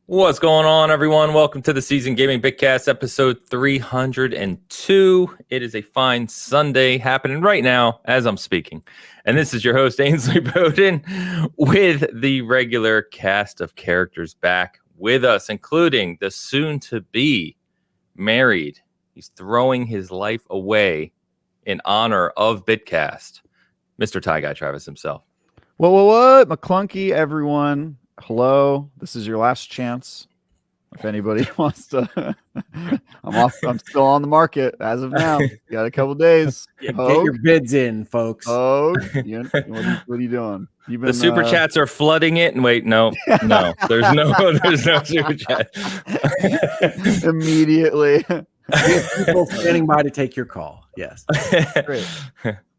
What's going on, everyone? Welcome to the Season Gaming Bitcast, episode 302. It is a fine Sunday happening right now as I'm speaking. And this is your host, Ainsley Bowden, with the regular cast of characters back with us, including the soon-to-be married. He's throwing his life away in honor of Bitcast, Mr. Tie Guy Travis himself. What? McClunky, everyone. Hello. This is your last chance. If anybody wants to, I'm still on the market as of now. Got a couple days. Get your bids in, folks. Oh, what are you doing? You've been, the super chats are flooding it. And wait, no, there's no super chat. Immediately. We have people standing by to take your call. Yes. Great.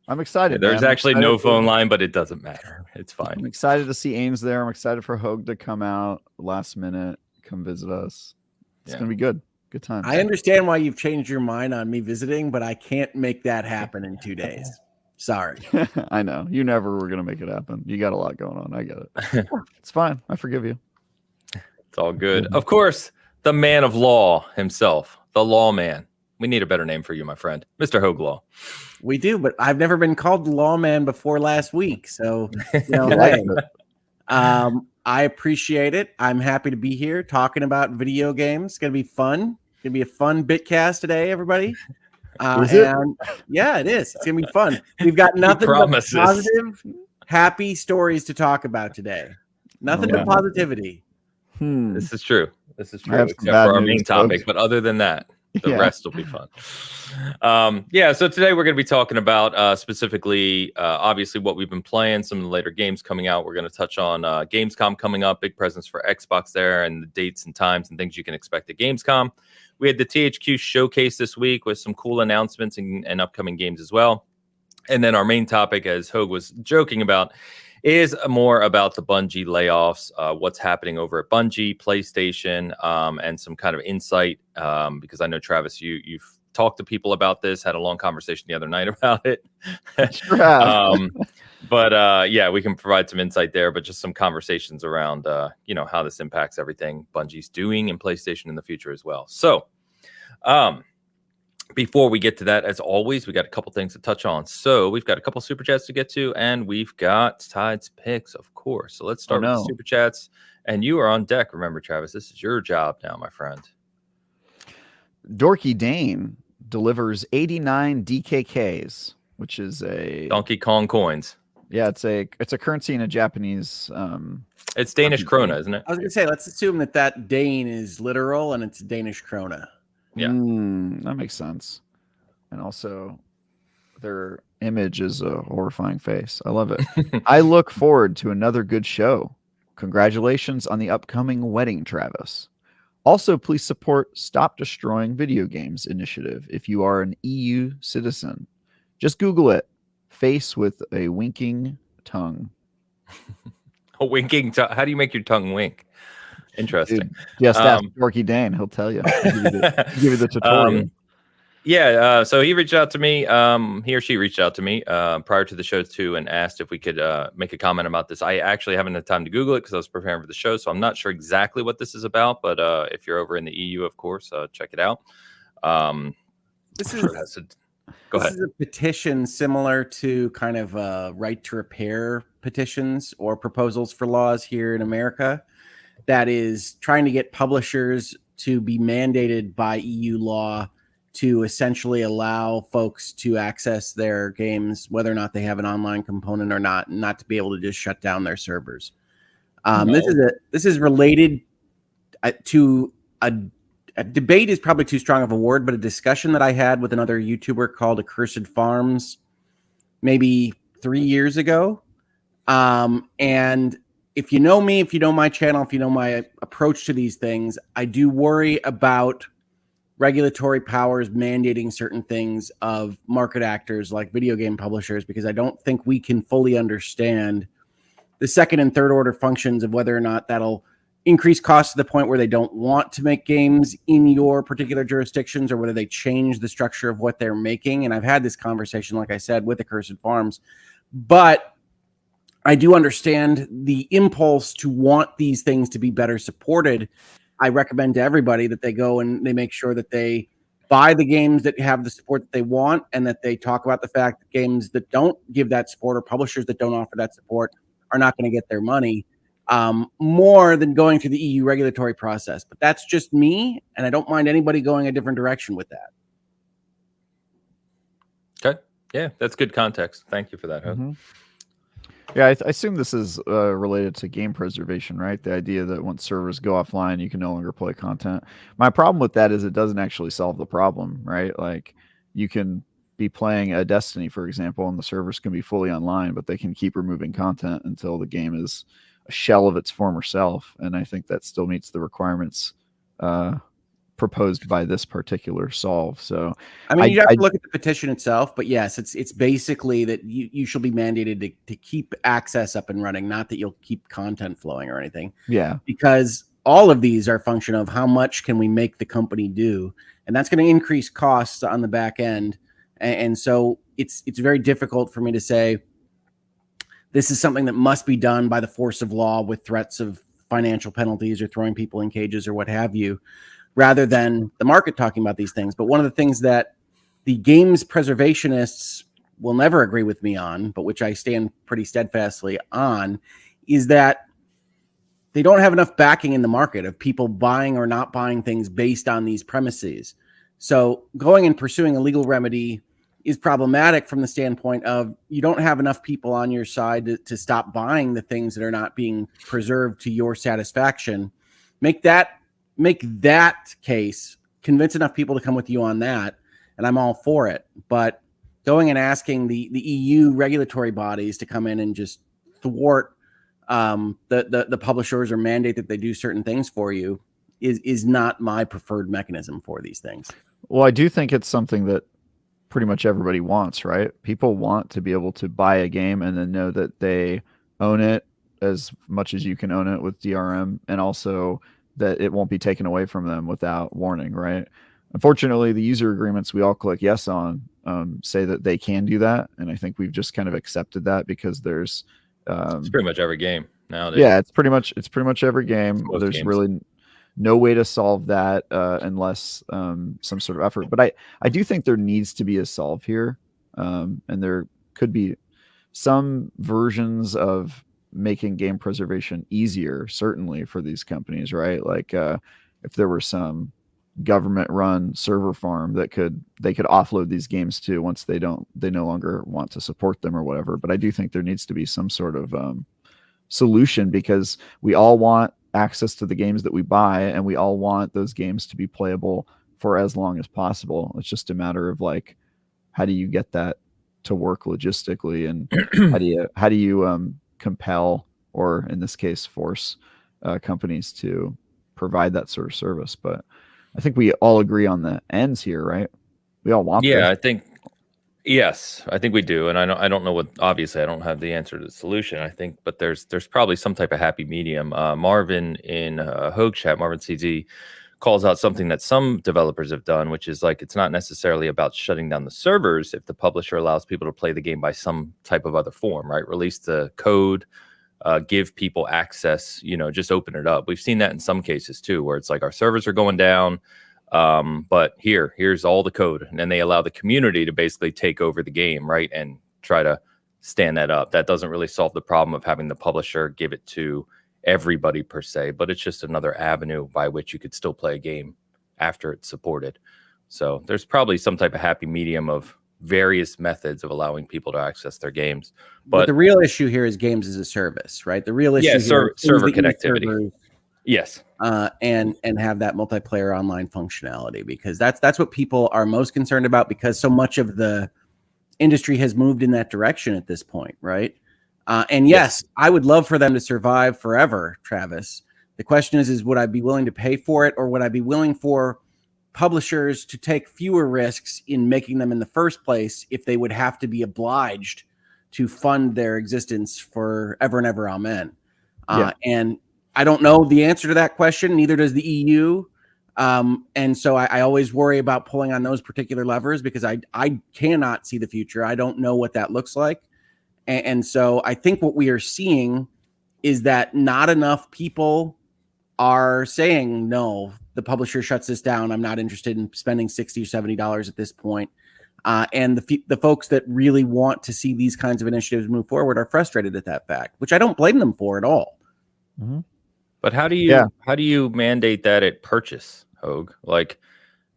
I'm excited. There's actually no phone line, but it doesn't matter. It's fine. I'm excited to see Ames there. I'm excited for Hogue to come out last minute, come visit us. It's going to be good. Good time. I understand why you've changed your mind on me visiting, but I can't make that happen in 2 days. Sorry. I know. You never were going to make it happen. You got a lot going on. I get it. It's fine. I forgive you. It's all good. Of course, the man of law himself, the lawman. We need a better name for you, my friend, Mr. Hogue Law. We do, but I've never been called the lawman before last week. So, I appreciate it. I'm happy to be here talking about video games. It's going to be fun. It's going to be a fun Bitcast today, everybody. Yeah, it is. It's going to be fun. We've got nothing but positive, happy stories to talk about today. Nothing but positivity. This is true. Except for our main topic. But other than that, the rest will be fun. So today we're going to be talking about specifically, obviously, what we've been playing, some of the later games coming out. We're going to touch on Gamescom coming up, big presence for Xbox there, and the dates and times and things you can expect at Gamescom. We had the THQ showcase this week with some cool announcements and upcoming games as well. And then our main topic, as Hogue was joking about, is more about the Bungie layoffs, what's happening over at Bungie, PlayStation, and some kind of insight, because I know, Travis, you've talked to people about this, had a long conversation the other night about it. We can provide some insight there, but just some conversations around, how this impacts everything Bungie's doing and PlayStation in the future as well. So, before we get to that, as always, we got a couple things to touch on. So we've got a couple super chats to get to, and we've got Tide's picks, of course. So let's start with the super chats. And you are on deck. Remember, Travis, this is your job now, my friend. Dorky Dane delivers 89 DKKs, which is a Donkey Kong coins. Yeah, it's a currency in a Japanese. It's Danish krona, isn't it? I was gonna say, let's assume that Dane is literal and it's Danish krona. Yeah, that makes sense. And also, their image is a horrifying face. I love it. I look forward to another good show. Congratulations on the upcoming wedding, Travis. Also, please support Stop Destroying Video Games initiative if you are an EU citizen. Just Google it. Face with a winking tongue. A winking tongue? How do you make your tongue wink? Interesting. Dude, yes, that's Dorky Dane. He'll tell you. Give you the tutorial. So he reached out to me. He or she reached out to me prior to the show too, and asked if we could make a comment about this. I actually haven't had time to Google it because I was preparing for the show, so I'm not sure exactly what this is about. But if you're over in the EU, of course, check it out. This is a petition similar to kind of right to repair petitions or proposals for laws here in America. That is trying to get publishers to be mandated by EU law to essentially allow folks to access their games, whether or not they have an online component or not to be able to just shut down their servers. This is related to a debate is probably too strong of a word, but a discussion that I had with another YouTuber called Accursed Farms maybe 3 years ago. And if you know me, if you know my channel, if you know my approach to these things, I do worry about regulatory powers mandating certain things of market actors like video game publishers, because I don't think we can fully understand the second and third order functions of whether or not that'll increase costs to the point where they don't want to make games in your particular jurisdictions, or whether they change the structure of what they're making. And I've had this conversation, like I said, with Accursed Farms, but I do understand the impulse to want these things to be better supported. I recommend to everybody that they go and they make sure that they buy the games that have the support that they want, and that they talk about the fact that games that don't give that support or publishers that don't offer that support are not going to get their money, more than going through the EU regulatory process. But that's just me, and I don't mind anybody going a different direction with that. Okay. Yeah, that's good context. Thank you for that, Hope. Mm-hmm. Yeah, I assume this is related to game preservation, right? The idea that once servers go offline, you can no longer play content. My problem with that is it doesn't actually solve the problem, right? Like, you can be playing a Destiny, for example, and the servers can be fully online, but they can keep removing content until the game is a shell of its former self. And I think that still meets the requirements proposed by this particular solve. So I mean, you have to look at the petition itself, but yes, it's basically that you shall be mandated to keep access up and running, not that you'll keep content flowing or anything. Yeah, because all of these are a function of how much can we make the company do, and that's going to increase costs on the back end. And so it's very difficult for me to say this is something that must be done by the force of law with threats of financial penalties or throwing people in cages or what have you, rather than the market talking about these things. But one of the things that the games preservationists will never agree with me on, but which I stand pretty steadfastly on, is that they don't have enough backing in the market of people buying or not buying things based on these premises. So going and pursuing a legal remedy is problematic from the standpoint of you don't have enough people on your side to stop buying the things that are not being preserved to your satisfaction. Make that case, convince enough people to come with you on that, and I'm all for it. But going and asking the EU regulatory bodies to come in and just thwart the publishers or mandate that they do certain things for you is not my preferred mechanism for these things. Well, I do think it's something that pretty much everybody wants, right? People want to be able to buy a game and then know that they own it as much as you can own it with DRM, and also that it won't be taken away from them without warning, right? Unfortunately, the user agreements we all click yes on say that they can do that, and I think we've just kind of accepted that because there's it's pretty much every game nowadays. Yeah, it's pretty much every game. There's games. Really no way to solve that unless some sort of effort. But I do think there needs to be a solve here, and there could be some versions of making game preservation easier, certainly for these companies, right? Like if there were some government-run server farm that they could offload these games to once they no longer want to support them or whatever. But I do think there needs to be some sort of solution, because we all want access to the games that we buy, and we all want those games to be playable for as long as possible. It's just a matter of like, how do you get that to work logistically, and how do you compel, or in this case force, companies to provide that sort of service. But I think we all agree on the ends here, right? We all want this. I think we do. And I don't know what, obviously I don't have the answer to the solution, I think, but there's probably some type of happy medium. Marvin in Hogue Chat, Marvin CZ, calls out something that some developers have done, which is like, it's not necessarily about shutting down the servers if the publisher allows people to play the game by some type of other form, right? Release the code, give people access, just open it up. We've seen that in some cases too, where it's like our servers are going down, but here's all the code, and then they allow the community to basically take over the game, right, and try to stand that up. That doesn't really solve the problem of having the publisher give it to everybody per se, but it's just another avenue by which you could still play a game after it's supported. So there's probably some type of happy medium of various methods of allowing people to access their games. But the real issue here is games as a service, right? The real issue here is server connectivity. servers, yes. And have that multiplayer online functionality, because that's what people are most concerned about, because so much of the industry has moved in that direction at this point, right? And yes, I would love for them to survive forever, Travis. The question is would I be willing to pay for it, or would I be willing for publishers to take fewer risks in making them in the first place if they would have to be obliged to fund their existence for ever and ever, amen? And I don't know the answer to that question, neither does the EU. And so I always worry about pulling on those particular levers, because I cannot see the future. I don't know what that looks like. And so I think what we are seeing is that not enough people are saying, no, the publisher shuts this down. I'm not interested in spending $60 or $70 at this point. And the folks that really want to see these kinds of initiatives move forward are frustrated at that fact, which I don't blame them for at all. Mm-hmm. But how do you mandate that at purchase, Hogue? Like,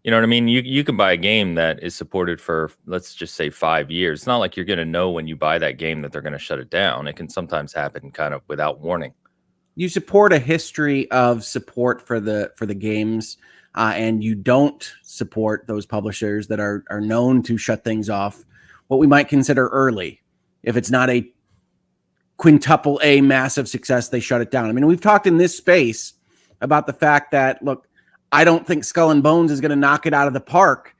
you know what I mean? You can buy a game that is supported for, let's just say, 5 years. It's not like you're going to know when you buy that game that they're going to shut it down. It can sometimes happen kind of without warning. You support a history of support for the games, and you don't support those publishers that are known to shut things off, what we might consider early. If it's not a quintuple A massive success, they shut it down. I mean, we've talked in this space about the fact that, look, I don't think Skull and Bones is going to knock it out of the park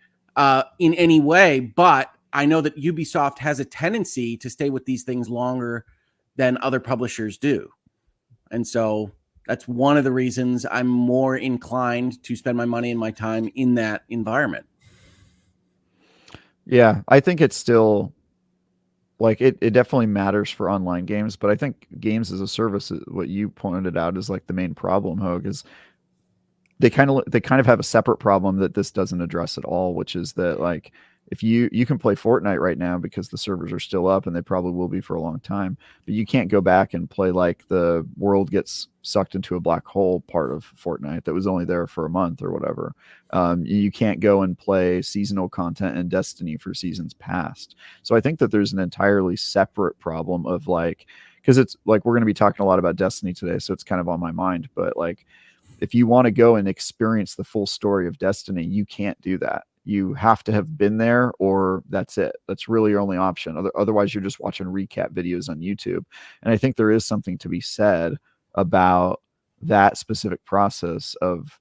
in any way, but I know that Ubisoft has a tendency to stay with these things longer than other publishers do. And so that's one of the reasons I'm more inclined to spend my money and my time in that environment. Yeah, I think it's still like it definitely matters for online games, but I think games as a service, what you pointed out, is like the main problem, Hogue, is they kind of have a separate problem that this doesn't address at all, which is that, like, if you can play Fortnite right now because the servers are still up, and they probably will be for a long time, but you can't go back and play like the world gets sucked into a black hole part of Fortnite that was only there for a month or whatever. You can't go and play seasonal content in Destiny for seasons past. So I think that there's an entirely separate problem of, like, because it's like we're going to be talking a lot about Destiny today, so it's kind of on my mind, but like, if you want to go and experience the full story of Destiny, you can't do that. You have to have been there, or that's it. That's really your only option. Otherwise, you're just watching recap videos on YouTube. And I think there is something to be said about that specific process of,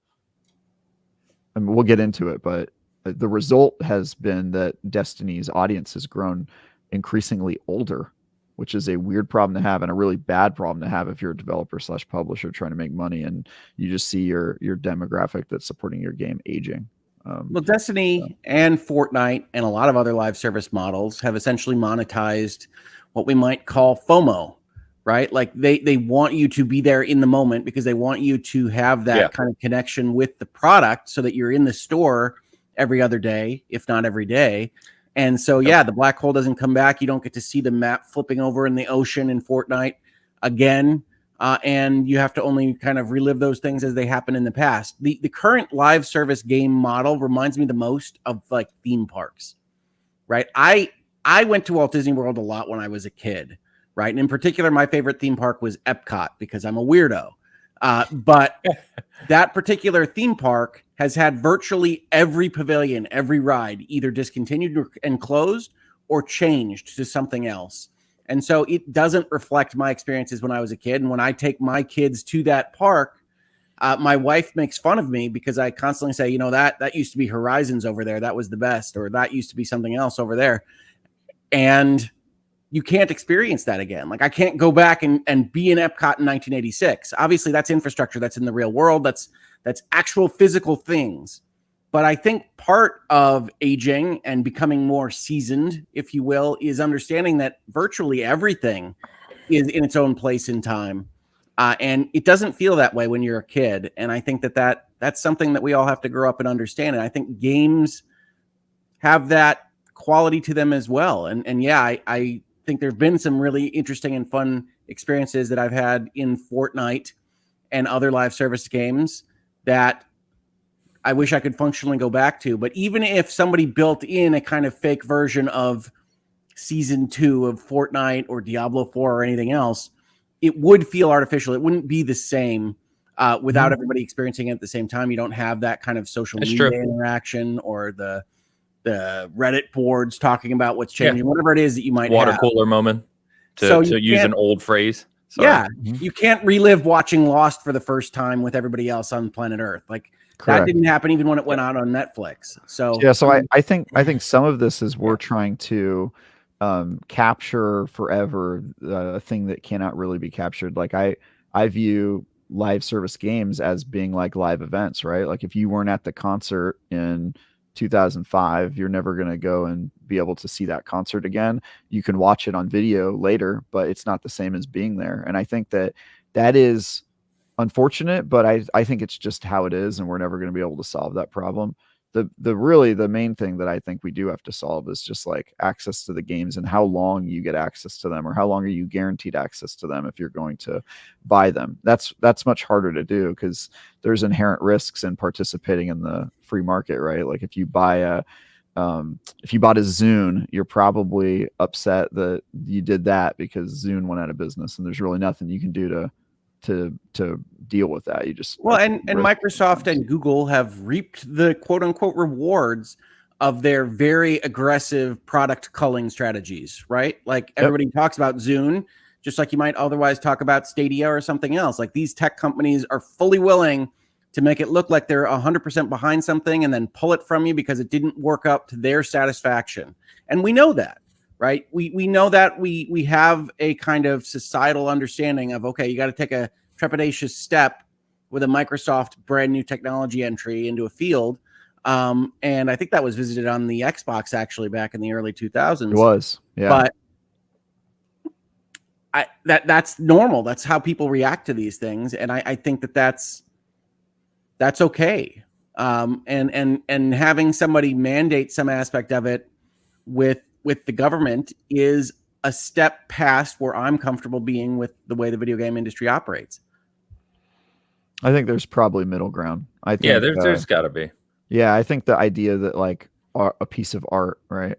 I mean, we'll get into it, but the result has been that Destiny's audience has grown increasingly older, which is a weird problem to have and a really bad problem to have if you're a developer / publisher trying to make money and you just see your demographic that's supporting your game aging. Well, Destiny and Fortnite and a lot of other live service models have essentially monetized what we might call FOMO, right? Like they want you to be there in the moment because they want you to have that kind of connection with the product so that you're in the store every other day, if not every day. And so, the black hole doesn't come back. You don't get to see the map flipping over in the ocean in Fortnite again. And you have to only kind of relive those things as they happen in the past. The current live service game model reminds me the most of like theme parks, right? I went to Walt Disney World a lot when I was a kid, right? And in particular, my favorite theme park was Epcot because I'm a weirdo. But that particular theme park has had virtually every pavilion, every ride either discontinued and closed or changed to something else. And so it doesn't reflect my experiences when I was a kid. And when I take my kids to that park, my wife makes fun of me because I constantly say, that used to be Horizons over there. That was the best. Or that used to be something else over there. And you can't experience that again. Like I can't go back and be in Epcot in 1986. Obviously, that's infrastructure. That's in the real world. That's actual physical things. But I think part of aging and becoming more seasoned, if you will, is understanding that virtually everything is in its own place in time. And it doesn't feel that way when you're a kid. And I think that's something that we all have to grow up and understand. And I think games have that quality to them as well. And I think there have been some really interesting and fun experiences that I've had in Fortnite and other live service games that I wish I could functionally go back to. But even if somebody built in a kind of fake version of season 2 of Fortnite or Diablo 4 or anything else, it would feel artificial. It wouldn't be the same without everybody experiencing it at the same time. You don't have that kind of social media interaction or the Reddit boards talking about what's changing, whatever it is that you might water have. cooler moment to use an old phrase. Sorry. Yeah, you can't relive watching Lost for the first time with everybody else on planet Earth. Like that didn't happen even when it went out on Netflix. So I think some of this is we're trying to capture forever a thing that cannot really be captured. Like I view live service games as being like live events, right? Like if you weren't at the concert in 2005, you're never going to go and be able to see that concert again. You can watch it on video later, but it's not the same as being there. And I think that is unfortunate, but I think it's just how it is, and we're never going to be able to solve that problem. The main thing that I think we do have to solve is just like access to the games and how long you get access to them, or how long are you guaranteed access to them if you're going to buy them. That's much harder to do because there's inherent risks in participating in the free market, right? Like if you bought a Zune, you're probably upset that you did that because Zune went out of business, and there's really nothing you can do to deal with that. You just and Microsoft and Google have reaped the quote unquote rewards of their very aggressive product culling strategies, right? Like everybody talks about Zune, just like you might otherwise talk about Stadia or something else. Like these tech companies are fully willing to make it look like they're 100% behind something and then pull it from you because it didn't work up to their satisfaction. And we know that, right? We know that we have a kind of societal understanding of, okay, you got to take a trepidatious step with a Microsoft brand new technology entry into a field. And I think that was visited on the Xbox actually back in the early 2000s. It was, yeah. But that's normal. That's how people react to these things. And I think that's okay. And having somebody mandate some aspect of it with the government is a step past where I'm comfortable being with the way the video game industry operates. I think there's probably middle ground. I think, there's got to be. Yeah, I think the idea that like a piece of art, right,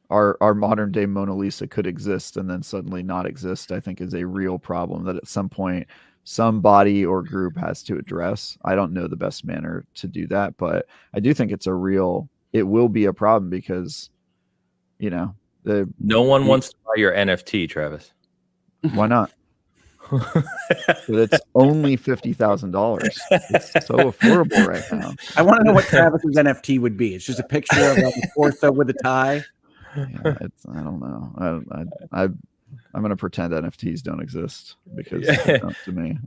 our modern day Mona Lisa could exist and then suddenly not exist, I think is a real problem that at some point somebody or group has to address. I don't know the best manner to do that, but I do think it will be a problem because, no one wants to buy your NFT, Travis. Why not? But it's only $50,000. It's so affordable right now. I want to know what Travis's NFT would be. It's just a picture of a torso with a tie. Yeah, I don't know. I'm going to pretend NFTs don't exist because they don't to me.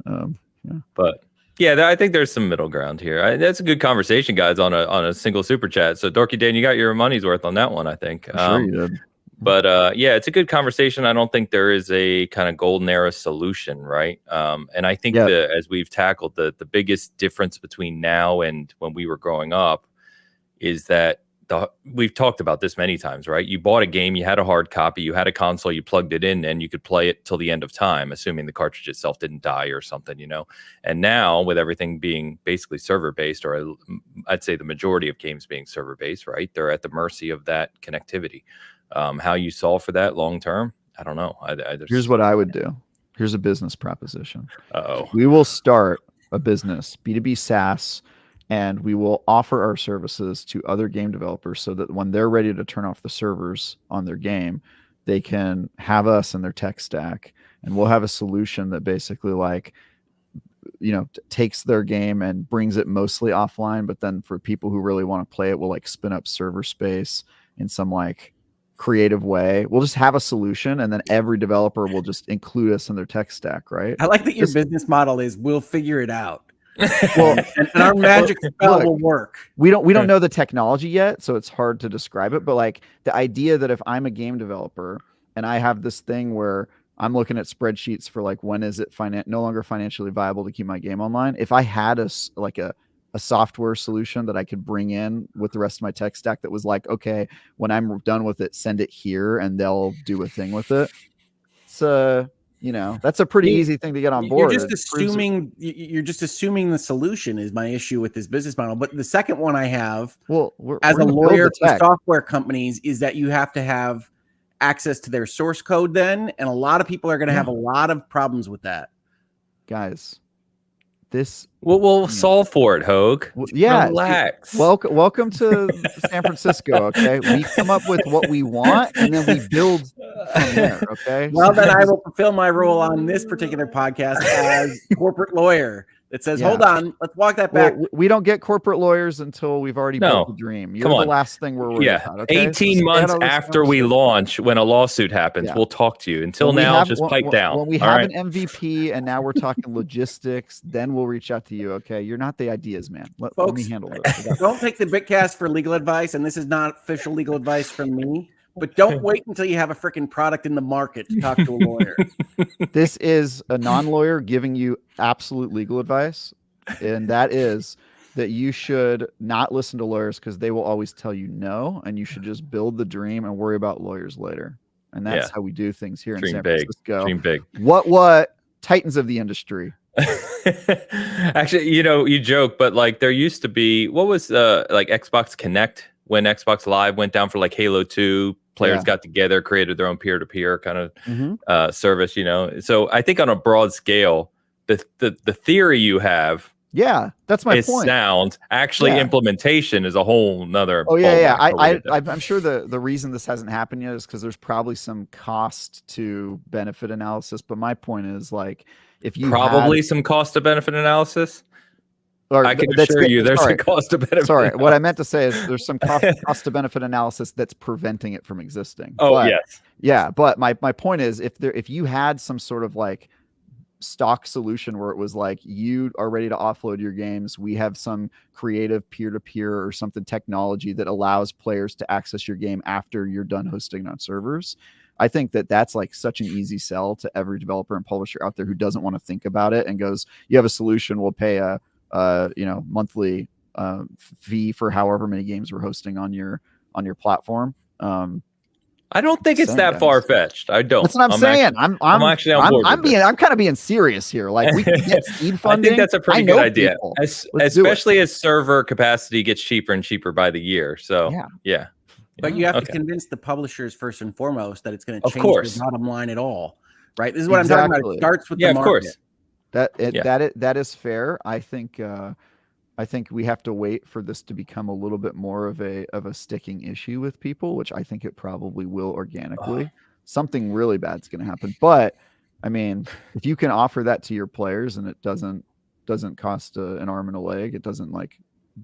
But yeah, I think there's some middle ground here. That's a good conversation, guys, on a single super chat. So Dorky Dan, you got your money's worth on that one, I think. Sure you did. But it's a good conversation. I don't think there is a kind of golden era solution, right? And I think as we've tackled the biggest difference between now and when we were growing up is that we've talked about this many times, right? You bought a game, you had a hard copy, you had a console, you plugged it in, and you could play it till the end of time, assuming the cartridge itself didn't die or something, And now with everything being basically server-based, or I'd say the majority of games being server-based, right? They're at the mercy of that connectivity. How you solve for that long term, I don't know. Here's what I would do. Here's a business proposition. Uh-oh. We will start a business, B2B SaaS, and we will offer our services to other game developers so that when they're ready to turn off the servers on their game, they can have us in their tech stack, and we'll have a solution that basically takes their game and brings it mostly offline. But then for people who really want to play it, we'll spin up server space in some creative way. We'll just have a solution, and then every developer will just include us in their tech stack, right? I like that your business model is we'll figure it out. Well, and our magic spell will work. We don't know the technology yet, so it's hard to describe it. But the idea that if I'm a game developer and I have this thing where I'm looking at spreadsheets for when is it no longer financially viable to keep my game online, if I had a software solution that I could bring in with the rest of my tech stack that was okay, when I'm done with it, send it here and they'll do a thing with it. So, that's a pretty easy thing to get on board. You're just assuming the solution is my issue with this business model. But the second one I have, as a lawyer for software companies, is that you have to have access to their source code then. And a lot of people are going to have a lot of problems with that. Guys, we'll solve for it, Hogue. Relax. Welcome to San Francisco. Okay, we come up with what we want and then we build from there. Okay. Well, then I will fulfill my role on this particular podcast as corporate lawyer It says, hold on, let's walk that back. Well, we don't get corporate lawyers until we've already built the dream. You're the last thing we're worried about. Okay? 18 months after we launch, when a lawsuit happens, we'll talk to you. Until now, just pipe down. When we have an MVP and now we're talking logistics, then we'll reach out to you. Okay, you're not the ideas man. Let me handle this. Don't take the Bitcast for legal advice, and this is not official legal advice from me. But don't wait until you have a freaking product in the market to talk to a lawyer. This is a non-lawyer giving you absolute legal advice, and that is that you should not listen to lawyers because they will always tell you no, and you should just build the dream and worry about lawyers later. And that's how we do things here in San Francisco. Dream big. What titans of the industry? Actually, you joke, but like there used to be what was like Xbox Connect when Xbox Live went down for like Halo 2. Players got together, created their own peer-to-peer kind of service, So I think on a broad scale, the theory you have, that's my point. Sound actually implementation is a whole nother. Oh yeah. I'm sure the reason this hasn't happened yet is because there's probably some cost to benefit analysis. But my point is like, if you some cost to benefit analysis. I can assure you there's a cost to benefit. Sorry, what I meant to say is there's some cost to benefit analysis that's preventing it from existing. Yes. Yeah, but my point is if you had some sort of like stock solution where it was like you are ready to offload your games, we have some creative peer-to-peer or something technology that allows players to access your game after you're done hosting on servers. I think that's like such an easy sell to every developer and publisher out there who doesn't want to think about it and goes, you have a solution, we'll pay a monthly fee for however many games we're hosting on your platform. I don't think it's that far fetched. I don't. That's what I'm saying. I'm actually on board. I'm kind of being serious here. Like we can get seed funding. I think that's a pretty good idea, especially as server capacity gets cheaper and cheaper by the year. So yeah. But you have to convince the publishers first and foremost that it's going to change the bottom line at all, right? This is what I'm talking about. It starts with the market. Of course. That is fair. I think we have to wait for this to become a little bit more of a sticking issue with people, which I think it probably will organically. Something really bad's going to happen. But I mean, if you can offer that to your players and it doesn't cost an arm and a leg, it doesn't like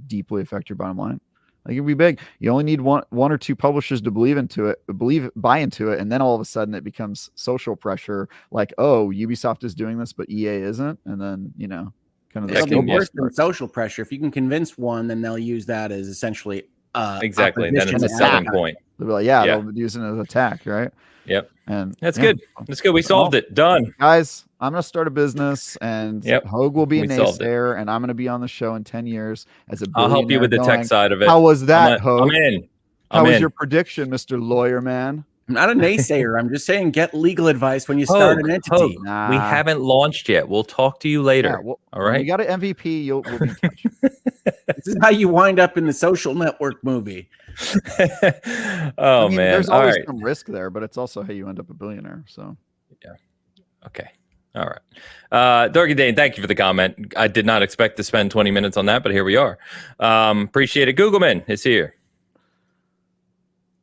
deeply affect your bottom line. Like it'd be big. You only need one or two publishers to buy into it, and then all of a sudden it becomes social pressure. Like, oh, Ubisoft is doing this, but EA isn't, and then kind of worse than social pressure. If you can convince one, then they'll use that as essentially exactly. And then it's a selling point. They'll be like, they'll use it as an attack, right? Yep. And that's good. That's good. We solved it. Done. Guys, I'm going to start a business and Hogue will be a naysayer and I'm going to be on the show in 10 years as a billionaire. I'll help you with the tech side of it. How was that, Hogue? I'm in. How was your prediction, Mr. Lawyer Man? I'm not a naysayer. I'm just saying get legal advice when you start an entity. Nah. We haven't launched yet. We'll talk to you later. All right. When you got an MVP, we'll be in touch. This is how you wind up in the Social Network movie. Man. There's always some risk there, but it's also how you end up a billionaire. So okay. All right. Dorky Dane, thank you for the comment. I did not expect to spend 20 minutes on that, but here we are. Appreciate it. Googleman is here.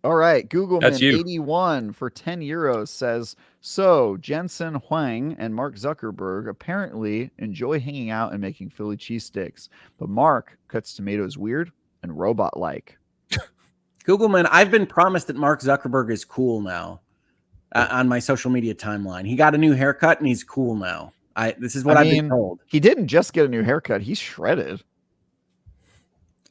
All right, Googleman81 for 10 euros says, so Jensen Huang and Mark Zuckerberg apparently enjoy hanging out and making Philly cheesesteaks, but Mark cuts tomatoes weird and robot-like. Googleman, I've been promised that Mark Zuckerberg is cool now on my social media timeline. He got a new haircut and he's cool now. This is what I've been told. He didn't just get a new haircut. He's shredded.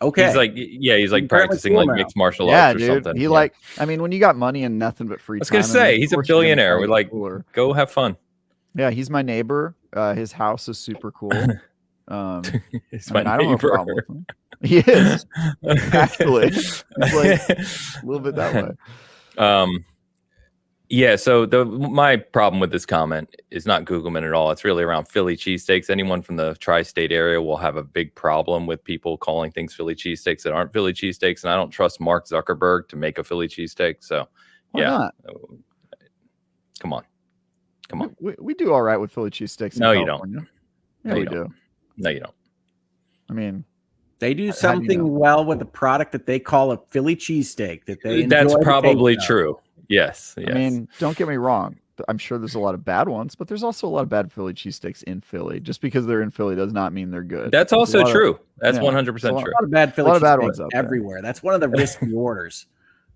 Okay. He's like practicing like mixed martial arts or something. When you got money and nothing but free time. I was going to say, he's a billionaire. We're like, go have fun. Yeah, he's my neighbor. His house is super cool. He's my neighbor. He is. Actually. He's like a little bit that way. Yeah, so my problem with this comment is not Googleman at all. It's really around Philly cheesesteaks. Anyone from the tri-state area will have a big problem with people calling things Philly cheesesteaks that aren't Philly cheesesteaks, and I don't trust Mark Zuckerberg to make a Philly cheesesteak. So, Why not? Come on. We do all right with Philly cheesesteaks. No, you don't. Yeah, we do. No, you don't. I mean, they do something well with a product that they call a Philly cheesesteak. That's probably true. Yes. I mean, don't get me wrong. I'm sure there's a lot of bad ones, but there's also a lot of bad Philly cheesesteaks in Philly. Just because they're in Philly does not mean they're good. That's also true. That's 100% true. A lot of bad Philly cheesesteaks everywhere. That's one of the risky orders.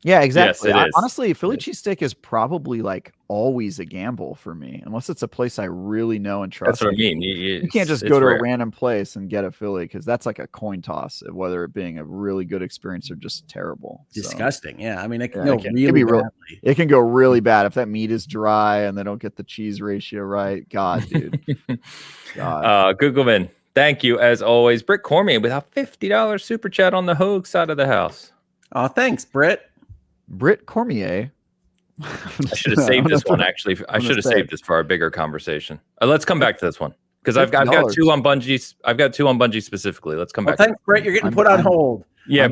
Yeah, exactly. Yes, it is. Honestly, Philly cheesesteak is probably like always a gamble for me, unless it's a place I really know and trust. That's what I mean. You can't just go to a random place and get a Philly, because that's like a coin toss of whether it being a really good experience or just terrible. Disgusting. Yeah, I mean, it can it can go really bad if that meat is dry and they don't get the cheese ratio right. God, dude. God. Googleman, thank you as always. Britt Cormier with a $50 super chat on the Hogue side of the house. Oh, thanks, Britt. Britt Cormier. I should have saved this one. Actually, I should have saved this for our bigger conversation. Let's come back to this one, because I've got 2 on Bungie. I've got 2 on Bungie specifically. Let's come back. Thanks, Britt. You're getting put on hold. Yeah,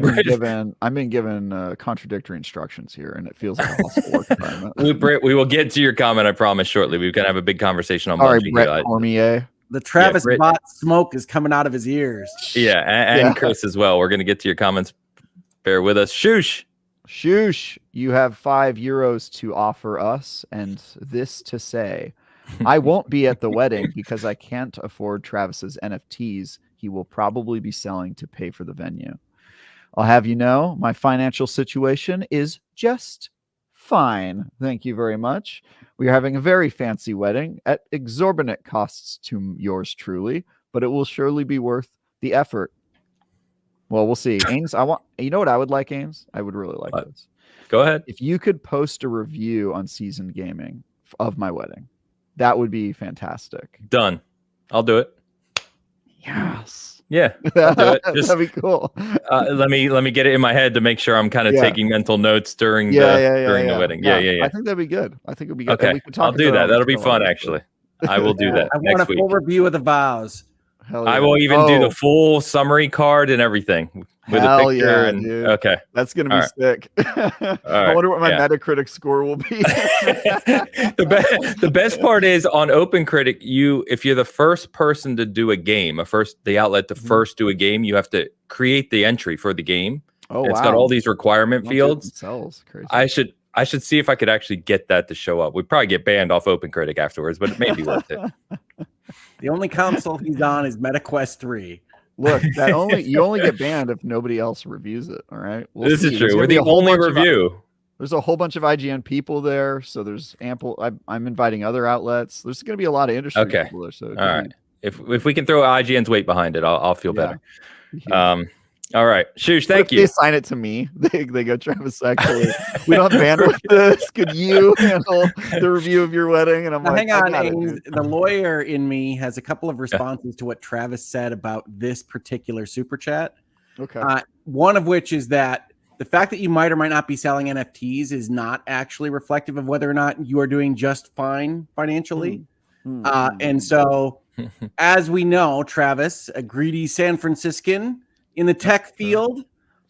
I'm being given contradictory instructions here, and it feels like a hostile work environment. Britt, we will get to your comment, I promise, shortly. We're gonna have a big conversation on Bungie. Brett Cormier. The Travis bot smoke is coming out of his ears. Yeah, and Chris as well. We're gonna get to your comments. Bear with us. Shoosh, you have €5 to offer us, and this to say, I won't be at the wedding because I can't afford Travis's NFTs he will probably be selling to pay for the venue. I'll have you know, my financial situation is just fine. Thank you very much. We are having a very fancy wedding at exorbitant costs to yours truly, but it will surely be worth the effort. Well, we'll see. Ames, you know what I would like, Ames? I would really like this. Go ahead. If you could post a review on Seasoned Gaming of my wedding, that would be fantastic. Done. I'll do it. Yes. Yeah. I'll do it. That'd be cool. Let me get it in my head to make sure I'm kind of taking mental notes during the wedding. Yeah. I think that'd be good. I think it'd be good. Okay. I'll do that. That'll be fun, actually. I will do that. I want a full review of the vows. Yeah. I will even do the full summary card and everything with a picture. Dude. Okay, that's gonna be sick. I wonder what my Metacritic score will be. The best part is on OpenCritic, if you're the first person to do a game, the outlet to first do a game, you have to create the entry for the game. Oh, It's got all these requirement fields. Crazy. I should see if I could actually get that to show up. We'd probably get banned off OpenCritic afterwards, but it may be worth it. The only console he's on is MetaQuest 3. Look, you only get banned if nobody else reviews it. All right. This is true. We're the only review. There's a whole bunch of IGN people there, so there's ample. I'm inviting other outlets. There's going to be a lot of industry people there. So all right. If we can throw IGN's weight behind it, I'll feel better. Yeah. All right, Shoosh, thank you. They assign it to me. They go, Travis, actually, we don't have bandwidth for this. Could you handle the review of your wedding? And I'm like, hang on. The lawyer in me has a couple of responses to what Travis said about this particular super chat. Okay. One of which is that the fact that you might or might not be selling NFTs is not actually reflective of whether or not you are doing just fine financially. And so, as we know, Travis, a greedy San Franciscan in the tech field,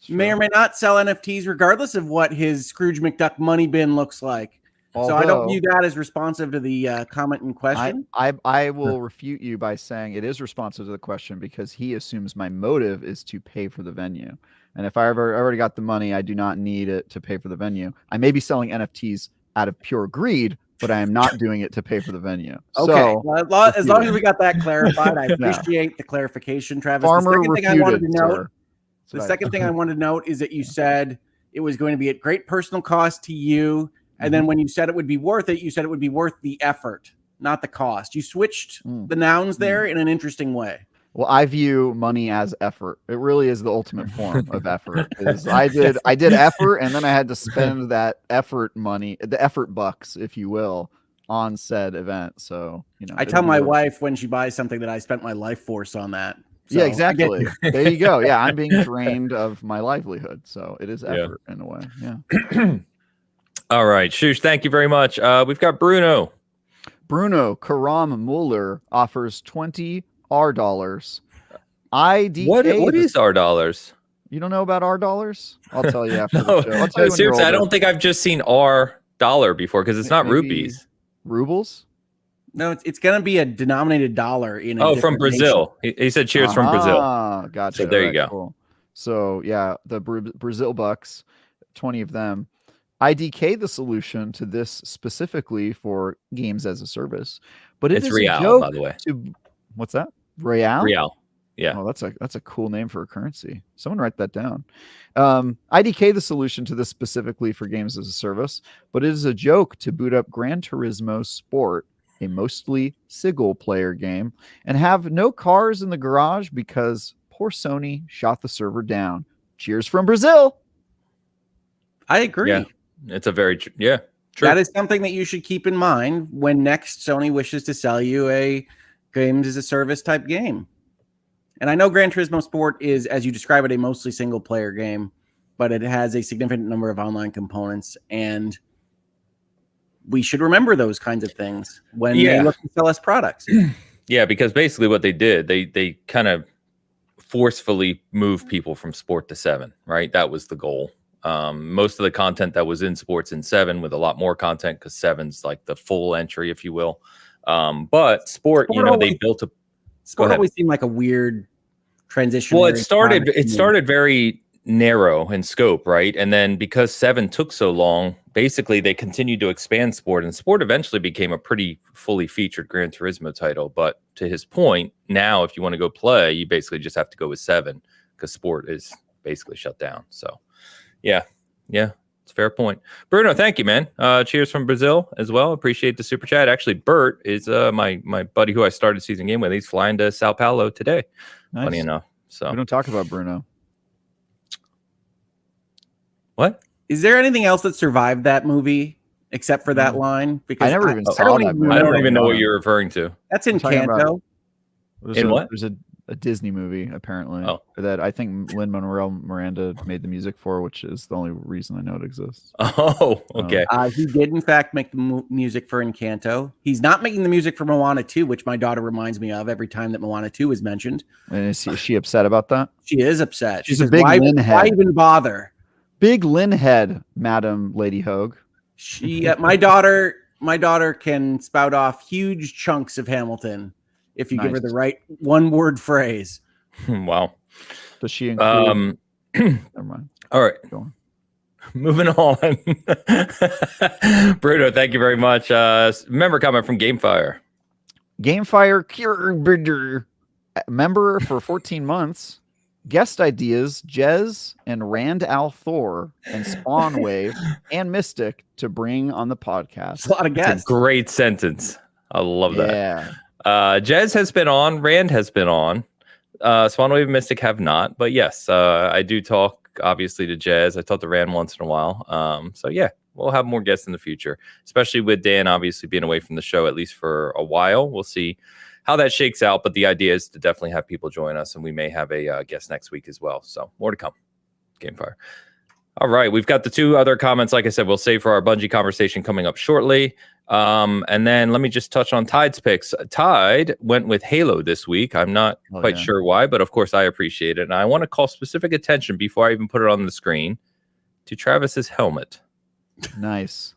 may or may not sell NFTs regardless of what his Scrooge McDuck money bin looks like. So I don't view that as responsive to the comment in question. I will refute you by saying it is responsive to the question, because he assumes my motive is to pay for the venue. And if I already got the money, I do not need it to pay for the venue. I may be selling NFTs out of pure greed, but I am not doing it to pay for the venue. Okay. So, well, as long as we got that clarified, I appreciate the clarification, Travis. The second thing I wanted to note is that you said it was going to be at great personal cost to you. And then when you said it would be worth it, you said it would be worth the effort, not the cost. You switched the nouns there in an interesting way. Well, I view money as effort. It really is the ultimate form of effort. I did effort, and then I had to spend that effort money, the effort bucks, if you will, on said event. So, I tell my wife when she buys something that I spent my life force on that. So, yeah, exactly. There you go. Yeah, I'm being drained of my livelihood. So it is effort in a way. Yeah. All right, Shoosh, thank you very much. We've got Bruno. Karam Muller offers $20 IDK. What is $? You don't know about $? I'll tell you after the show. I'll tell you seriously, I don't think I've just seen $$ before, because it's not rupees. Rubles? No, it's going to be a denominated dollar in. From Brazil. He said cheers from Brazil. Gotcha. So there you go. Cool. So yeah, the Brazil bucks, 20 of them. IDK the solution to this specifically for games as a service, but it's is Real, a joke by the way. What's that? Real? Real. Yeah. Oh, that's a cool name for a currency. Someone write that down. IDK the solution to this specifically for games as a service, but it is a joke to boot up Gran Turismo Sport, a mostly single player game, and have no cars in the garage because poor Sony shot the server down. Cheers from Brazil. I agree. Yeah, it's a very true. That is something that you should keep in mind when next Sony wishes to sell you a games as a service type game. And I know Gran Turismo Sport is, as you describe it, a mostly single player game, but it has a significant number of online components, and we should remember those kinds of things when they look to sell us products. Yeah, because basically what they did, they kind of forcefully moved people from Sport to 7, right? That was the goal. Most of the content that was in Sport's in 7, with a lot more content because 7's like the full entry, if you will. But Sport, they built a Sport always seemed like a weird transition. Well, it started very narrow in scope, right? And then because 7 took so long, basically they continued to expand Sport, and Sport eventually became a pretty fully featured Gran Turismo title. But to his point, now if you want to go play, you basically just have to go with 7 because Sport is basically shut down. So yeah, it's a fair point. Bruno, thank you, man. Cheers from Brazil as well. Appreciate the super chat. Actually, Bert is my buddy who I started season game with. He's flying to Sao Paulo today. Nice. Funny enough. So we don't talk about Bruno. What? Is there anything else that survived that movie except for that line? Because I never even saw that movie. I don't even know what you're referring to. That's in Kanto. There's a Disney movie apparently that I think Lin-Manuel Miranda made the music for, which is the only reason I know it exists. Oh, okay. He did in fact make the music for Encanto. He's not making the music for Moana 2, which my daughter reminds me of every time that Moana 2 is mentioned. And is she upset about that? She is upset. She's a big Lin head. Why even bother? Big Lin head, Madam Lady Hogue. My daughter can spout off huge chunks of Hamilton if you give her the right one-word phrase. Wow. Does she include... Never mind. All right. Go on. Moving on. Bruno, thank you very much. Member comment from Gamefire. Gamefire member for 14 months. Guest ideas, Jez and Rand Al Thor and Spawn Wave and Mystic to bring on the podcast. A lot of guests. Great sentence. I love that. Yeah. Jez has been on. Rand has been on. Spawn Wave and Mystic have not. But yes, I do talk, obviously, to Jez. I talk to Rand once in a while. So yeah, we'll have more guests in the future, especially with Dan obviously being away from the show, at least for a while. We'll see how that shakes out, but the idea is to definitely have people join us, and we may have a guest next week as well. So more to come. Gamefire. All right, we've got the 2 other comments. Like I said, we'll save for our Bungie conversation coming up shortly. And then let me just touch on Tide's picks. Tide went with Halo this week. I'm not quite sure why, but of course I appreciate it. And I want to call specific attention before I even put it on the screen to Travis's helmet. Nice.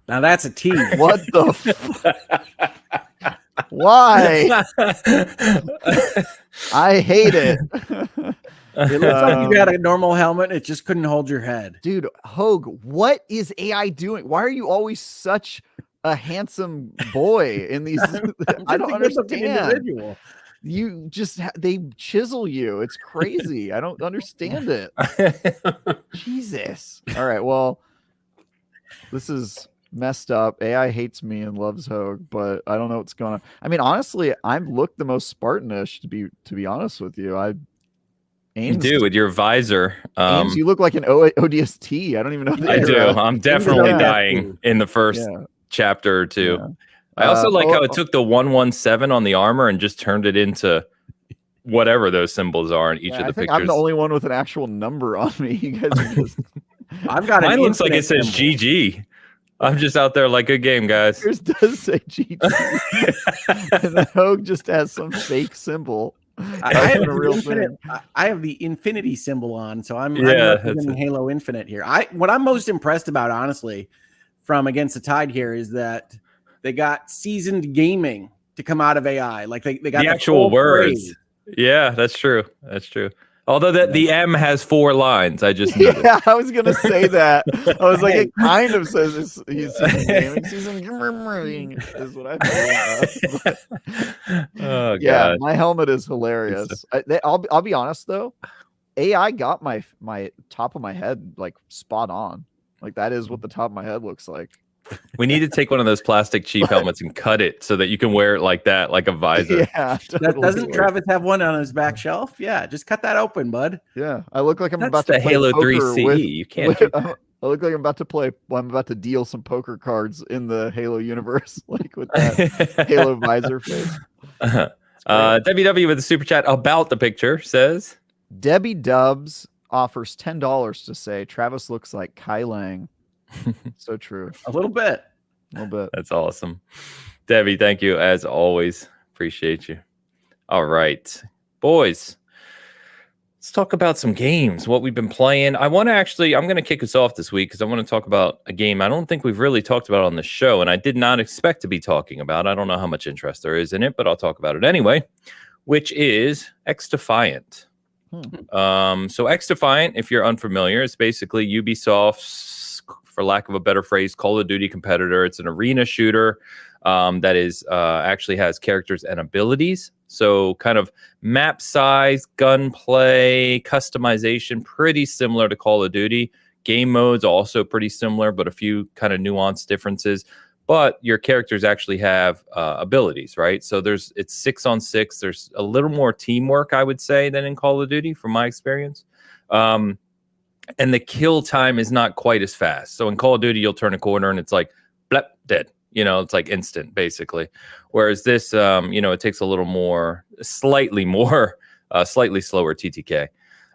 Now that's a tease. What the Why? I hate it. It looks like you got a normal helmet. It just couldn't hold your head. Dude, Hogue, what is AI doing? Why are you always such a handsome boy in these? I don't understand. You just, they chisel you. It's crazy. I don't understand it. Jesus. All right. Well, this is messed up. AI hates me and loves Hogue, but I don't know what's going on. I mean, honestly, I look the most Spartanish to be honest with you. You do with your visor. Ames, you look like an ODST. I don't even know. I do. I'm definitely dying in the first chapter or 2. Yeah. I also like how it took the 117 on the armor and just turned it into whatever those symbols are in each of the pictures. I'm the only one with an actual number on me. You guys are just... I've got mine looks like it says GG. I'm just out there like, good game, guys. Yours does say GG. And the Hogue just has some fake symbol. I have the infinity symbol on, so I'm representing Halo Infinite here. What I'm most impressed about, honestly, from Against the Tide here is that they got seasoned gaming to come out of AI. Like they got the actual words. Phrase. Yeah, that's true. That's true. Although the M has 4 lines, I just noticed. Yeah, I was gonna say that. I was like, it kind of says he's season gaming, season is what I'm doing. Oh yeah, god, my helmet is hilarious. I'll be honest though, AI got my top of my head like spot on. Like that is what the top of my head looks like. we need to take one of those plastic cheap helmets and cut it so that you can wear it like that, like a visor. Yeah, totally. Doesn't Travis have one on his back shelf? Yeah, just cut that open, bud. Yeah, I look like I'm That's about to the play Halo poker 3 CE. with, You can't. I look like I'm about to play. Well, I'm about to deal some poker cards in the Halo universe, like with that Halo visor face. WW with a super chat about the picture says Debbie Dubs offers $10 to say Travis looks like Kai Lang. So true. A little bit. A little bit. That's awesome. Debbie, thank you as always. Appreciate you. All right, boys. Let's talk about some games, what we've been playing. I'm going to kick us off this week because I want to talk about a game I don't think we've really talked about on the show, and I did not expect to be talking about. I don't know how much interest there is in it, but I'll talk about it anyway, which is X-Defiant. So X-Defiant, if you're unfamiliar, it's basically Ubisoft's, for lack of a better phrase, Call of Duty competitor. It's an arena shooter that is actually has characters and abilities. So kind of map size, gunplay, customization, pretty similar to Call of Duty. Game modes also pretty similar, but a few kind of nuanced differences. But your characters actually have abilities, right? So it's 6-on-6. There's a little more teamwork, I would say, than in Call of Duty, from my experience. And the kill time is not quite as fast. So in Call of Duty, you'll turn a corner and it's like, blep, dead. It's like instant, basically. Whereas this, it takes a little more, slightly slower TTK.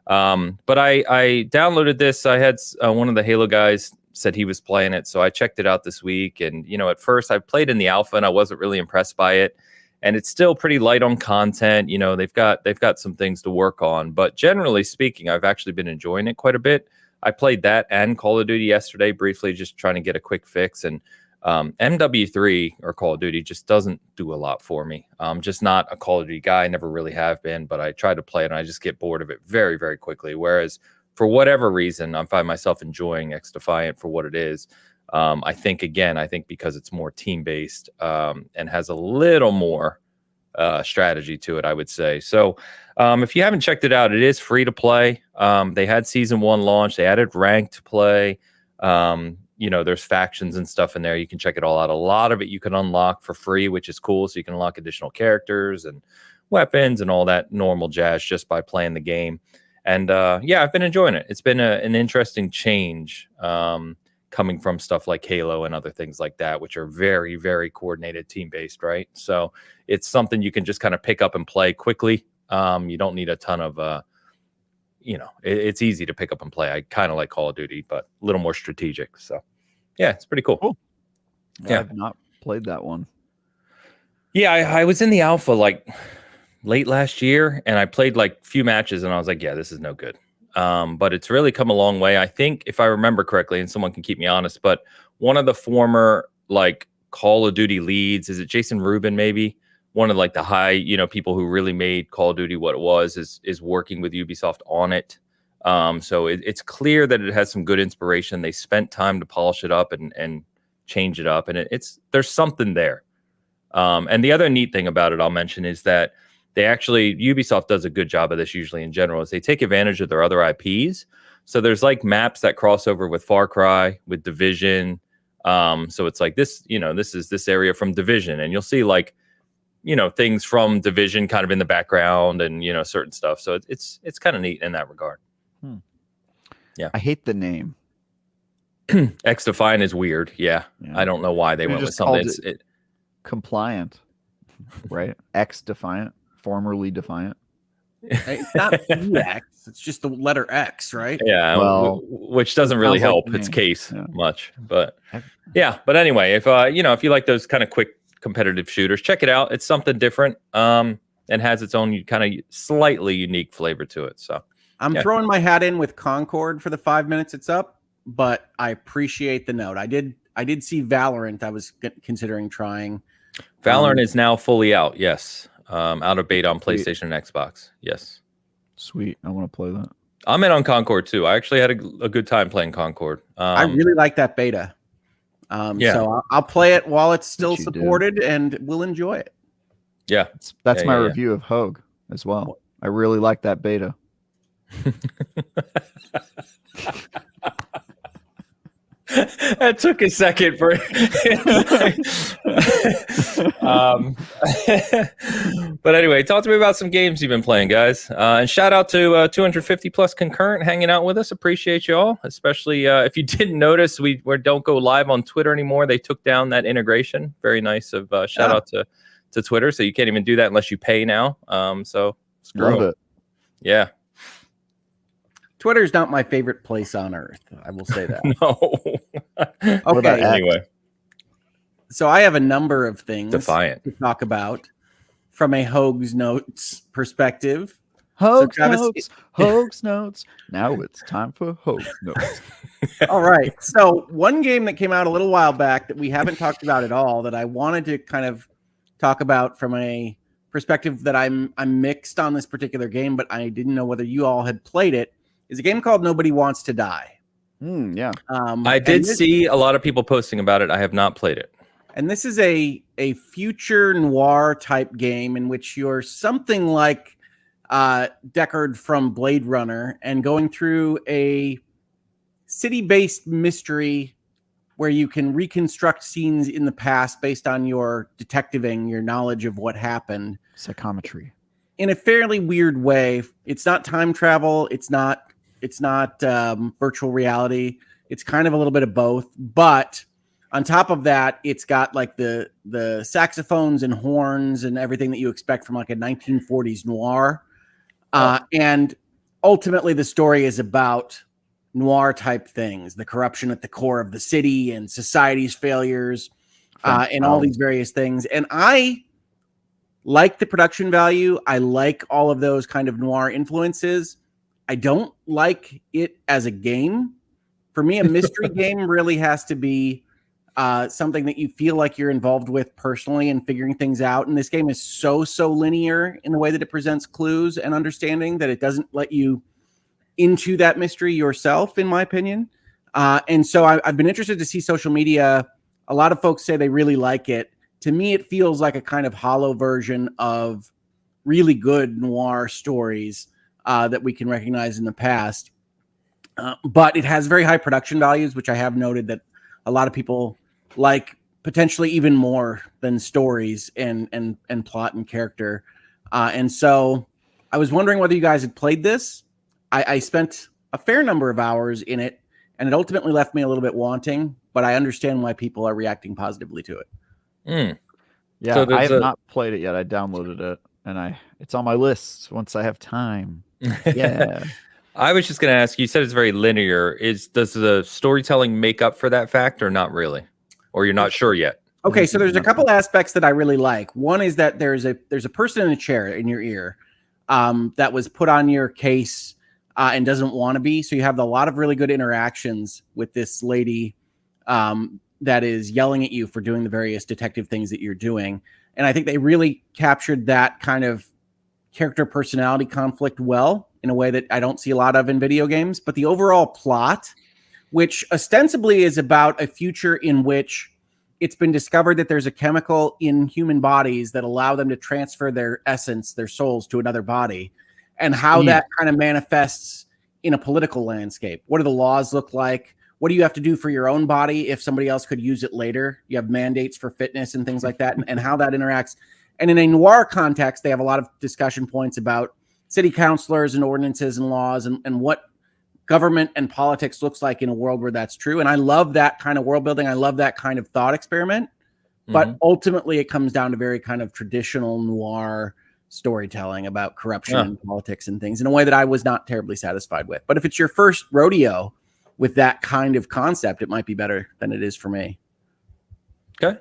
But I downloaded this. I had one of the Halo guys said he was playing it, so I checked it out this week. And at first I played in the alpha and I wasn't really impressed by it. And it's still pretty light on content. They've got some things to work on. But generally speaking, I've actually been enjoying it quite a bit. I played that and Call of Duty yesterday briefly, just trying to get a quick fix. And MW3 or Call of Duty just doesn't do a lot for me. I'm just not a Call of Duty guy. I never really have been, but I try to play it and I just get bored of it very, very quickly. Whereas for whatever reason, I find myself enjoying X-Defiant for what it is. I think because it's more team-based and has a little more strategy to it, I would say. So if you haven't checked it out, it is free to play. They had Season 1 launch. They added ranked play. There's factions and stuff in there. You can check it all out. A lot of it you can unlock for free, which is cool. So you can unlock additional characters and weapons and all that normal jazz just by playing the game. And I've been enjoying it. It's been an interesting change coming from stuff like Halo and other things like that, which are very, very coordinated team-based, right? So it's something you can just kind of pick up and play quickly. You don't need a ton of it's easy to pick up and play. I kind of like Call of Duty, but a little more strategic. So, yeah, it's pretty cool. Yeah, I've not played that one. Yeah, I was in the alpha like late last year, and I played like a few matches, and I was like, yeah, this is no good. But it's really come a long way. I think, if I remember correctly, and someone can keep me honest, but one of the former like Call of Duty leads, is it Jason Rubin maybe? One of like the high, people who really made Call of Duty what it was is working with Ubisoft on it. So it's clear that it has some good inspiration. They spent time to polish it up and change it up, and there's something there. And the other neat thing about it I'll mention is that Ubisoft does a good job of this usually in general, is they take advantage of their other IPs. So there's like maps that cross over with Far Cry, with Division. So it's like this, this is this area from Division, and you'll see like, things from Division kind of in the background and, certain stuff. So it's kind of neat in that regard. Yeah. I hate the name. X-Defiant is weird. Yeah. I don't know why they went with something. Compliant, right? X-Defiant, formerly Defiant. It's not X. It's just the letter X, right? Yeah. Well, which doesn't really help its case much, but yeah. But anyway, if you like those kind of quick competitive shooters, check it out. It's something different and has its own kind of slightly unique flavor to it. So I'm throwing my hat in with Concord for the 5 minutes it's up, but I appreciate the note. I did see Valorant. I was considering trying. Valorant is now fully out. Yes. Out of beta on PlayStation and Xbox. Yes. Sweet. I want to play that. I'm in on Concord too. I actually had a good time playing Concord. I really like that beta. So I'll play it while it's still supported, and we'll enjoy it. Yeah, that's my review of Hogue as well. I really like that beta. That took a second for but anyway, talk to me about some games you've been playing, guys, and shout out to 250 plus concurrent hanging out with us. Appreciate you all, especially if you didn't notice, we don't go live on Twitter anymore. They took down that integration. Very nice of shout out to Twitter, so you can't even do that unless you pay now. So love it. Yeah, Twitter's not my favorite place on earth. I will say that. No. Okay. Anyway, so I have a number of things Defiant to talk about from a Hogue's Notes perspective. Hogue's Notes. Now it's time for Hogue's Notes. All right. So one game that came out a little while back that we haven't talked about at all that I wanted to kind of talk about from a perspective that I'm mixed on this particular game, but I didn't know whether you all had played it, is a game called Nobody Wants to Die. Yeah. I did see a lot of people posting about it. I have not played it. And this is a future noir type game in which you're something like Deckard from Blade Runner and going through a city-based mystery where you can reconstruct scenes in the past based on your detectiving, your knowledge of what happened. Psychometry. In a fairly weird way. It's not time travel. It's not virtual reality. It's kind of a little bit of both. But on top of that, it's got like the saxophones and horns and everything that you expect from like a 1940s noir. And ultimately, the story is about noir type things, the corruption at the core of the city and society's failures and all these various things. And I like the production value. I like all of those kind of noir influences. I don't like it as a game. For me, a mystery game really has to be something that you feel like you're involved with personally and figuring things out. And this game is so linear in the way that it presents clues and understanding that it doesn't let you into that mystery yourself, in my opinion. And so I've been interested to see social media. A lot of folks say they really like it. To me, it feels like a kind of hollow version of really good noir stories that we can recognize in the past. But it has very high production values, which I have noted that a lot of people like potentially even more than stories and plot and character. And so I was wondering whether you guys had played this. I spent a fair number of hours in it, and it ultimately left me a little bit wanting, but I understand why people are reacting positively to it. Yeah, so I have not played it yet. I downloaded it, and it's on my list once I have time. Yeah. I was just going to ask, you said it's very linear. Does the storytelling make up for that fact or not really? Or you're not sure yet? Okay, so there's a couple aspects that I really like. One is that there's a person in a chair in your ear that was put on your case and doesn't want to be. So you have a lot of really good interactions with this lady that is yelling at you for doing the various detective things that you're doing. And I think they really captured that kind of character personality conflict well in a way that I don't see a lot of in video games. But the overall plot, which ostensibly is about a future in which it's been discovered that there's a chemical in human bodies that allow them to transfer their essence, their souls, to another body, and how that kind of manifests in a political landscape. What do the laws look like? What do you have to do for your own body if somebody else could use it later? You have mandates for fitness and things like that, and how that interacts. And in a noir context, they have a lot of discussion points about city councilors and ordinances and laws and what government and politics looks like in a world where that's true. And I love that kind of world building. I love that kind of thought experiment. But ultimately, it comes down to very kind of traditional noir storytelling about corruption and politics and things in a way that I was not terribly satisfied with. But if it's your first rodeo with that kind of concept, it might be better than it is for me. Okay.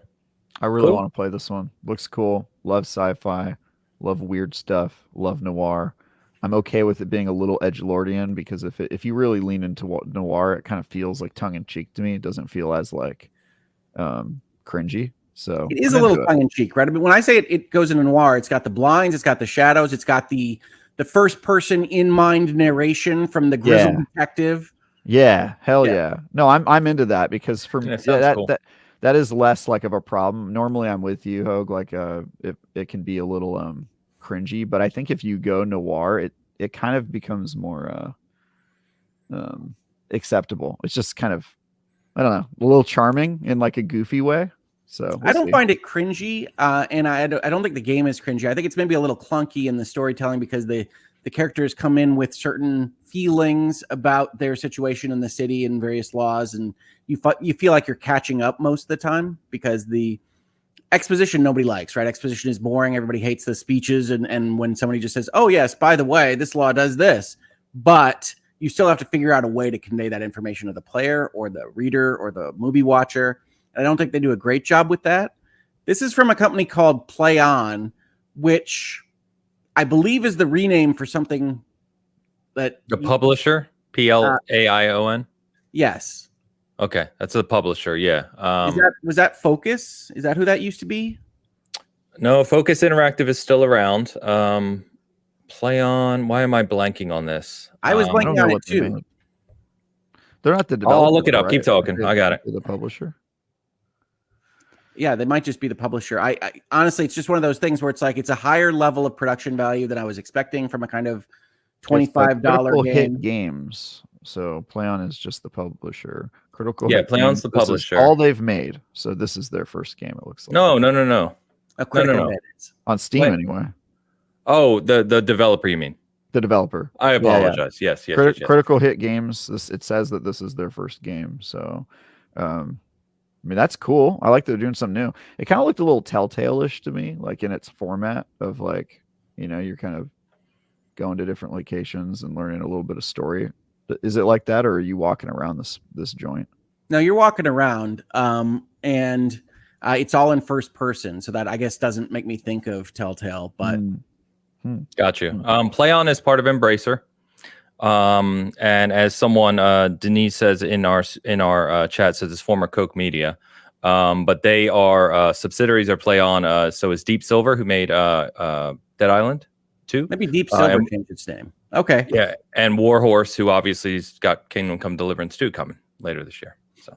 I really want to play this one. Looks cool. Love sci-fi. Love weird stuff. Love noir. I'm okay with it being a little edgelordian because if you really lean into noir, it kind of feels like tongue-in-cheek to me. It doesn't feel as like cringy. So it is a little tongue-in-cheek, right? I mean, when I say it goes into noir, it's got the blinds, it's got the shadows, it's got the the first person in mind narration from the grizzled detective. Yeah, hell yeah. No, I'm into that because for me cool. that is less like of a problem. Normally I'm with you, Hogue, like it can be a little cringy, but I think if you go noir, it kind of becomes more acceptable. It's just kind of, I don't know, a little charming in like a goofy way. So I don't find it cringy, and I don't think the game is cringy. I think it's maybe a little clunky in the storytelling because the characters come in with certain feelings about their situation in the city and various laws, and you feel like you're catching up most of the time because the exposition nobody likes, right? Exposition is boring. Everybody hates the speeches, and when somebody just says, "Oh yes, by the way, this law does this," but you still have to figure out a way to convey that information to the player or the reader or the movie watcher. And I don't think they do a great job with that. This is from a company called Play On, which I believe is the rename for something that the publisher, Plaion. Yes. Okay, that's the publisher. Yeah. Was that Focus? Is that who that used to be? No, Focus Interactive is still around. Play On. Why am I blanking on this? I was blanking on it too. They're not the developer. I'll look it up. Right? Keep talking. I got it. The publisher. Yeah, they might just be the publisher. I honestly, it's just one of those things where it's like it's a higher level of production value than I was expecting from a kind of $25 game. Hit games. So PlayOn is just the publisher. Critical. Yeah, Hit PlayOn's Games, the publisher. All they've made. So this is their first game. It looks like. No. No. On Steam anyway. Oh, the developer, you mean? The developer. I apologize. Yeah. Yes. Critical Hit Games. It says that this is their first game. So, I mean, that's cool. I like that they're doing something new. It kind of looked a little Telltale-ish to me, like in its format of like, you're kind of going to different locations and learning a little bit of story. Is it like that, or are you walking around this joint? No, you're walking around, and it's all in first person, so that I guess doesn't make me think of Telltale, but got you. PlayOn is part of Embracer, and as someone Denise says in our chat, says it's former Coke Media, but they are subsidiaries of PlayOn. So is Deep Silver, who made Dead Island 2. Maybe Deep Silver changed its name. Okay. Yeah, and Warhorse, who obviously has got Kingdom Come Deliverance 2 coming later this year. So,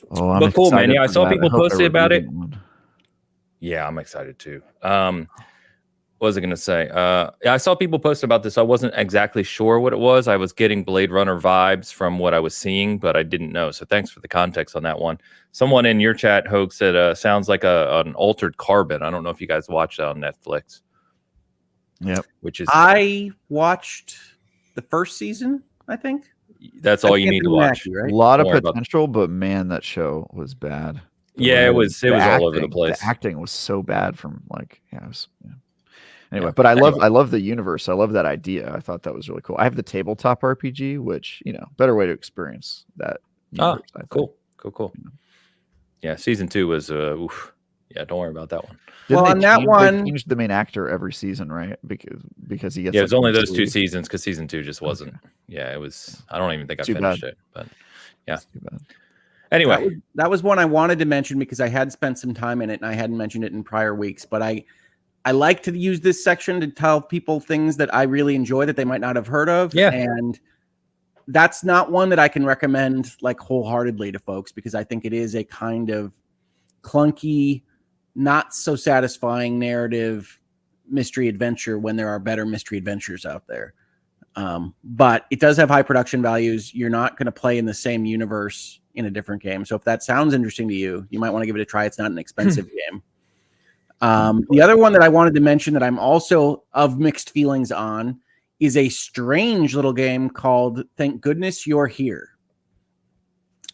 but cool, man. Yeah, I saw people posted about it. Yeah, I'm excited too. What was I going to say? Yeah, I saw people post about this. I wasn't exactly sure what it was. I was getting Blade Runner vibes from what I was seeing, but I didn't know. So thanks for the context on that one. Someone in your chat, Hogue, said sounds like an Altered Carbon. I don't know if you guys watched that on Netflix. Yep. I watched the first season, I think. That's all you need to watch. Right? A lot of potential, but man, that show was bad. It was all over the place. The acting was so bad from Anyway, but I love the universe. I love that idea. I thought that was really cool. I have the tabletop RPG, which, better way to experience that universe, cool. Yeah, season 2 was oof. Yeah, don't worry about that one. They changed the main actor every season, right? Because he gets. Yeah, it was only those 2 seasons because season 2 just wasn't. Okay. Yeah, it was. I don't even think I finished it, but yeah. Anyway, that was one I wanted to mention because I had spent some time in it and I hadn't mentioned it in prior weeks. But I like to use this section to tell people things that I really enjoy that they might not have heard of. Yeah, and that's not one that I can recommend like wholeheartedly to folks because I think it is a kind of clunky, not so satisfying narrative mystery adventure when there are better mystery adventures out there. But it does have high production values. You're not going to play in the same universe in a different game. So if that sounds interesting to you, you might want to give it a try. It's not an expensive game. The other one that I wanted to mention that I'm also of mixed feelings on is a strange little game called Thank Goodness You're Here.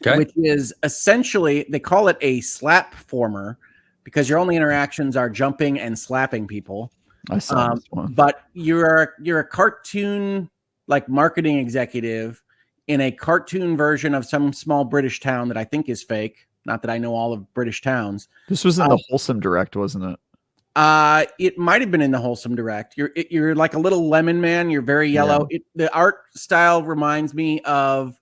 Okay. Which is essentially, they call it a slap-former because your only interactions are jumping and slapping people. I saw this one. But you're a cartoon like marketing executive in a cartoon version of some small British town that I think is fake. Not that I know all of British towns. This was in the Wholesome Direct, wasn't it? It might have been in the Wholesome Direct. You're like a little lemon man. You're very yellow. Yeah. The art style reminds me of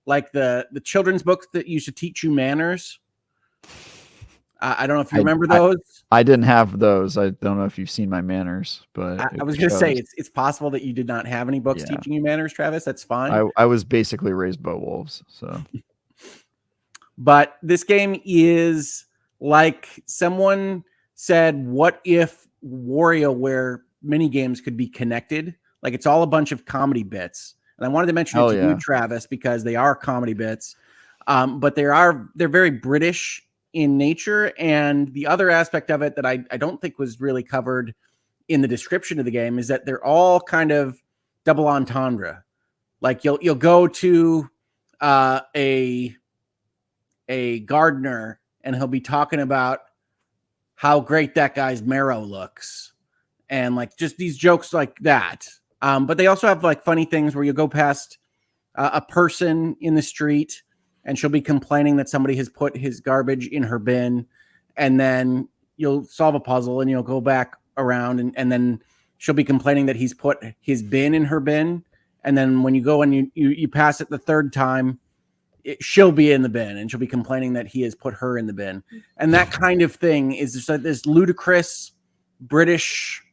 like the children's books that used to teach you manners. I don't know if you remember those. I didn't have those. I don't know if you've seen my manners, but I was going to say it's possible that you did not have any books teaching you manners, Travis. That's fine. I was basically raised by wolves, so. But this game is like someone said, what if WarioWare mini games could be connected? Like it's all a bunch of comedy bits. And I wanted to mention it to you, Travis, because they are comedy bits. But they're very British in nature. And the other aspect of it that I don't think was really covered in the description of the game is that they're all kind of double entendre. Like you'll go to a gardener and he'll be talking about how great that guy's marrow looks and like just these jokes like that. But they also have like funny things where you'll go past a person in the street and she'll be complaining that somebody has put his garbage in her bin, and then you'll solve a puzzle and you'll go back around and then she'll be complaining that he's put his bin in her bin. And then when you go and you pass it the third time, she'll be in the bin and she'll be complaining that he has put her in the bin. And that kind of thing is just like this ludicrous British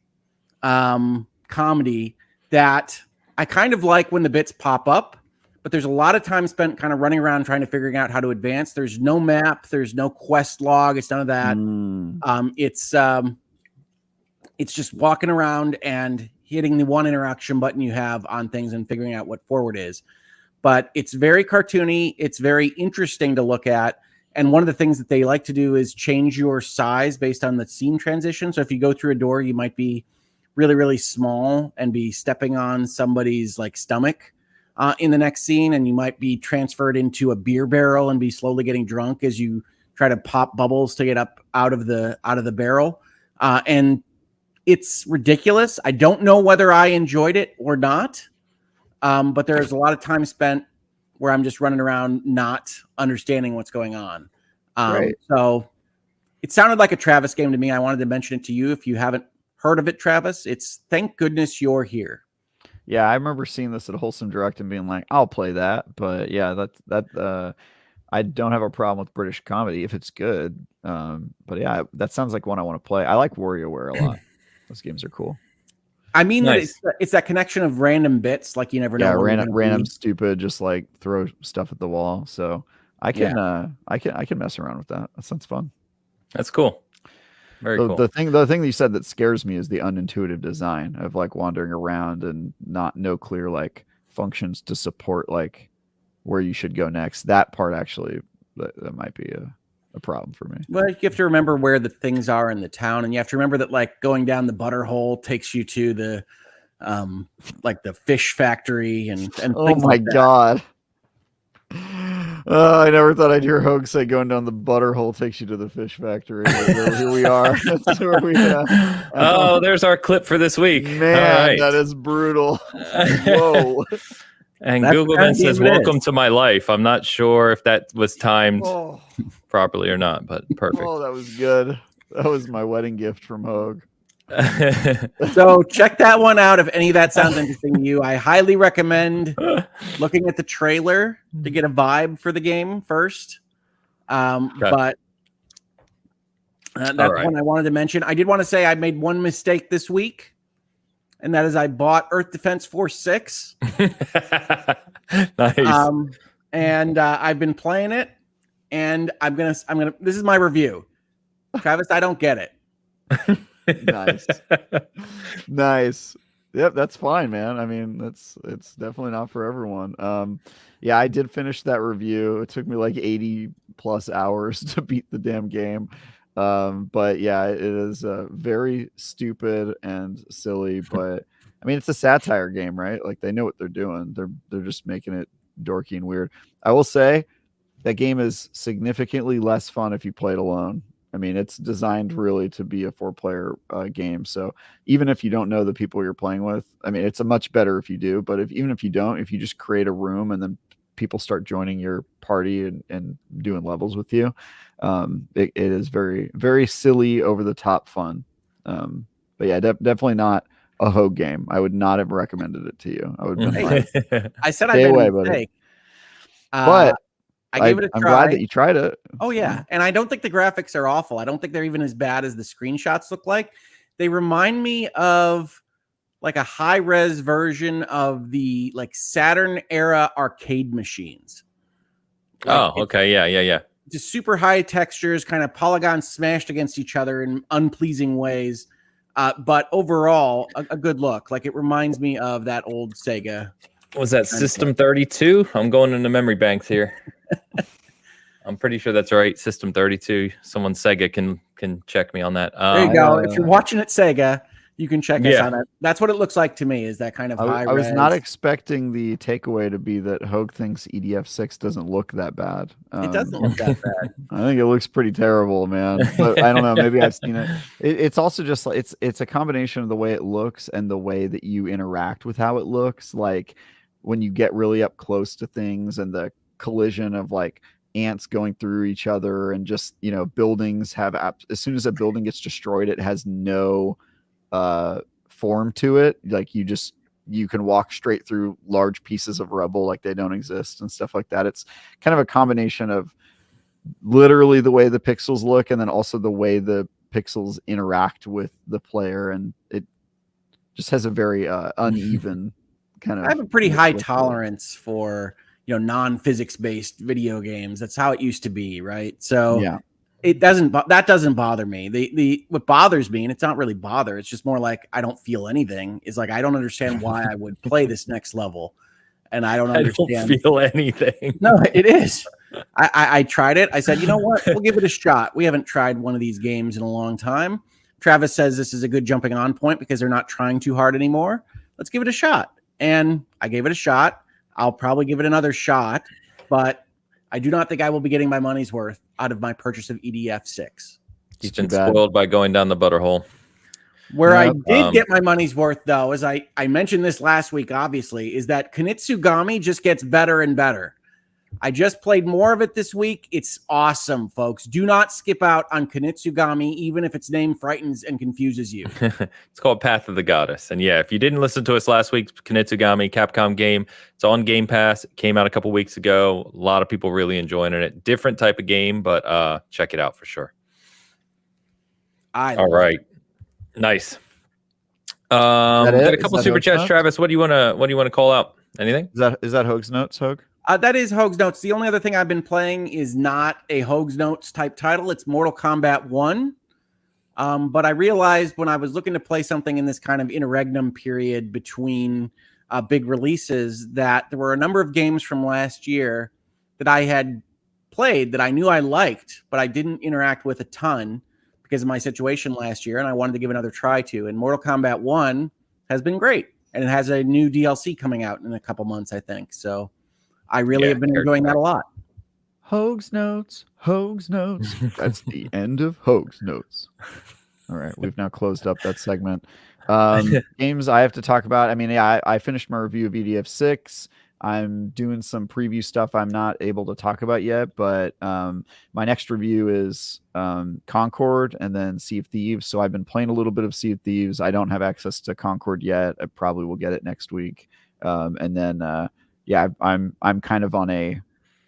comedy that I kind of like when the bits pop up, but there's a lot of time spent kind of running around trying to figuring out how to advance. There's no map. There's no quest log. It's none of that. It's just walking around and hitting the one interaction button you have on things and figuring out what forward is. But it's very cartoony. It's very interesting to look at. And one of the things that they like to do is change your size based on the scene transition. So if you go through a door, you might be really, really small and be stepping on somebody's like stomach in the next scene. And you might be transferred into a beer barrel and be slowly getting drunk as you try to pop bubbles to get up out of the barrel. And it's ridiculous. I don't know whether I enjoyed it or not. But there's a lot of time spent where I'm just running around not understanding what's going on. Right. So it sounded like a Travis game to me. I wanted to mention it to you. If you haven't heard of it, Travis, it's Thank Goodness You're Here. Yeah, I remember seeing this at Wholesome Direct and being like, I'll play that. But yeah, I don't have a problem with British comedy if it's good. But yeah, that sounds like one I want to play. I like WarioWare a lot. Those games are cool. I mean, nice. That it's that connection of random bits, like you never know. Yeah, random stupid, just like throw stuff at the wall. So I can mess around with that. That sounds fun. That's cool. Very cool. The thing that you said that scares me is the unintuitive design of like wandering around and no clear like functions to support like where you should go next. That part actually that might be a problem for me. Well, you have to remember where the things are in the town, and you have to remember that like going down the butter hole takes you to the like the fish factory and oh my god. I never thought I'd hear Hogue say going down the butter hole takes you to the fish factory. Here we are. That's where we are. Oh, there's our clip for this week. Man, that is brutal. Whoa. And Googleman says, welcome to my life. I'm not sure if that was timed properly or not, but perfect. Oh, that was good. That was my wedding gift from Hogue. So check that one out if any of that sounds interesting to you. I highly recommend looking at the trailer to get a vibe for the game first. But that's one I wanted to mention. I did want to say I made one mistake this week, and that is I bought Earth Defense Force 6. Nice. And I've been playing it, and I'm gonna this is my review. Travis, I don't get it. Nice. Yep, that's fine, man. I mean, it's definitely not for everyone. Yeah, I did finish that review. It took me like 80 plus hours to beat the damn game. But yeah, it is very stupid and silly, but I mean, it's a satire game, right? Like they know what they're doing. They're just making it dorky and weird. I will say that game is significantly less fun if you play it alone. I mean, it's designed really to be a 4-player game. So even if you don't know the people you're playing with, I mean, it's a much better if you do. But even if you don't, if you just create a room and then people start joining your party and doing levels with you, it is very, very silly, over the top fun. But yeah, definitely not a Hogue game. I would not have recommended it to you. I would have been like, I said I made a mistake. But I gave it a try. I'm glad that you tried it. Oh yeah, and I don't think the graphics are awful. I don't think they're even as bad as the screenshots look like. They remind me of like a high-res version of the like Saturn era arcade machines. Like, okay, yeah. Just super high textures, kind of polygons smashed against each other in unpleasing ways. But overall, a good look. Like it reminds me of that old Sega. Was that System 32? I'm going into memory banks here. I'm pretty sure that's right. System 32. Someone Sega can check me on that. There you go. If you're watching at Sega, you can check us on it. That's what it looks like to me, is that kind of high res. I was not expecting the takeaway to be that Hogue thinks EDF6 doesn't look that bad. It doesn't look that bad. I think it looks pretty terrible, man. But I don't know. Maybe I've seen it. It's also just like it's a combination of the way it looks and the way that you interact with how it looks. Like when you get really up close to things and the collision of like ants going through each other and just, buildings have as soon as a building gets destroyed, it has no form to it. Like you can walk straight through large pieces of rubble like they don't exist and stuff like that. It's kind of a combination of literally the way the pixels look and then also the way the pixels interact with the player, and it just has a very uneven kind of. I have a pretty high tolerance for non-physics based video games. That's how it used to be, right? So yeah. That doesn't bother me. What bothers me, and it's not really bother, it's just more like I don't feel anything, is like I don't understand why I would play this next level, and I don't understand. I don't feel anything. No, it is. I tried it. I said, you know what? We'll give it a shot. We haven't tried one of these games in a long time. Travis says this is a good jumping on point because they're not trying too hard anymore. Let's give it a shot. And I gave it a shot. I'll probably give it another shot, but I do not think I will be getting my money's worth out of my purchase of EDF6. He's been spoiled by going down the butterhole. Where I did get my money's worth, though, as I mentioned this last week, obviously, is that Kunitsugami just gets better and better. I just played more of it this week. It's awesome, folks. Do not skip out on Kunitsugami, even if its name frightens and confuses you. It's called Path of the Goddess. And yeah, if you didn't listen to us last week, Kunitsugami, Capcom game, it's on Game Pass. It came out a couple weeks ago. A lot of people really enjoying it. Different type of game, but check it out for sure. All right. Nice. Got a couple super chats, Travis. What do you want to call out? Anything? Is that Hogue's Notes, Hogue? That is Hogue's Notes. The only other thing I've been playing is not a Hogue's Notes type title. It's Mortal Kombat 1. But I realized when I was looking to play something in this kind of interregnum period between big releases that there were a number of games from last year that I had played that I knew I liked, but I didn't interact with a ton because of my situation last year, and I wanted to give another try to. And Mortal Kombat 1 has been great, and it has a new DLC coming out in a couple months, I think. So I really have been enjoying that a lot. Hogue's Notes. That's the end of Hogue's Notes. All right, we've now closed up that segment. Games I have to talk about. I mean, yeah, I finished my review of EDF6. I'm doing some preview stuff I'm not able to talk about yet, but my next review is Concord and then Sea of Thieves. So I've been playing a little bit of Sea of Thieves. I don't have access to Concord yet. I probably will get it next week. And then yeah, I'm kind of on a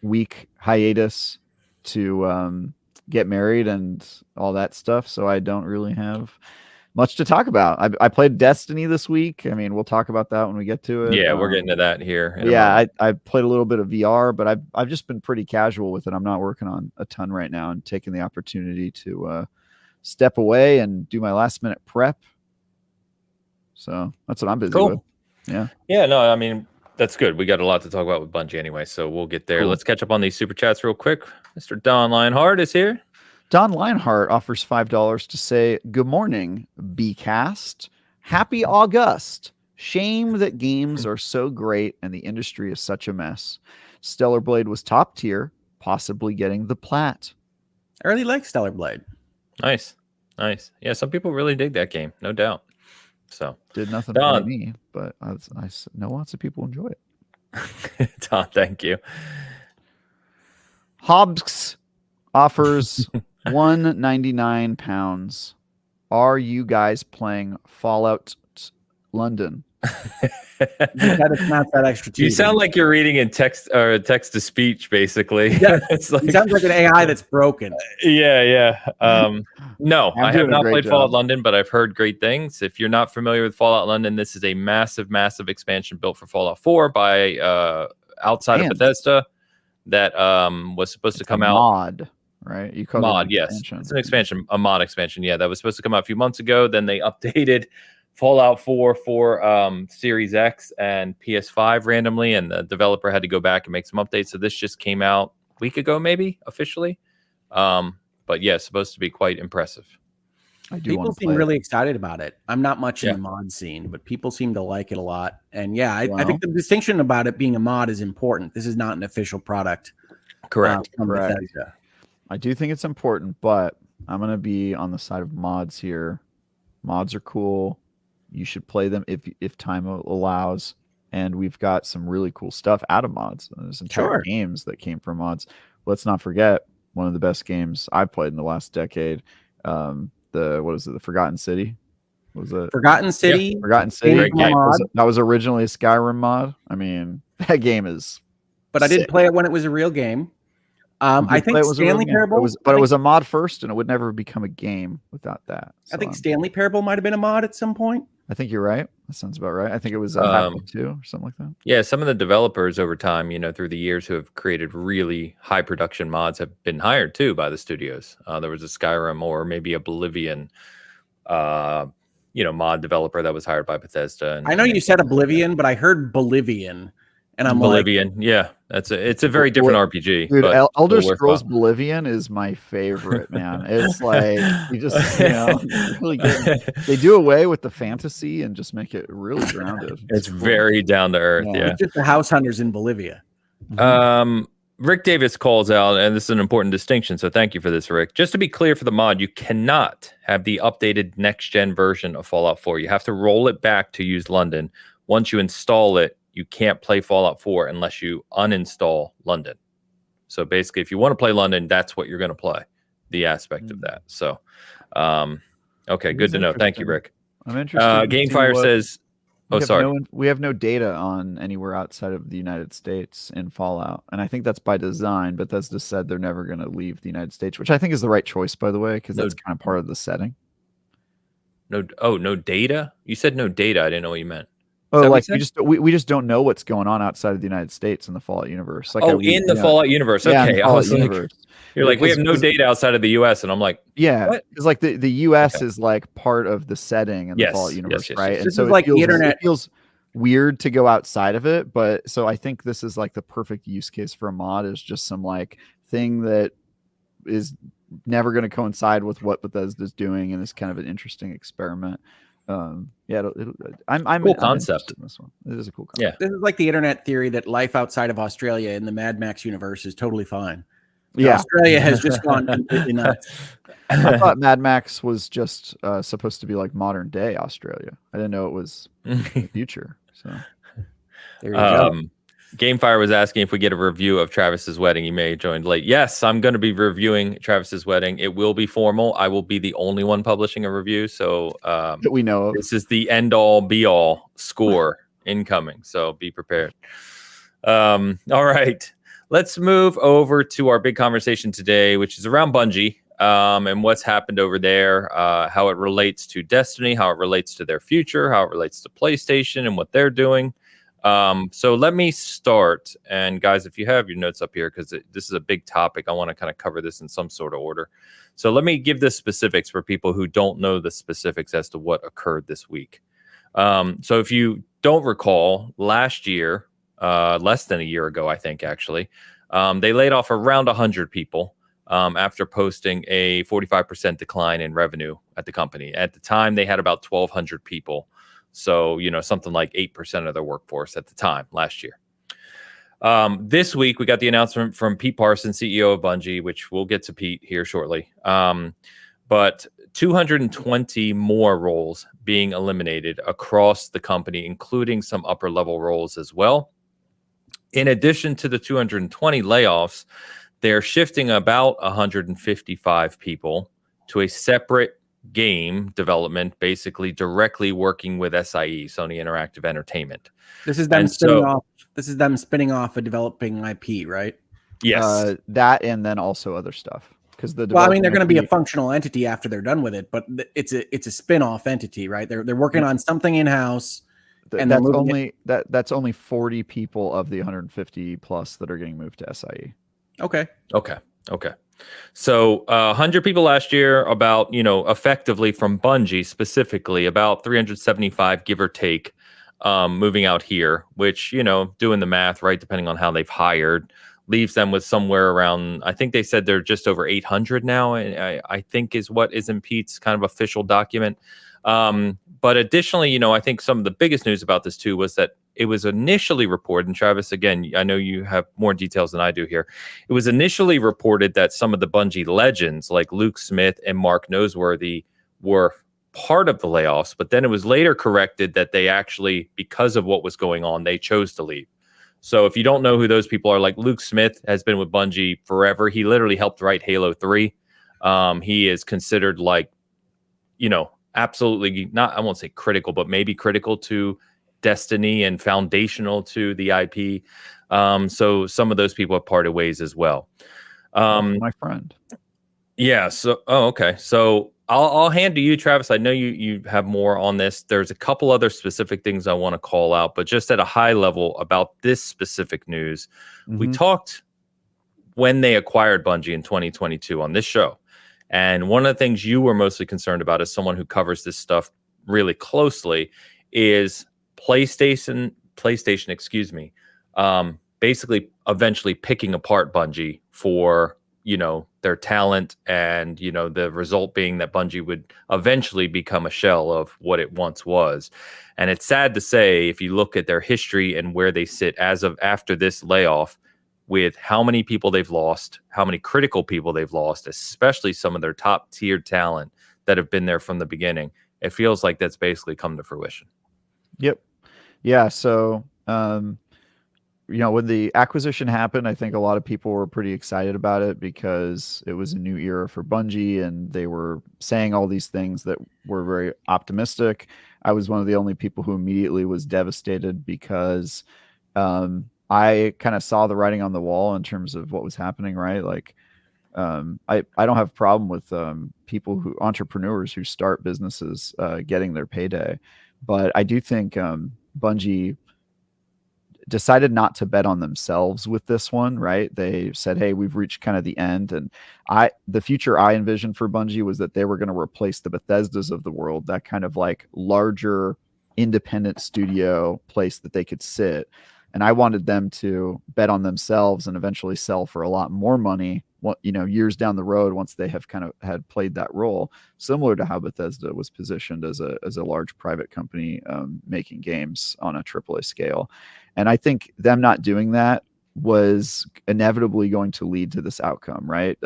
week hiatus to get married and all that stuff, so I don't really have much to talk about. I played Destiny this week. I mean, we'll talk about that when we get to it. Yeah, we're getting to that here. Yeah, I played a little bit of VR, but I've just been pretty casual with it. I'm not working on a ton right now and taking the opportunity to step away and do my last minute prep. So that's what I'm busy with. Yeah. Yeah, no, I mean, that's good. We got a lot to talk about with Bungie anyway, so we'll get there. Cool. Let's catch up on these super chats real quick. Mr. Don Lionheart is here. Don Lionheart offers $5 to say, "Good morning, Bcast. Happy August. Shame that games are so great and the industry is such a mess. Stellar Blade was top tier, possibly getting the plat." I really like Stellar Blade. Nice. Yeah, some people really dig that game, no doubt. So did nothing for me, but I know lots of people enjoy it. Don, thank you. Hobbs offers £199. Are you guys playing Fallout London. It's not that extra. You sound like you're reading in text or text to speech, basically. Yeah. It's like, it sounds like an AI that's broken. Yeah. No, I have not played Fallout job. London, but I've heard great things. If you're not familiar with Fallout London, this is a massive, massive expansion built for Fallout 4 by outside of Bethesda that was supposed to come out. Mod, right? You call mod, yes. It's an expansion, a mod expansion. Yeah, that was supposed to come out a few months ago. Then they updated Fallout 4 for Series X and PS5 randomly, and the developer had to go back and make some updates. So this just came out a week ago, maybe officially. But yeah, supposed to be quite impressive. People seem really excited about it. I'm not much in the mod scene, but people seem to like it a lot. And yeah, I think the distinction about it being a mod is important. This is not an official product. Correct. Correct. I do think it's important, but I'm going to be on the side of mods here. Mods are cool. You should play them if time allows. And we've got some really cool stuff out of mods. There's entire games that came from mods. Let's not forget one of the best games I've played in the last decade. The Forgotten City. What was it? Forgotten City. Yeah. Forgotten City. That was originally a Skyrim mod. I mean, that game is. But sick. I didn't play it when it was a real game. I think Stanley Parable. It was a mod first, and it would never become a game without that. So, I think Stanley Parable might have been a mod at some point. I think you're right. That sounds about right. I think it was Half-Life 2 or something like that. Yeah, some of the developers over time, through the years who have created really high production mods have been hired too by the studios. There was a Skyrim or maybe Oblivion, mod developer that was hired by Bethesda. I know you said Oblivion, but I heard Bolivian. And I'm Bolivian, yeah, it's a very different RPG. Dude, Elder Scrolls Bolivian is my favorite, man. It's like you just really good. They do away with the fantasy and just make it really grounded. It's cool. Very down to earth. Yeah. It's just the house hunters in Bolivia. Rick Davis calls out, and this is an important distinction. So thank you for this, Rick. Just to be clear for the mod, you cannot have the updated next gen version of Fallout 4. You have to roll it back to use London. Once you install it, you can't play Fallout 4 unless you uninstall London. So basically, if you want to play London, that's what you're going to play, the aspect of that. So, okay, good to know. Thank you, Rick. I'm interested. Gamefire says, we have no data on anywhere outside of the United States in Fallout. And I think that's by design. Bethesda said they're never going to leave the United States, which I think is the right choice, by the way, because that's kind of part of the setting. No data? You said no data. I didn't know what you meant. Oh, like we just don't know what's going on outside of the United States in the Fallout universe. Like in the Fallout universe. Okay, yeah, I was like, you're like, we have no data outside of the U.S., and I'm like, yeah, because like the U.S. is like part of the setting in the Fallout universe, right? Yes. And so like the internet. It feels weird to go outside of it, but so I think this is like the perfect use case for a mod. Is just some like thing that is never going to coincide with what Bethesda's doing, and is kind of an interesting experiment. I'm cool concept in this one. It is a cool concept. Yeah, this is like the internet theory that life outside of Australia in the Mad Max universe is totally fine. Yeah, Australia has just gone completely nuts. I thought Mad Max was just supposed to be like modern day Australia. I didn't know it was the future. So there you go. Gamefire was asking if we get a review of Travis's wedding. He may have joined late. Yes, I'm going to be reviewing Travis's wedding. It will be formal. I will be the only one publishing a review. So that we know of. This is the end all be all score incoming. So be prepared. All right. Let's move over to our big conversation today, which is around Bungie and what's happened over there, how it relates to Destiny, how it relates to their future, how it relates to PlayStation and what they're doing. So let me start. And guys, if you have your notes up here, because this is a big topic, I want to kind of cover this in some sort of order. So let me give the specifics for people who don't know the specifics as to what occurred this week. So if you don't recall, last year, less than a year ago, I think, actually, they laid off around 100 people after posting a 45% decline in revenue at the company. At the time, they had about 1,200 people. So, something like 8% of their workforce at the time last year. This week, we got the announcement from Pete Parsons, CEO of Bungie, which we'll get to Pete here shortly. But 220 more roles being eliminated across the company, including some upper level roles as well. In addition to the 220 layoffs, they're shifting about 155 people to a separate game development, basically directly working with SIE, Sony Interactive Entertainment. This is them spinning off. This is them spinning off a developing IP, right? Yes, that and then also other stuff. Because they're going to be a functional entity after they're done with it, but it's a spin-off entity, right? They're working on something in house, and that's only 40 people of the 150 plus that are getting moved to SIE. Okay. So 100 people last year, about, effectively from Bungie specifically, about 375, give or take, moving out here, which, doing the math, right, depending on how they've hired, leaves them with somewhere around, I think they said they're just over 800 now, I think is what is in Pete's kind of official document. But additionally, I think some of the biggest news about this too was that it was initially reported, and Travis, again, I know you have more details than I do here. It was initially reported that some of the Bungie legends like Luke Smith and Mark Noseworthy were part of the layoffs, but then it was later corrected that they actually, because of what was going on, they chose to leave. So if you don't know who those people are, like Luke Smith has been with Bungie forever. He literally helped write Halo 3. He is considered absolutely not, I won't say critical, but maybe critical to Destiny and foundational to the IP. So some of those people have parted ways as well. My friend. Yeah. So, okay. So I'll hand to you, Travis. I know you have more on this. There's a couple other specific things I want to call out, but just at a high level about this specific news, we talked when they acquired Bungie in 2022 on this show. And one of the things you were mostly concerned about as someone who covers this stuff really closely is PlayStation, basically eventually picking apart Bungie for, their talent, and, the result being that Bungie would eventually become a shell of what it once was. And it's sad to say, if you look at their history and where they sit as of after this layoff, with how many people they've lost, how many critical people they've lost, especially some of their top tiered talent that have been there from the beginning, it feels like that's basically come to fruition. Yep. Yeah. So, when the acquisition happened, I think a lot of people were pretty excited about it because it was a new era for Bungie and they were saying all these things that were very optimistic. I was one of the only people who immediately was devastated because I kind of saw the writing on the wall in terms of what was happening, right? Like, I don't have a problem with entrepreneurs who start businesses getting their payday, but I do think Bungie decided not to bet on themselves with this one, right? They said, hey, we've reached kind of the end. And the future I envisioned for Bungie was that they were going to replace the Bethesdas of the world, that kind of like larger independent studio place that they could sit. And I wanted them to bet on themselves and eventually sell for a lot more money, years down the road, once they have kind of had played that role, similar to how Bethesda was positioned as a large private company making games on a AAA scale. And I think them not doing that was inevitably going to lead to this outcome, right?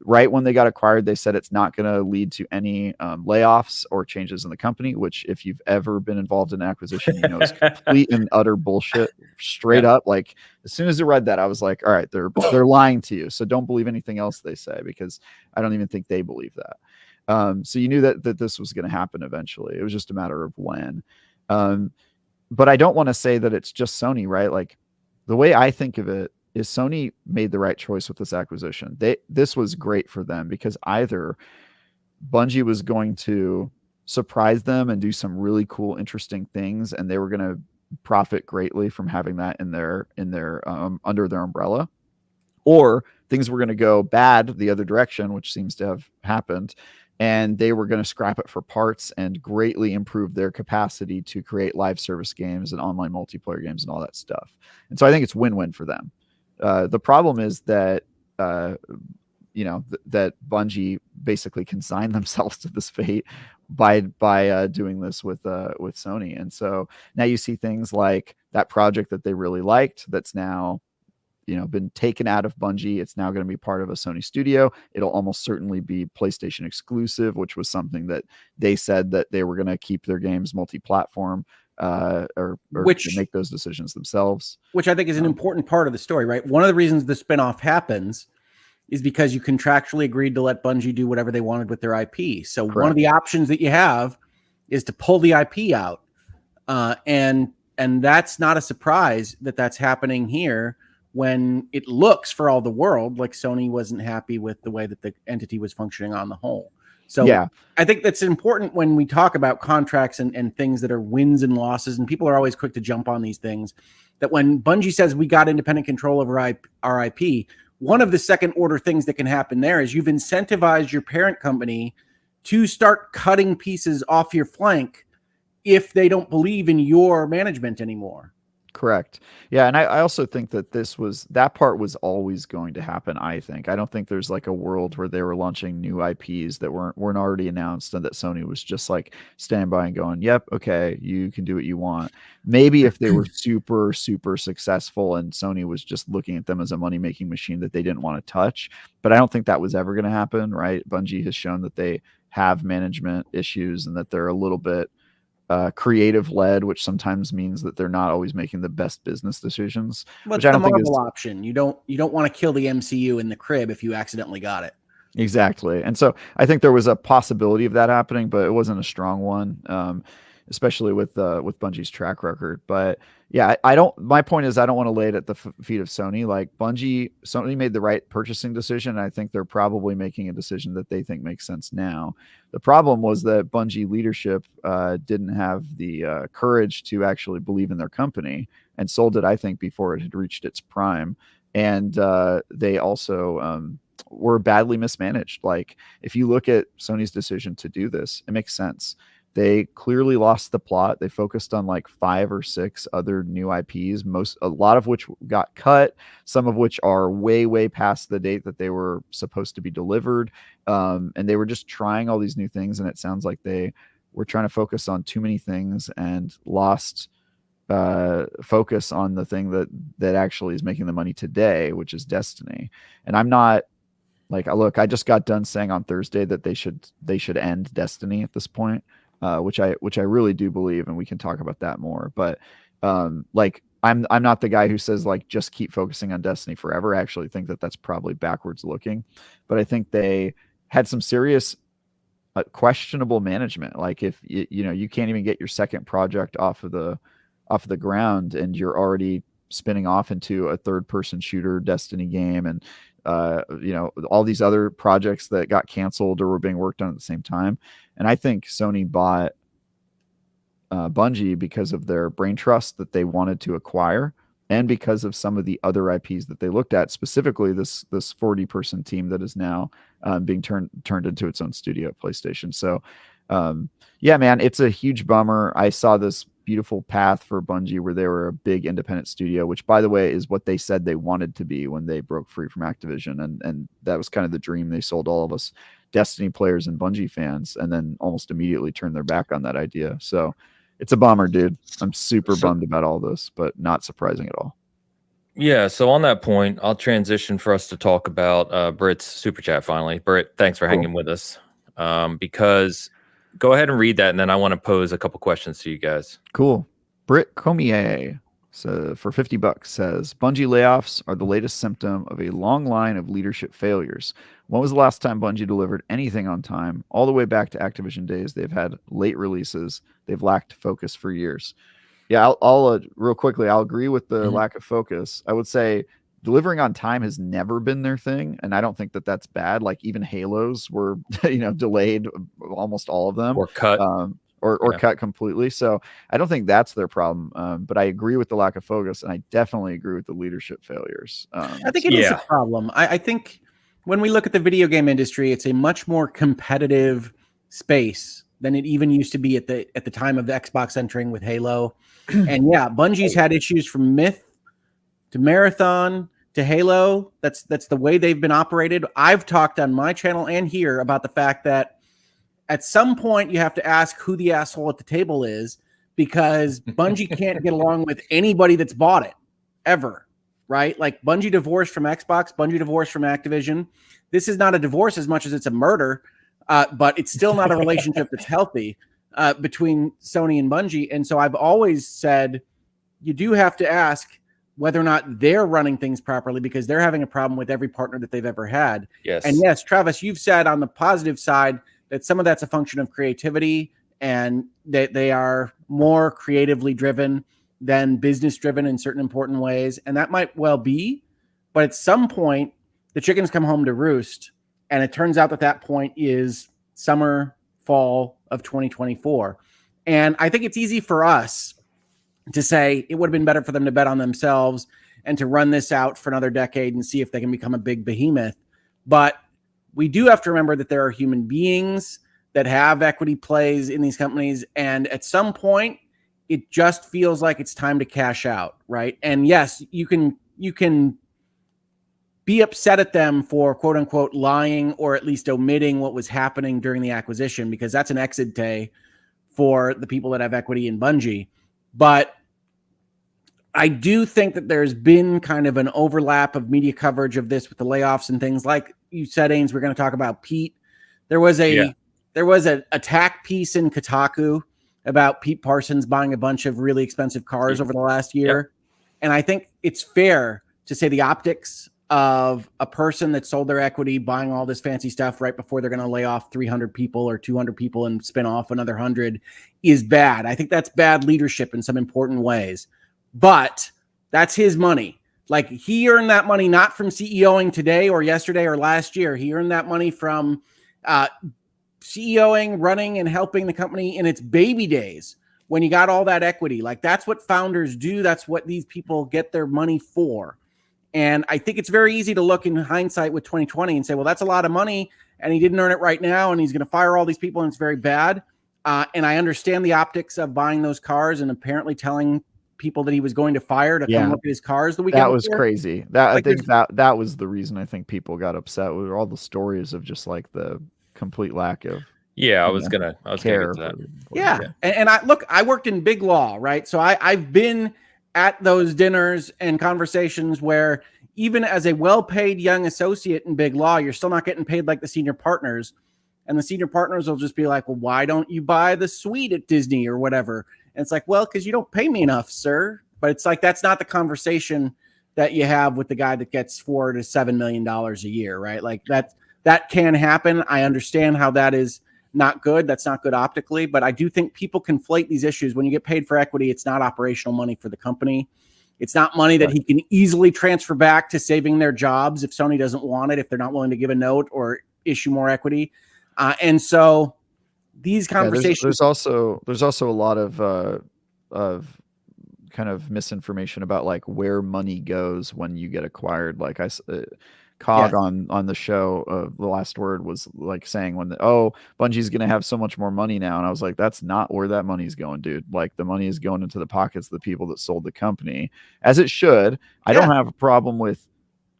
Right when they got acquired, they said it's not going to lead to any layoffs or changes in the company, which if you've ever been involved in an acquisition, is complete and utter bullshit, straight up. Like, as soon as I read that, I was like, all right, they're lying to you. So don't believe anything else they say, because I don't even think they believe that. So you knew that this was going to happen eventually. It was just a matter of when. But I don't want to say that it's just Sony, right? Like, the way I think of it is Sony made the right choice with this acquisition. This was great for them because either Bungie was going to surprise them and do some really cool, interesting things, and they were going to profit greatly from having that in their under their umbrella, or things were going to go bad the other direction, which seems to have happened, and they were going to scrap it for parts and greatly improve their capacity to create live service games and online multiplayer games and all that stuff. And so I think it's win-win for them. The problem is that, that Bungie basically consigned themselves to this fate by doing this with Sony. And so now you see things like that project that they really liked that's now been taken out of Bungie. It's now going to be part of a Sony studio. It'll almost certainly be PlayStation exclusive, which was something that they said that they were going to keep their games multi-platform, or make those decisions themselves. Which I think is an important part of the story, right? One of the reasons the spinoff happens is because you contractually agreed to let Bungie do whatever they wanted with their IP. So one of the options that you have is to pull the IP out. And that's not a surprise that that's happening here when it looks for all the world like Sony wasn't happy with the way that the entity was functioning on the whole. So yeah, I think that's important when we talk about contracts and things that are wins and losses, and people are always quick to jump on these things, that when Bungie says we got independent control over our IP, one of the second order things that can happen there is you've incentivized your parent company to start cutting pieces off your flank if they don't believe in your management anymore. Correct. Yeah. And I also think that that part was always going to happen. I don't think there's like a world where they were launching new IPs that weren't already announced and that Sony was just like standing by and going, yep, okay, you can do what you want. Maybe if they were super, super successful and Sony was just looking at them as a money-making machine that they didn't want to touch. But I don't think that was ever going to happen, right? Bungie has shown that they have management issues and that they're a little bit creative led, which sometimes means that they're not always making the best business decisions. Which I don't think is the option. You don't want to kill the MCU in the crib if you accidentally got it. Exactly. And so I think there was a possibility of that happening, but it wasn't a strong one, especially with Bungie's track record. But yeah, my point is I don't want to lay it at the feet of Sony. Like Sony made the right purchasing decision. I think they're probably making a decision that they think makes sense now. The problem was that Bungie leadership didn't have the courage to actually believe in their company and sold it, I think, before it had reached its prime. And they also were badly mismanaged. Like if you look at Sony's decision to do this, it makes sense. They clearly lost the plot. They focused on like 5 or 6 other new IPs, a lot of which got cut, some of which are way, way past the date that they were supposed to be delivered. And they were just trying all these new things. And it sounds like they were trying to focus on too many things and lost focus on the thing that actually is making the money today, which is Destiny. And I'm not like, look, I just got done saying on Thursday that they should end Destiny at this point. Which I really do believe, and we can talk about that more. But like I'm not the guy who says like just keep focusing on Destiny forever. I actually think that that's probably backwards looking. But I think they had some serious questionable management. Like if you can't even get your second project off of the ground, and you're already spinning off into a third-person shooter Destiny game, and all these other projects that got canceled or were being worked on at the same time. And I think Sony bought Bungie because of their brain trust that they wanted to acquire, and because of some of the other IPs that they looked at, specifically this 40-person team that is now being turned into its own studio at PlayStation. So yeah, man, it's a huge bummer. I saw this beautiful path for Bungie where they were a big independent studio, which by the way is what they said they wanted to be when they broke free from Activision, and that was kind of the dream they sold all of us Destiny players and Bungie fans, and then almost immediately turned their back on that idea. So it's a bummer, dude. I'm super bummed about all this, but not surprising at all. Yeah, so on that point, I'll transition for us to talk about Britt's super chat finally. Britt, thanks for hanging with us. Because go ahead and read that, and then I want to pose a couple questions to you guys. Cool. Britt Comier, so for $50 says, Bungie layoffs are the latest symptom of a long line of leadership failures. When was the last time Bungie delivered anything on time? All the way back to Activision days, they've had late releases. They've lacked focus for years. Yeah, I'll real quickly, I'll agree with the lack of focus. I would say delivering on time has never been their thing, and I don't think that that's bad. Like even Halos were, delayed, almost all of them, or cut, or cut completely. So I don't think that's their problem. But I agree with the lack of focus, and I definitely agree with the leadership failures. I think it is a problem. I think when we look at the video game industry, it's a much more competitive space than it even used to be at the time of the Xbox entering with Halo. And yeah, Bungie's had issues from Myth to Marathon to Halo. That's the way they've been operated. I've talked on my channel and here about the fact that at some point you have to ask who the asshole at the table is, because Bungie can't get along with anybody that's bought it ever, right? Like Bungie divorced from Xbox, Bungie divorced from Activision. This is not a divorce as much as it's a murder, but it's still not a relationship that's healthy between Sony and Bungie. And so I've always said, you do have to ask whether or not they're running things properly, because they're having a problem with every partner that they've ever had. Yes. And yes, Travis, you've said on the positive side that some of that's a function of creativity and that they are more creatively driven than business driven in certain important ways. And that might well be, but at some point the chickens come home to roost. And it turns out that point is summer, fall of 2024. And I think it's easy for us to say it would have been better for them to bet on themselves and to run this out for another decade and see if they can become a big behemoth. But we do have to remember that there are human beings that have equity plays in these companies. And at some point, it just feels like it's time to cash out, right? And yes, you can be upset at them for quote unquote lying or at least omitting what was happening during the acquisition, because that's an exit day for the people that have equity in Bungie. But I do think that there's been kind of an overlap of media coverage of this with the layoffs and things. Like you said, Ains, we're going to talk about Pete. There was an attack piece in Kotaku about Pete Parsons buying a bunch of really expensive cars over the last year. Yep. And I think it's fair to say the optics of a person that sold their equity buying all this fancy stuff right before they're going to lay off 300 people or 200 people and spin off another 100 is bad. I think that's bad leadership in some important ways. But that's his money. Like, he earned that money not from CEOing today or yesterday or last year. He earned that money from CEOing, running, and helping the company in its baby days when you got all that equity. Like, that's what founders do. That's what these people get their money for. And I think it's very easy to look in hindsight with 2020 and say, well, that's a lot of money and he didn't earn it right now and he's going to fire all these people and it's very bad. And I understand the optics of buying those cars and apparently telling people that he was going to fire to come look at his cars the weekend. That was crazy. I think that was the reason I think people got upset with all the stories of just like the complete lack of. Yeah, I was gonna get to that. Yeah. And I worked in big law, right? So I've been at those dinners and conversations where even as a well-paid young associate in big law, you're still not getting paid like the senior partners. And the senior partners will just be like, well, why don't you buy the suite at Disney or whatever? And it's like, well, because you don't pay me enough, sir. But it's like, that's not the conversation that you have with the guy that gets $4 to $7 million a year, right? Like that can happen. I understand how that is not good. That's not good optically. But I do think people conflate these issues. When you get paid for equity, it's not operational money for the company. It's not money that he can easily transfer back to saving their jobs if Sony doesn't want it, if they're not willing to give a note or issue more equity. And so these conversations, there's also a lot of kind of misinformation about like where money goes when you get acquired. Like Cog on the show, the last word was like saying Bungie's going to have so much more money now. And I was like, that's not where that money's going, dude. Like, the money is going into the pockets of the people that sold the company, as it should. I don't have a problem with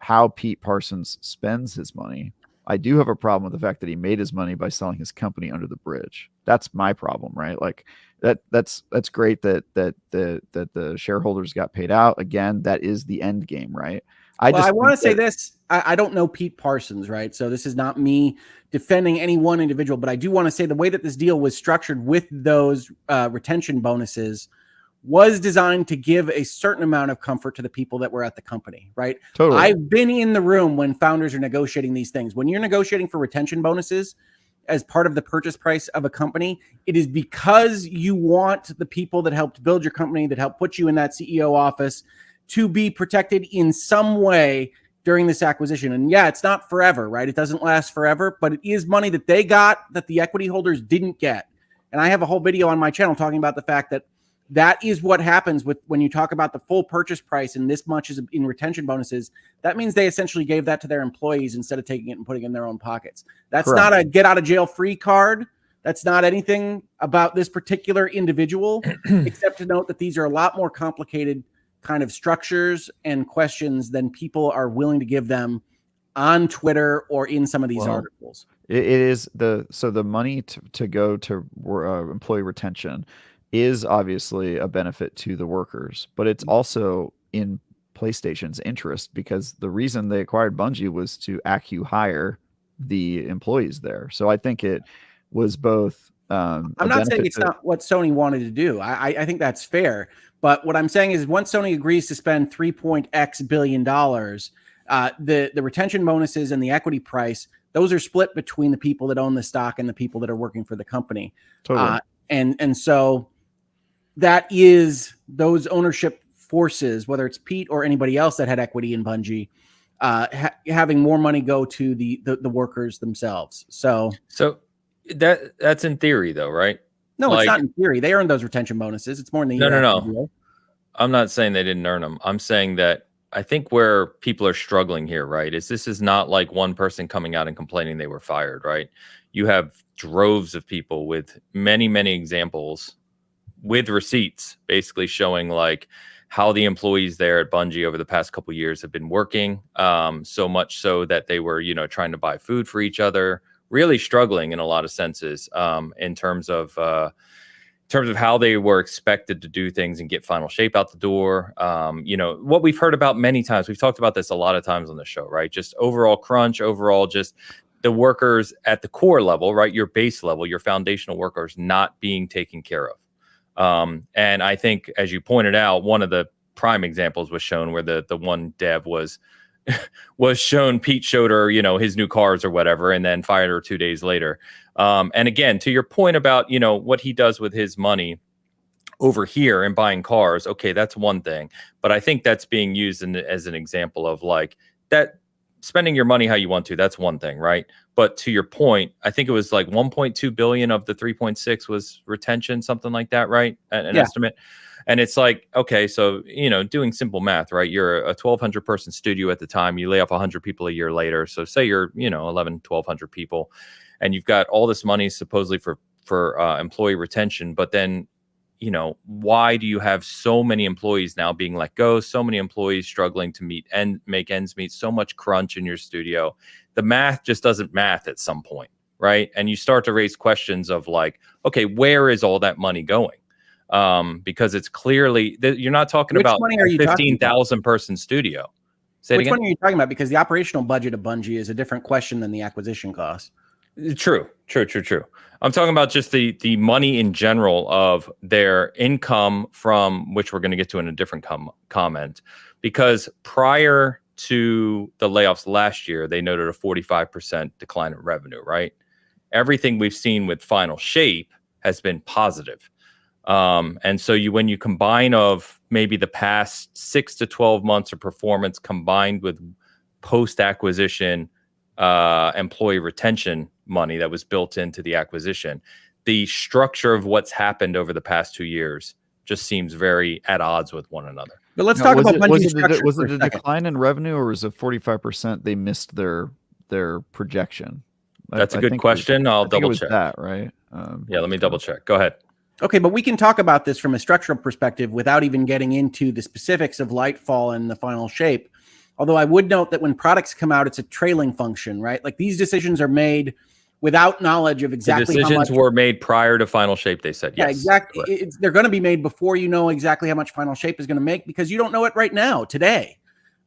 how Pete Parsons spends his money. I do have a problem with the fact that he made his money by selling his company under the bridge. That's my problem, right? Like that's great that the shareholders got paid out. Again, that is the end game, right? I want to say this. I don't know Pete Parsons, right? So this is not me defending any one individual, but I do want to say the way that this deal was structured with those retention bonuses was designed to give a certain amount of comfort to the people that were at the company, right? Totally. I've been in the room when founders are negotiating these things. When you're negotiating for retention bonuses as part of the purchase price of a company, it is because you want the people that helped build your company, that helped put you in that CEO office, to be protected in some way during this acquisition. And yeah, it's not forever, right? It doesn't last forever, but it is money that they got that the equity holders didn't get. And I have a whole video on my channel talking about the fact that that is what happens with when you talk about the full purchase price and this much is in retention bonuses. That means they essentially gave that to their employees instead of taking it and putting it in their own pockets. That's Correct. Not a get out of jail free card. That's not anything about this particular individual, except to note that these are a lot more complicated kind of structures and questions than people are willing to give them on Twitter or in some of these articles. It is the money to go to employee retention is obviously a benefit to the workers, but it's also in PlayStation's interest, because the reason they acquired Bungie was to hire the employees there. So I think it was both I'm not saying it's not what Sony wanted to do. I think that's fair. But what I'm saying is once Sony agrees to spend $3.x billion, the retention bonuses and the equity price, those are split between the people that own the stock and the people that are working for the company. Totally. And so that is those ownership forces, whether it's Pete or anybody else that had equity in Bungie, having more money go to the workers themselves. So that's in theory though, right? No, it's not in theory. They earned those retention bonuses. It's more in the No. I'm not saying they didn't earn them. I'm saying that I think where people are struggling here, right, is this is not like one person coming out and complaining they were fired, right? You have droves of people with many, many examples with receipts basically showing like how the employees there at Bungie over the past couple of years have been working, so much so that they were, trying to buy food for each other, really struggling in a lot of senses in terms of how they were expected to do things and get Final Shape out the door. What we've heard about many times, we've talked about this a lot of times on the show, right? Just overall crunch, overall just the workers at the core level, right? Your base level, your foundational workers not being taken care of. And I think, as you pointed out, one of the prime examples was shown where the one dev was shown, Pete showed her, his new cars or whatever, and then fired her 2 days later. And again, to your point about, what he does with his money over here and buying cars. Okay, that's one thing. But I think that's being used as an example of like that spending your money how you want to. That's one thing, right? But to your point, I think it was like 1.2 billion of the 3.6 was retention, something like that, right? An estimate. And it's like, okay, so, doing simple math, right? You're a 1,200 person studio at the time. You lay off 100 people a year later. So say you're, 1,200 people and you've got all this money supposedly for employee retention. But then, why do you have so many employees now being let go? So many employees struggling to meet and make ends meet, so much crunch in your studio. The math just doesn't math at some point, right? And you start to raise questions of like, okay, where is all that money going? Because it's clearly you're not talking about a 15,000 person studio. Which one are you talking about? Because the operational budget of Bungie is a different question than the acquisition cost. True. I'm talking about just the money in general of their income from which we're going to get to in a different comment. Because prior to the layoffs last year, they noted a 45% decline in revenue, right? Everything we've seen with Final Shape has been positive. And so when you combine of maybe the past 6 to 12 months of performance combined with post-acquisition employee retention money that was built into the acquisition, the structure of what's happened over the past 2 years just seems very at odds with one another. But let's talk about Bungie's structure. Was it a decline in revenue, or was it 45% they missed their projection? That's a good question. I'll double check that, right? Let me double check. Go ahead. Okay, but we can talk about this from a structural perspective without even getting into the specifics of Lightfall and the Final Shape. Although I would note that when products come out, it's a trailing function, right? Like these decisions are made without knowledge of exactly how much were made prior to Final Shape, they said. Yeah, yes, exactly. They're going to be made before you know exactly how much Final Shape is going to make, because you don't know it right now, today,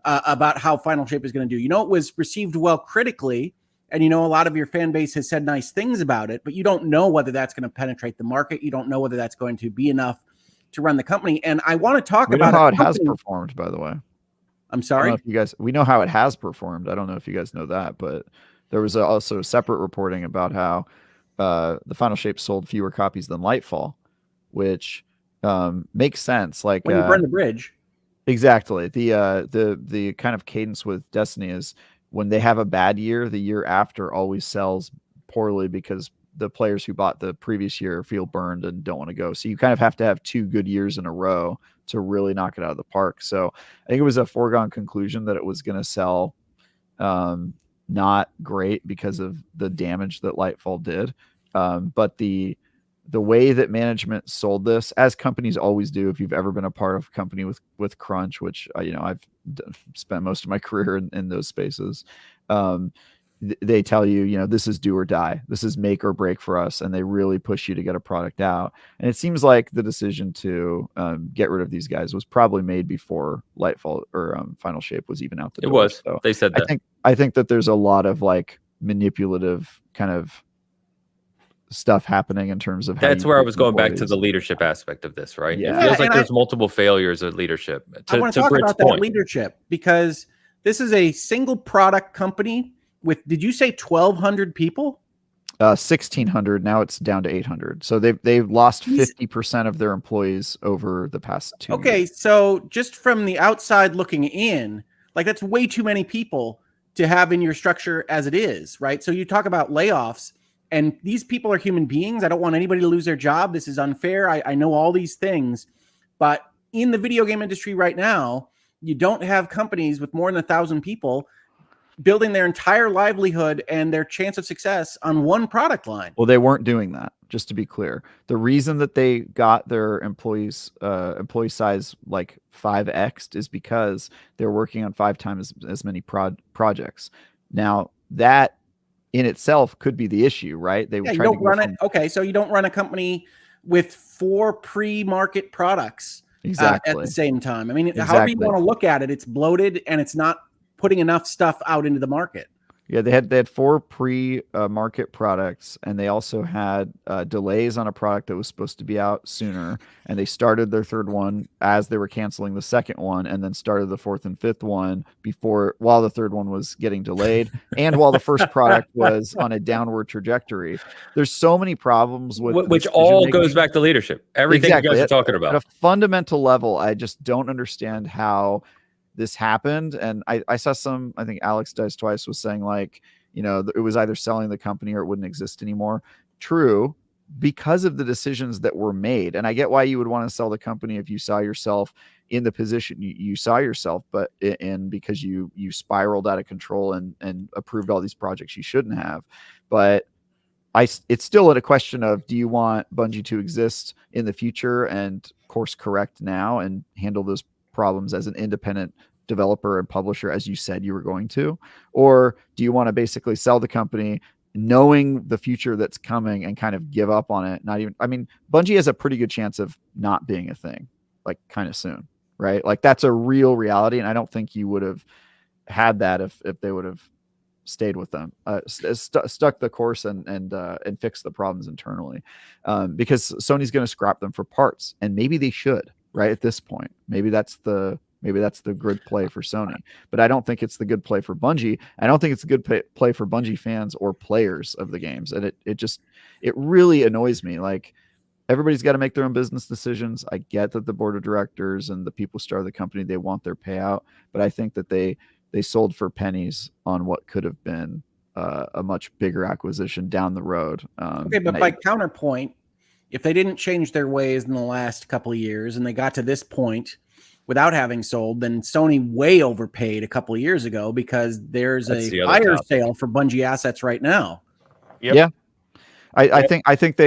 about how Final Shape is going to do. It was received well critically, and a lot of your fan base has said nice things about it, but you don't know whether that's going to penetrate the market. You don't know whether that's going to be enough to run the company. And I want to talk about how it has performed, by the way. I'm sorry? We know how it has performed. I don't know if you guys know that, but there was also separate reporting about how the Final Shape sold fewer copies than Lightfall, which makes sense. Like when you burn the bridge. Exactly. The kind of cadence with Destiny is when they have a bad year, the year after always sells poorly because the players who bought the previous year feel burned and don't want to go. So you kind of have to have 2 good years in a row to really knock it out of the park. So I think it was a foregone conclusion that it was going to sell not great because of the damage that Lightfall did. But the way that management sold this, as companies always do, if you've ever been a part of a company with crunch, which I've spent most of my career in those spaces, they tell you, this is do or die. This is make or break for us. And they really push you to get a product out. And it seems like the decision to get rid of these guys was probably made before Lightfall or Final Shape was even out the door. It was. So they said that. I think that there's a lot of like manipulative kind of stuff happening in terms of how that's where I was going back to the leadership aspect of this, right? Yeah. It feels like there's multiple failures of leadership. I want to talk about that leadership, because this is a single product company with, did you say 1,200 people? 1,600. Now it's down to 800. So they've lost 50% of their employees over the past 2 years. Okay, so just from the outside looking in, like that's way too many people to have in your structure as it is, right? So you talk about layoffs, and these people are human beings. I don't want anybody to lose their job. This is unfair. I know all these things, but in the video game industry right now, you don't have companies with more than 1,000 people building their entire livelihood and their chance of success on one product line. Well, they weren't doing that, just to be clear. The reason that they got their employee size like 5x'd is because they're working on 5 times as many projects. Now, that in itself could be the issue, right? You don't run it. Okay, so you don't run a company with 4 pre-market products at the same time. I mean, however you want to look at it, it's bloated and it's not putting enough stuff out into the market. Yeah, they had 4 pre-market products, and they also had delays on a product that was supposed to be out sooner. And they started their 3rd one as they were canceling the 2nd one, and then started the 4th and 5th one while the 3rd one was getting delayed, and while the first product was on a downward trajectory. There's so many problems with which all goes back to leadership. Everything you guys are talking about. At a fundamental level, I just don't understand how this happened. And I saw I think Alex Dice Twice was saying like, it was either selling the company or it wouldn't exist anymore. True, because of the decisions that were made. And I get why you would want to sell the company if you saw yourself in the position you saw yourself, but because you spiraled out of control and approved all these projects you shouldn't have. But it's still a question of, do you want Bungie to exist in the future and course correct now and handle those problems as an independent developer and publisher, as you said you were going to? Or do you want to basically sell the company knowing the future that's coming and kind of give up on it? Bungie has a pretty good chance of not being a thing, like kind of soon, right? Like that's a real reality. And I don't think you would have had that if they would have stayed with them, stuck the course and fixed the problems internally, because Sony's going to scrap them for parts, and maybe they should. Right at this point, maybe that's the good play for Sony, but I don't think it's the good play for Bungie. I don't think it's a good play for Bungie fans or players of the games, and it really annoys me. Like, everybody's got to make their own business decisions. I get that the board of directors and the people who start the company, they want their payout, but I think that they sold for pennies on what could have been a much bigger acquisition down the road. Okay, but by counterpoint, if they didn't change their ways in the last couple of years and they got to this point without having sold, then Sony way overpaid a couple of years ago, because there's a fire sale for Bungie assets right now. Yep. Yeah. I think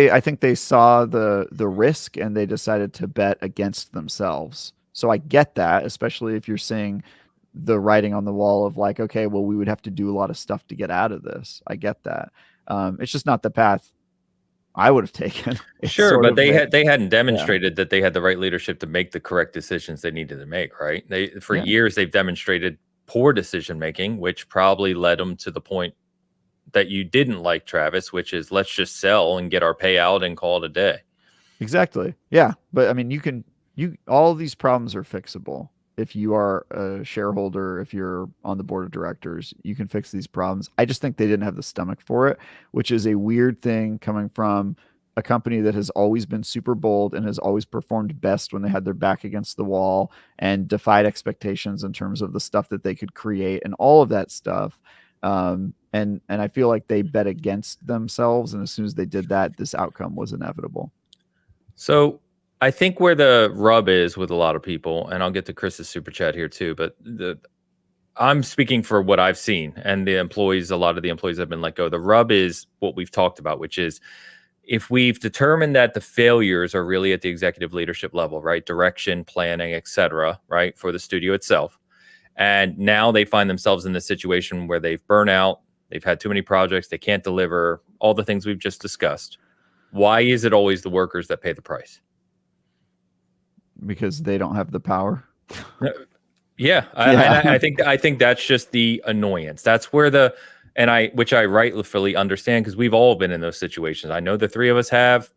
they saw the risk and they decided to bet against themselves. So I get that, especially if you're seeing the writing on the wall of like, okay, well, we would have to do a lot of stuff to get out of this. I get that. It's just not the path I would have taken. Sure, but they hadn't demonstrated that they had the right leadership to make the correct decisions they needed to make, right? For years they've demonstrated poor decision making, which probably led them to the point that you didn't like, Travis, which is, let's just sell and get our payout and call it a day. Exactly. Yeah, but I mean, all of these problems are fixable. If you are a shareholder, if you're on the board of directors, you can fix these problems. I just think they didn't have the stomach for it, which is a weird thing coming from a company that has always been super bold and has always performed best when they had their back against the wall and defied expectations in terms of the stuff that they could create and all of that stuff. And I feel like they bet against themselves. And as soon as they did that, this outcome was inevitable. So I think where the rub is with a lot of people, and I'll get to Chris's super chat here too, but I'm speaking for what I've seen, and a lot of the employees have been let go. The rub is what we've talked about, which is, if we've determined that the failures are really at the executive leadership level, right? Direction, planning, etc., right? For the studio itself. And now they find themselves in this situation where they've burnt out, they've had too many projects, they can't deliver all the things we've just discussed. Why is it always the workers that pay the price? Because they don't have the power. I think that's just the annoyance. That's where and which I rightfully understand, because we've all been in those situations. I know the three of us have.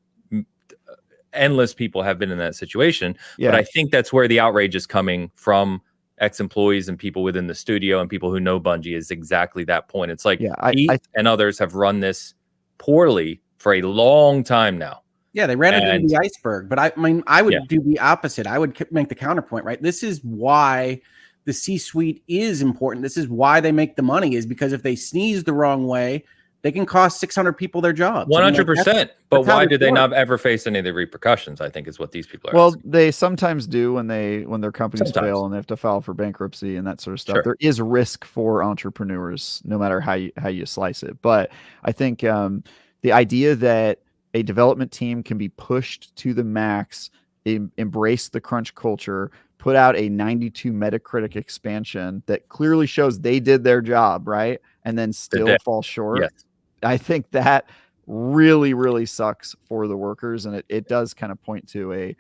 Endless people have been in that situation, but I think that's where the outrage is coming from. Ex-employees and people within the studio and people who know Bungie is exactly that point. It's like Pete and others have run this poorly for a long time now. Yeah, they ran it into the iceberg. But I mean, I would do the opposite. I would make the counterpoint, right? This is why the C-suite is important. This is why they make the money, is because if they sneeze the wrong way, they can cost 600 people their jobs. 100%. But why do they not ever face any of the repercussions? I think is what these people are. Well, they sometimes do when their companies fail and they have to file for bankruptcy and that sort of stuff. There is risk for entrepreneurs, no matter how you slice it. But I think the idea that a development team can be pushed to the max, embrace the crunch culture, put out a 92 Metacritic expansion that clearly shows they did their job, right? And then still fall short. Yes. I think that really, really sucks for the workers. And it does kind of point to a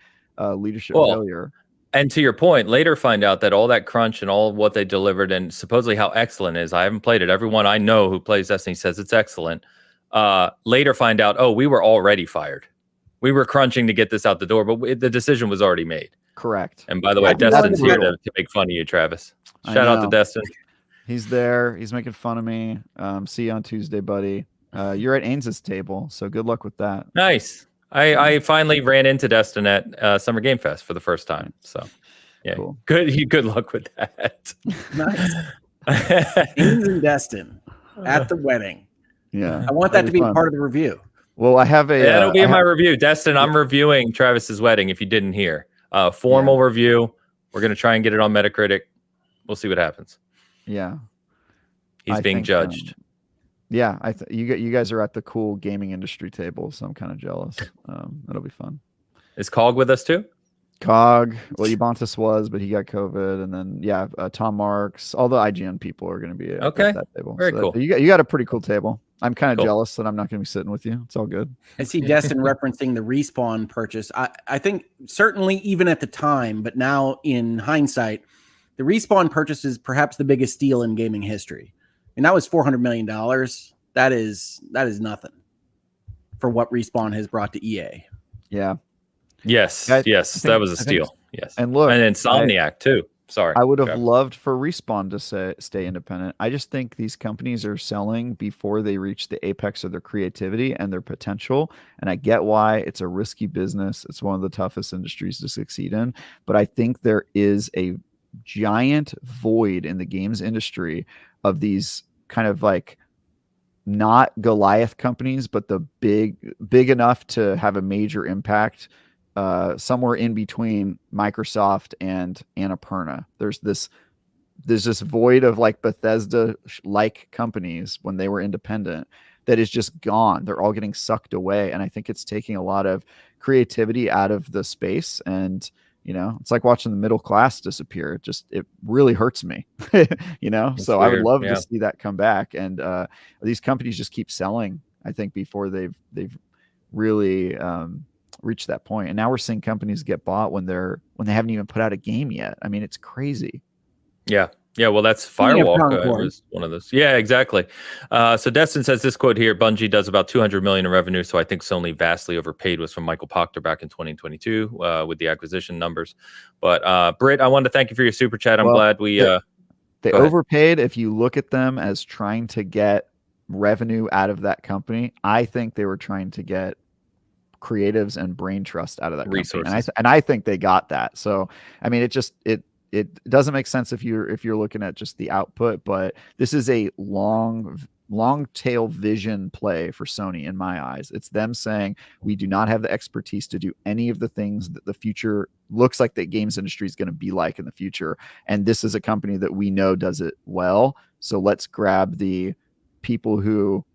leadership failure. And to your point, later find out that all that crunch and all what they delivered and supposedly how excellent it is. I haven't played it. Everyone I know who plays Destiny says it's excellent. Later find out, we were already fired. We were crunching to get this out the door, but the decision was already made. Correct. And by the way, Destin's here to make fun of you, Travis. Shout out to Destin. He's there. He's making fun of me. See you on Tuesday, buddy. You're at Ains's table, so good luck with that. Nice. I finally ran into Destin at Summer Game Fest for the first time. So, yeah, cool. Good luck with that. Nice. Ains and Destin at the wedding. Yeah, I want that to be part of the review. Well, I have a. Yeah, that'll be in my review, Destin. I'm reviewing Travis's wedding. If you didn't hear, formal review. We're gonna try and get it on Metacritic. We'll see what happens. Yeah, he's being judged. Yeah, you guys are at the cool gaming industry table, so I'm kind of jealous. That'll be fun. Is Cog with us too? Cog, well, Ubantis was, but he got COVID, and then Tom Marks, all the IGN people are going to be at that table. Very cool. You got a pretty cool table. I'm kind of jealous that I'm not going to be sitting with you. It's all good. I see Destin referencing the Respawn purchase. I think certainly even at the time, but now in hindsight, the Respawn purchase is perhaps the biggest steal in gaming history. And that was $400 million. That is nothing for what Respawn has brought to EA. Yeah. Yes. That was a steal. Yes. And look, and Insomniac too. Sorry. I would have loved for Respawn to stay independent. I just think these companies are selling before they reach the apex of their creativity and their potential. And I get why it's a risky business. It's one of the toughest industries to succeed in. But I think there is a giant void in the games industry of these kind of like not Goliath companies, but the big enough to have a major impact somewhere in between Microsoft and Annapurna. There's this void of like Bethesda like companies when they were independent that is just gone. They're all getting sucked away. And I think it's taking a lot of creativity out of the space. And it's like watching the middle class disappear. It really hurts me, It's so weird. I would love to see that come back. And these companies just keep selling, I think, before they've really reached that point. And now we're seeing companies get bought when they haven't even put out a game yet. I mean, it's crazy. Yeah. Yeah, well, that's Firewalk. Was one of those. Yeah, exactly. So Destin says this quote here: Bungie does about $200 million in revenue, so I think Sony vastly overpaid. Was from Michael Proctor back in 2022 with the acquisition numbers. But Britt, I wanted to thank you for your super chat. I'm glad they overpaid. If you look at them as trying to get revenue out of that company, I think they were trying to get creatives and brain trust out of that resources, and I think they got that. So I mean, it doesn't make sense if you're looking at just the output, but this is a long tail vision play for Sony in my eyes. It's them saying we do not have the expertise to do any of the things that the future looks like the games industry is going to be like in the future. And this is a company that we know does it well. So let's grab the people who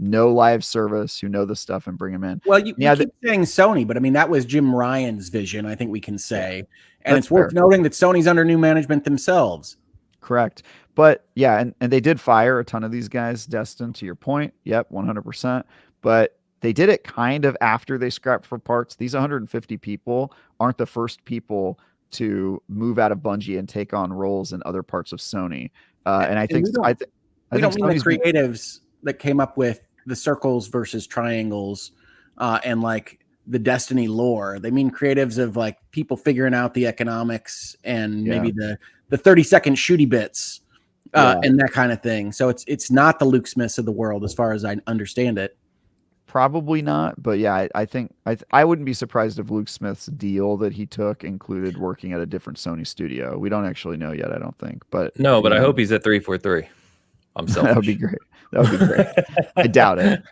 know live service, who know the stuff, and bring them in. Well, you keep saying Sony, but I mean, that was Jim Ryan's vision, I think we can say. And it's worth noting that Sony's under new management themselves. Correct. But yeah, and they did fire a ton of these guys, Destin, to your point. Yep, 100%. But they did it kind of after they scrapped for parts. These 150 people aren't the first people to move out of Bungie and take on roles in other parts of Sony. And I think We don't mean the creatives that came up with the circles versus triangles and like the Destiny lore. They mean creatives of like people figuring out the economics and maybe the 30-second shooty bits and that kind of thing. So it's not the Luke Smiths of the world as far as I understand it. Probably not, but yeah, I think I wouldn't be surprised if Luke Smith's deal that he took included working at a different Sony studio. We don't actually know yet, I don't think. But no, but I hope he's at 343. I'm selfish. That would be great. That would be great. I doubt it.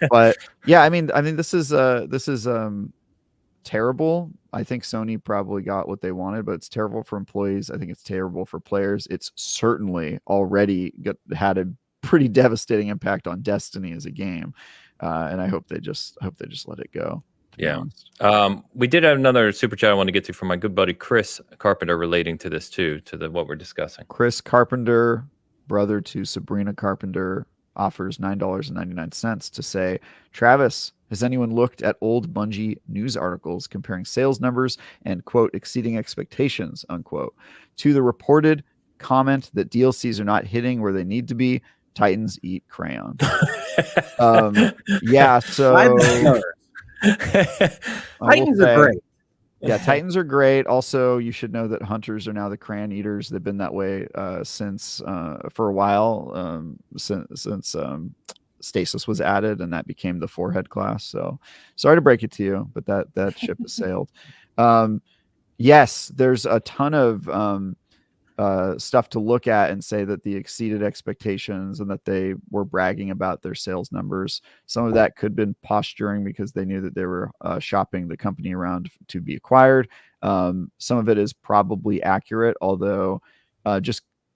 But yeah, I mean, this is terrible. I think Sony probably got what they wanted, but it's terrible for employees. I think it's terrible for players. It's certainly already had a pretty devastating impact on Destiny as a game. And I hope they just let it go. Yeah. We did have another super chat I want to get to from my good buddy Chris Carpenter relating to this too, to what we're discussing. Chris Carpenter, brother to Sabrina Carpenter, offers $9.99 to say, Travis, has anyone looked at old Bungie news articles comparing sales numbers and, quote, exceeding expectations, unquote, to the reported comment that DLCs are not hitting where they need to be? Titans eat crayons. Yeah, so Titans are great. Yeah, Titans are great. Also, you should know that hunters are now the crayon eaters. They've been that way since for a while, since Stasis was added, and that became the forehead class. So sorry to break it to you, but that ship has sailed. Yes, there's a ton of stuff to look at and say that the exceeded expectations and that they were bragging about their sales numbers. Some of that could have been posturing because they knew that they were shopping the company around to be acquired. Some of it is probably accurate, although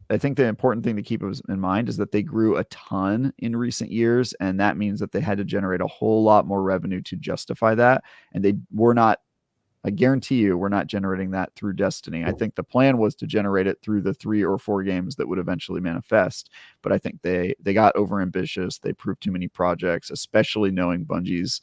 I think the important thing to keep in mind is that they grew a ton in recent years, and that means that they had to generate a whole lot more revenue to justify that. And they were not, I guarantee you, we're not generating that through Destiny. I think the plan was to generate it through the 3 or 4 games that would eventually manifest. But I think they got overambitious. They proved too many projects, especially knowing Bungie's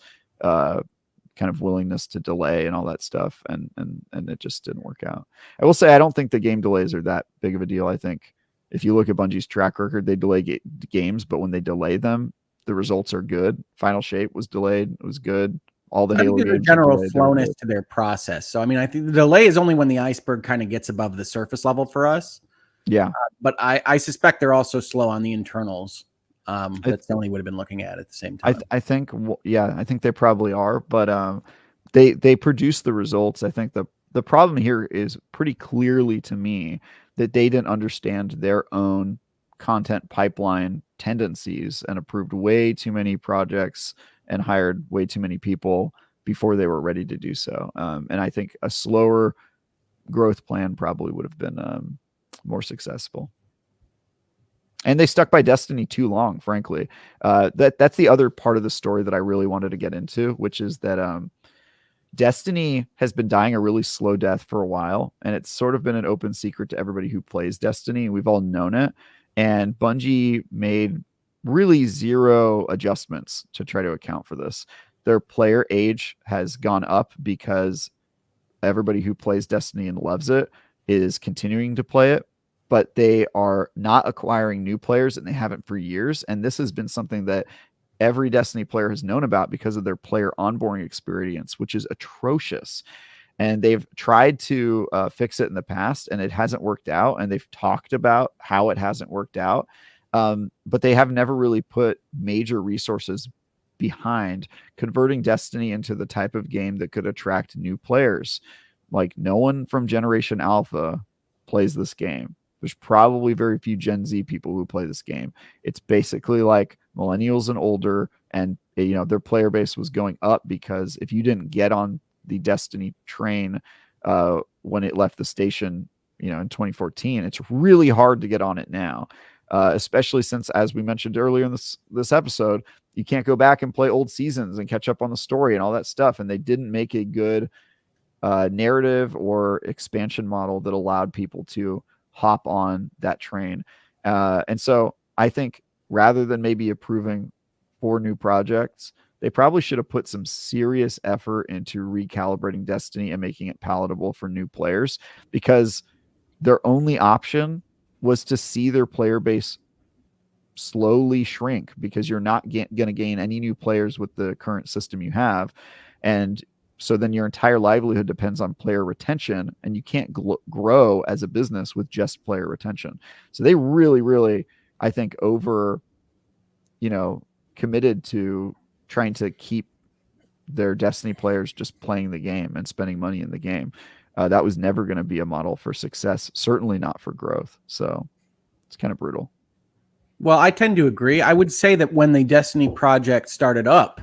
kind of willingness to delay and all that stuff. And it just didn't work out. I will say, I don't think the game delays are that big of a deal. I think if you look at Bungie's track record, they delay games, but when they delay them, the results are good. Final Shape was delayed. It was good. All the Halo games, general slowness to their process. So, I mean, I think the delay is only when the iceberg kind of gets above the surface level for us. Yeah. But I suspect they're also slow on the internals that Sony would have been looking at the same time. I think they probably are, but they produce the results. I think the problem here is pretty clearly to me that they didn't understand their own content pipeline tendencies and approved way too many projects and hired way too many people before they were ready to do so. And I think a slower growth plan probably would have been more successful. And they stuck by Destiny too long, frankly. That's the other part of the story that I really wanted to get into, which is that Destiny has been dying a really slow death for a while, and it's sort of been an open secret to everybody who plays Destiny. We've all known it. And Bungie made really zero adjustments to try to account for this. Their player age has gone up because everybody who plays Destiny and loves it is continuing to play it, but they are not acquiring new players, and they haven't for years. And this has been something that every Destiny player has known about because of their player onboarding experience, which is atrocious. And they've tried to fix it in the past, and it hasn't worked out. And they've talked about how it hasn't worked out. But they have never really put major resources behind converting Destiny into the type of game that could attract new players. Like, no one from Generation Alpha plays this game. There's probably very few Gen Z people who play this game. It's basically like millennials and older, and their player base was going up because if you didn't get on the Destiny train when it left the station, in 2014, it's really hard to get on it now. Especially since, as we mentioned earlier in this episode, you can't go back and play old seasons and catch up on the story and all that stuff. And they didn't make a good narrative or expansion model that allowed people to hop on that train. And so I think rather than maybe approving 4 new projects, they probably should have put some serious effort into recalibrating Destiny and making it palatable for new players, because their only option was to see their player base slowly shrink because you're not going to gain any new players with the current system you have. And so then your entire livelihood depends on player retention, and you can't grow as a business with just player retention. So they really, really, I think, committed to trying to keep their Destiny players just playing the game and spending money in the game. That was never going to be a model for success, certainly not for growth. So it's kind of brutal. Well, I tend to agree. I would say that when the Destiny project started up,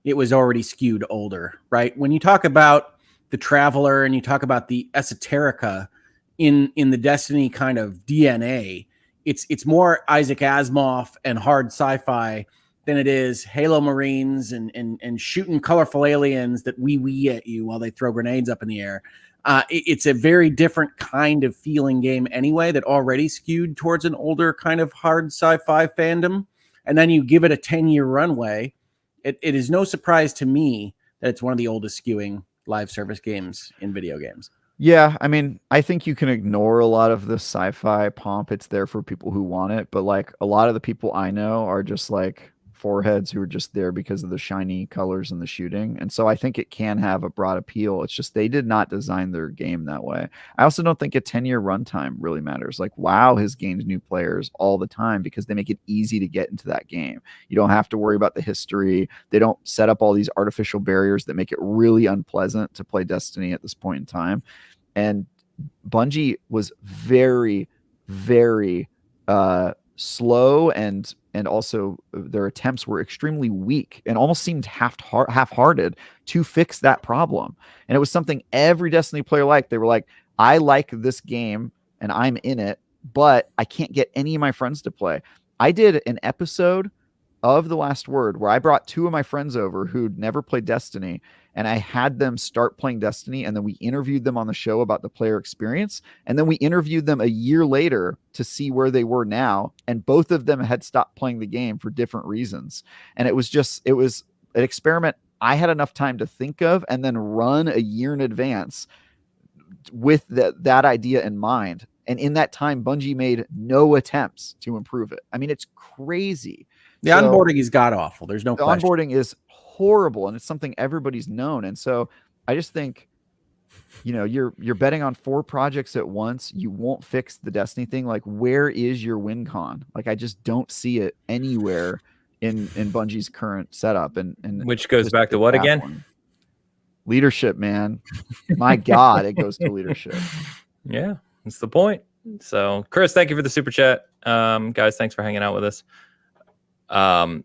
it was already skewed older, right? When you talk about the Traveler and you talk about the esoterica in the Destiny kind of DNA, it's more Isaac Asimov and hard sci-fi than it is Halo Marines and shooting colorful aliens that wee at you while they throw grenades up in the air. It's a very different kind of feeling game anyway that already skewed towards an older kind of hard sci-fi fandom. And then you give it a 10-year runway. It is no surprise to me that it's one of the oldest skewing live service games in video games. Yeah, I mean, I think you can ignore a lot of the sci-fi pomp. It's there for people who want it. But like a lot of the people I know are just like foreheads who are just there because of the shiny colors and the shooting. And so I think it can have a broad appeal. It's just they did not design their game that way. I also don't think a 10-year runtime really matters. Like WoW has gained new players all the time because they make it easy to get into that game. You don't have to worry about the history. They don't set up all these artificial barriers that make it really unpleasant to play Destiny at this point in time. And Bungie was very, very slow, and also their attempts were extremely weak and almost seemed half-hearted to fix that problem. And it was something every Destiny player liked. They were like, I like this game and I'm in it, but I can't get any of my friends to play. I did an episode of The Last Word where I brought two of my friends over who'd never played Destiny, and I had them start playing Destiny, and then we interviewed them on the show about the player experience, and then we interviewed them a year later to see where they were now, and both of them had stopped playing the game for different reasons. And it was an experiment I had enough time to think of and then run a year in advance with that idea in mind. And in that time, Bungie made no attempts to improve it. I mean, it's crazy. The onboarding is god-awful. There's no question. The onboarding is horrible, and it's something everybody's known. And so I just think, you're betting on 4 projects at once. You won't fix the Destiny thing. Like, where is your win con? Like, I just don't see it anywhere in Bungie's current setup. And which goes back to what again? Leadership, man. My God, it goes to leadership. Yeah, that's the point. So, Chris, thank you for the super chat. Guys, thanks for hanging out with us. I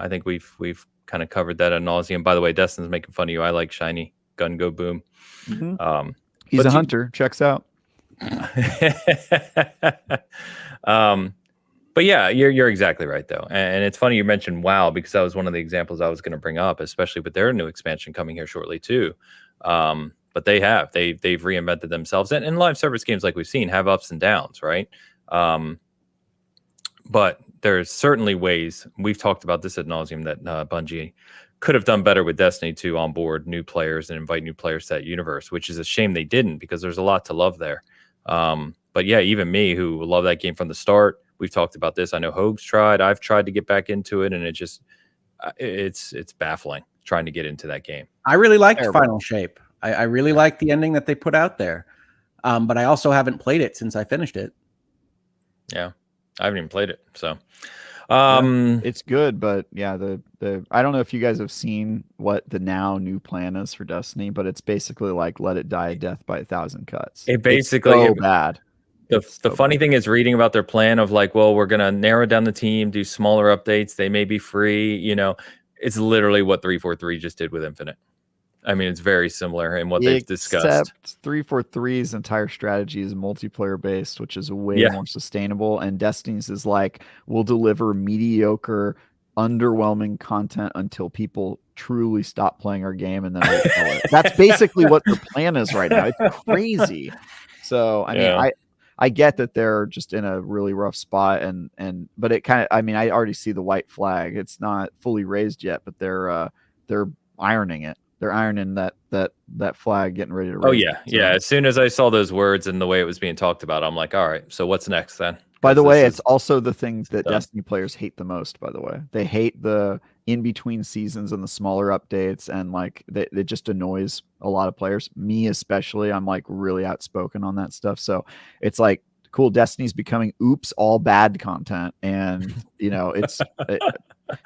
think we've kind of covered that ad nauseum. By the way, Destin's making fun of you. I like shiny gun go boom. Mm-hmm. He's a hunter. Checks out. But yeah, you're exactly right though. And it's funny you mentioned WoW, because that was one of the examples I was going to bring up, especially with their new expansion coming here shortly too. But they've reinvented themselves, and live service games, like we've seen, have ups and downs, right? But there's certainly ways, we've talked about this ad nauseum, that Bungie could have done better with Destiny to onboard new players and invite new players to that universe, which is a shame they didn't, because there's a lot to love there. But yeah, even me, who love that game from the start, we've talked about this. I know Hoag's tried. I've tried to get back into it, and it's baffling trying to get into that game. I really liked Final Shape. I really like the ending that they put out there. But I also haven't played it since I finished it. Yeah. I haven't even played it, so it's good. But yeah, the I don't know if you guys have seen what the new plan is for Destiny, but it's basically like let it die a death by 1,000 cuts. It basically bad. The funny thing is reading about their plan of like, well, we're gonna narrow down the team, do smaller updates. They may be free. It's literally what 343 just did with Infinite. I mean, it's very similar in what they've discussed. Except 343's entire strategy is multiplayer based, which is way more sustainable. And Destiny's is like, we'll deliver mediocre, underwhelming content until people truly stop playing our game, and then we'll sell it. That's basically what the plan is right now. It's crazy. So I mean, I get that they're just in a really rough spot, but it kind of, I mean, I already see the white flag. It's not fully raised yet, but they're ironing it. They're ironing that flag, getting ready to raise. Oh yeah, yeah. As soon as I saw those words and the way it was being talked about, I'm like, all right, so what's next then? By the way, it's also the thing that Destiny players hate the most, by the way. They hate the in-between seasons and the smaller updates, and like it just annoys a lot of players. Me especially, I'm like really outspoken on that stuff. So it's like, cool, Destiny's becoming all bad content, and it's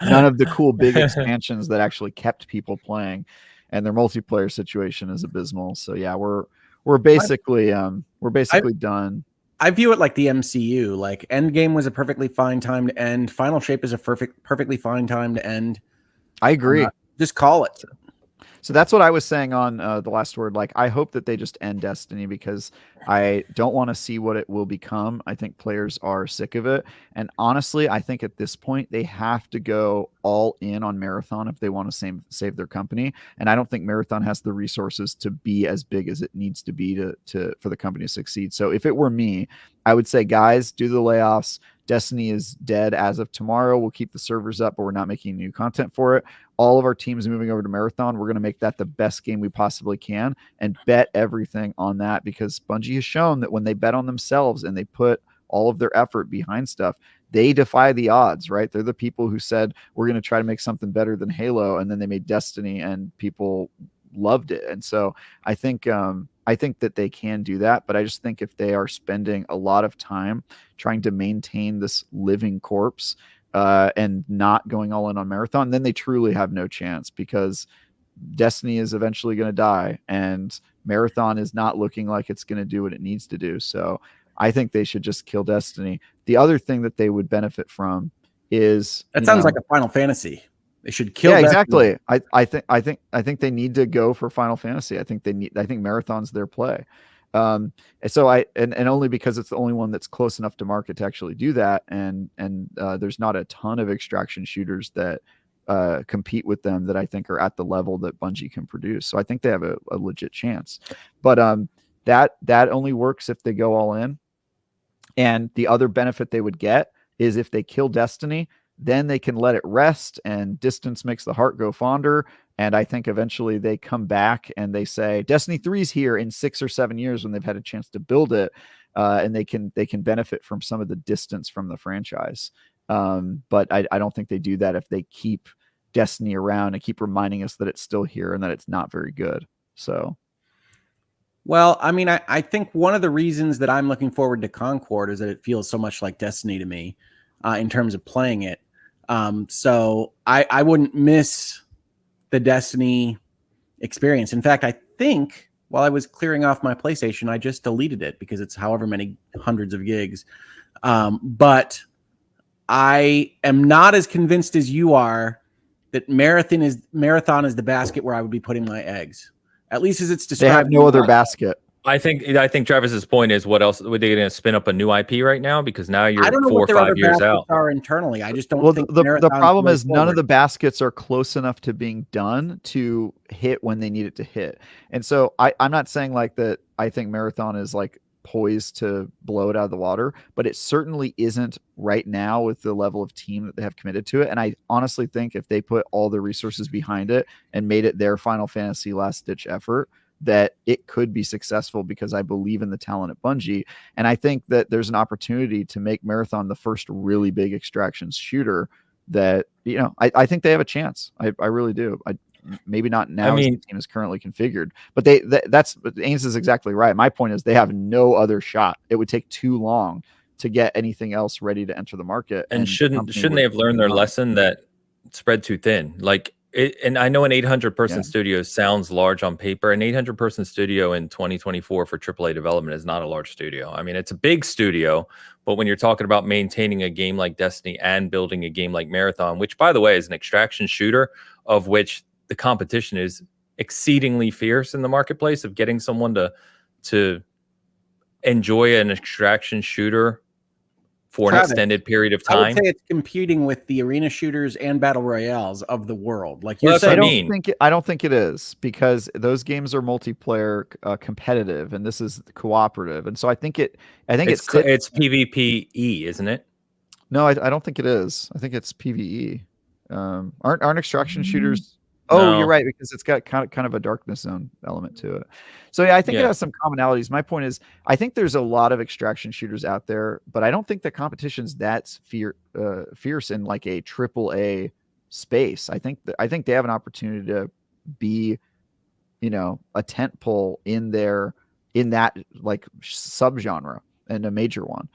none of the cool big expansions that actually kept people playing, and their multiplayer situation is abysmal. So yeah, we're basically done. I view it like the MCU. Like Endgame was a perfectly fine time to end. Final Shape is a perfectly fine time to end. I agree. Just call it. So that's what I was saying on the last word. Like, I hope that they just end Destiny, because I don't want to see what it will become. I think players are sick of it. And honestly, I think at this point, they have to go all in on Marathon if they want to save their company. And I don't think Marathon has the resources to be as big as it needs to be for the company to succeed. So if it were me, I would say, guys, do the layoffs. Destiny is dead as of tomorrow. We'll keep the servers up, but we're not making new content for it. All of our teams moving over to Marathon. We're going to make that the best game we possibly can and bet everything on that, because Bungie has shown that when they bet on themselves and they put all of their effort behind stuff, they defy the odds, right? They're the people who said, we're going to try to make something better than Halo. And then they made Destiny and people loved it. And so I think that they can do that, but I just think if they are spending a lot of time trying to maintain this living corpse and not going all in on Marathon, then they truly have no chance, because Destiny is eventually going to die and Marathon is not looking like it's going to do what it needs to do. So I think they should just kill Destiny. The other thing that they would benefit from is that sounds like a Final Fantasy. They should kill. Yeah, Destiny. Exactly. I think they need to go for Final Fantasy. I think Marathon's their play. And only because it's the only one that's close enough to market to actually do that. And there's not a ton of extraction shooters that compete with them that I think are at the level that Bungie can produce. So I think they have a legit chance. But that only works if they go all in. And the other benefit they would get is if they kill Destiny, then they can let it rest, and distance makes the heart go fonder. And I think eventually they come back and they say Destiny 3's here in 6 or 7 years when they've had a chance to build it, and they can benefit from some of the distance from the franchise. But I don't think they do that if they keep Destiny around and keep reminding us that it's still here and that it's not very good. So. Well, I mean, I think one of the reasons that I'm looking forward to Concord is that it feels so much like Destiny to me in terms of playing it. So I wouldn't miss the Destiny experience. In fact, I think while I was clearing off my PlayStation, I just deleted it because it's however many hundreds of gigs. But I am not as convinced as you are that Marathon is the basket where I would be putting my eggs. At least as it's described. They have no other basket. I think Travis's point is, what else? Were they going to spin up a new IP right now? Because now you're 4 or 5 years out. Are internally. I just don't think the problem is none of the baskets are close enough to being done to hit when they need it to hit. And so I'm not saying like that. I think Marathon is like poised to blow it out of the water, but it certainly isn't right now with the level of team that they have committed to it. And I honestly think if they put all the resources behind it and made it their Final Fantasy last ditch effort, that it could be successful, because I believe in the talent at Bungie. And I think that there's an opportunity to make Marathon the first really big extractions shooter that, I think they have a chance. I really do. Maybe not now as the team is currently configured, but that's Ains is exactly right. My point is they have no other shot. It would take too long to get anything else ready to enter the market. And shouldn't they have learned their lesson that spread too thin? Like, and I know an 800-person studio sounds large on paper. An 800-person studio in 2024 for AAA development is not a large studio. I mean, it's a big studio, but when you're talking about maintaining a game like Destiny and building a game like Marathon, which, by the way, is an extraction shooter, of which the competition is exceedingly fierce in the marketplace, of getting someone to enjoy an extraction shooter for an extended period of time. I would say it's competing with the arena shooters and battle royales of the world. Like you're saying, I don't think it is, because those games are multiplayer competitive, and this is cooperative. And so I think it's PvPE, isn't it? No, I don't think it is. I think it's PvE. Aren't extraction shooters Oh, you're right, because it's got kind of a darkness zone element to it. So yeah, I think it has some commonalities. My point is, I think there's a lot of extraction shooters out there, but I don't think the competition's that fierce in like a AAA space. I think they have an opportunity to be, a tent pole in that like subgenre and a major one.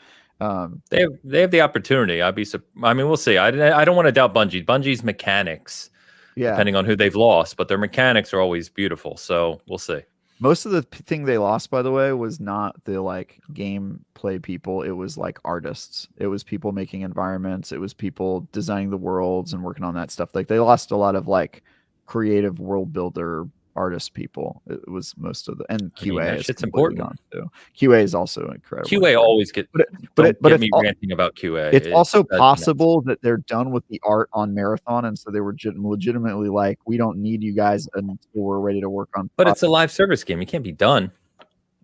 They have the opportunity. I mean, we'll see. I don't want to doubt Bungie. Bungie's mechanics. Yeah. Depending on who they've lost, but their mechanics are always beautiful. So we'll see. Most of the thing they lost, by the way, was not the like gameplay people. It was like artists. It was people making environments. It was people designing the worlds and working on that stuff. Like they lost a lot of like creative world builder artist people. It was most of and QA. It's important. Gone too. QA is also incredible. QA always get, but get me ranting about QA. It's also possible that they're done with the art on Marathon, and so they were legitimately like, we don't need you guys until we're ready to work on. But it's a live service game. You can't be done.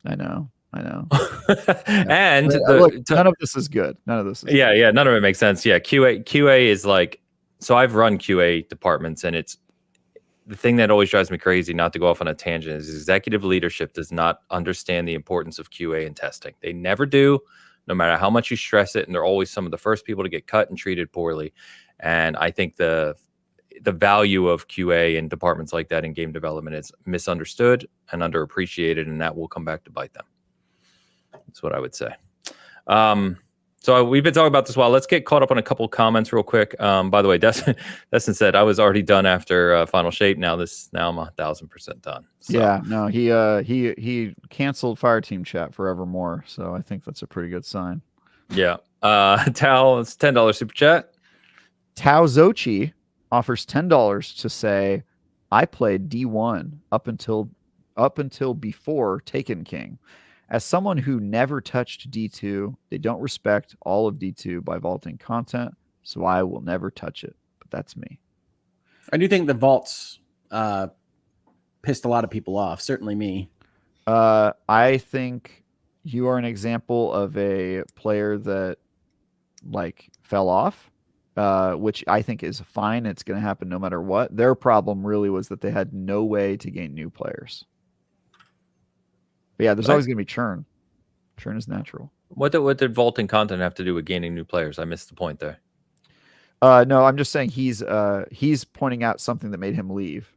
I know. And none of this is good. None of this is good. None of it makes sense. Yeah, QA is like, so I've run QA departments, and it's the thing that always drives me crazy, not to go off on a tangent, is executive leadership does not understand the importance of QA and testing. They never do, no matter how much you stress it, and they're always some of the first people to get cut and treated poorly. And I think the value of QA in departments like that in game development is misunderstood and underappreciated, and that will come back to bite them. That's what I would say. So we've been talking about this a while. Let's get caught up on a couple of comments real quick. By the way, Destin said I was already done after Final Shape. Now I'm 1,000% done. So. Yeah, no, he canceled Fireteam chat forevermore. So I think that's a pretty good sign. Yeah. Tao, it's $10 super chat. Tao Zochi offers $10 to say, I played D1 up until before Taken King. As someone who never touched D2, they don't respect all of D2 by vaulting content, so I will never touch it. But that's me. I do think the vaults pissed a lot of people off, certainly me. I think you are an example of a player that like fell off, which I think is fine. It's going to happen no matter what. Their problem really was that they had no way to gain new players. But yeah, there's always going to be churn. Churn is natural. What did vaulting content have to do with gaining new players? I missed the point there. No, I'm just saying he's pointing out something that made him leave.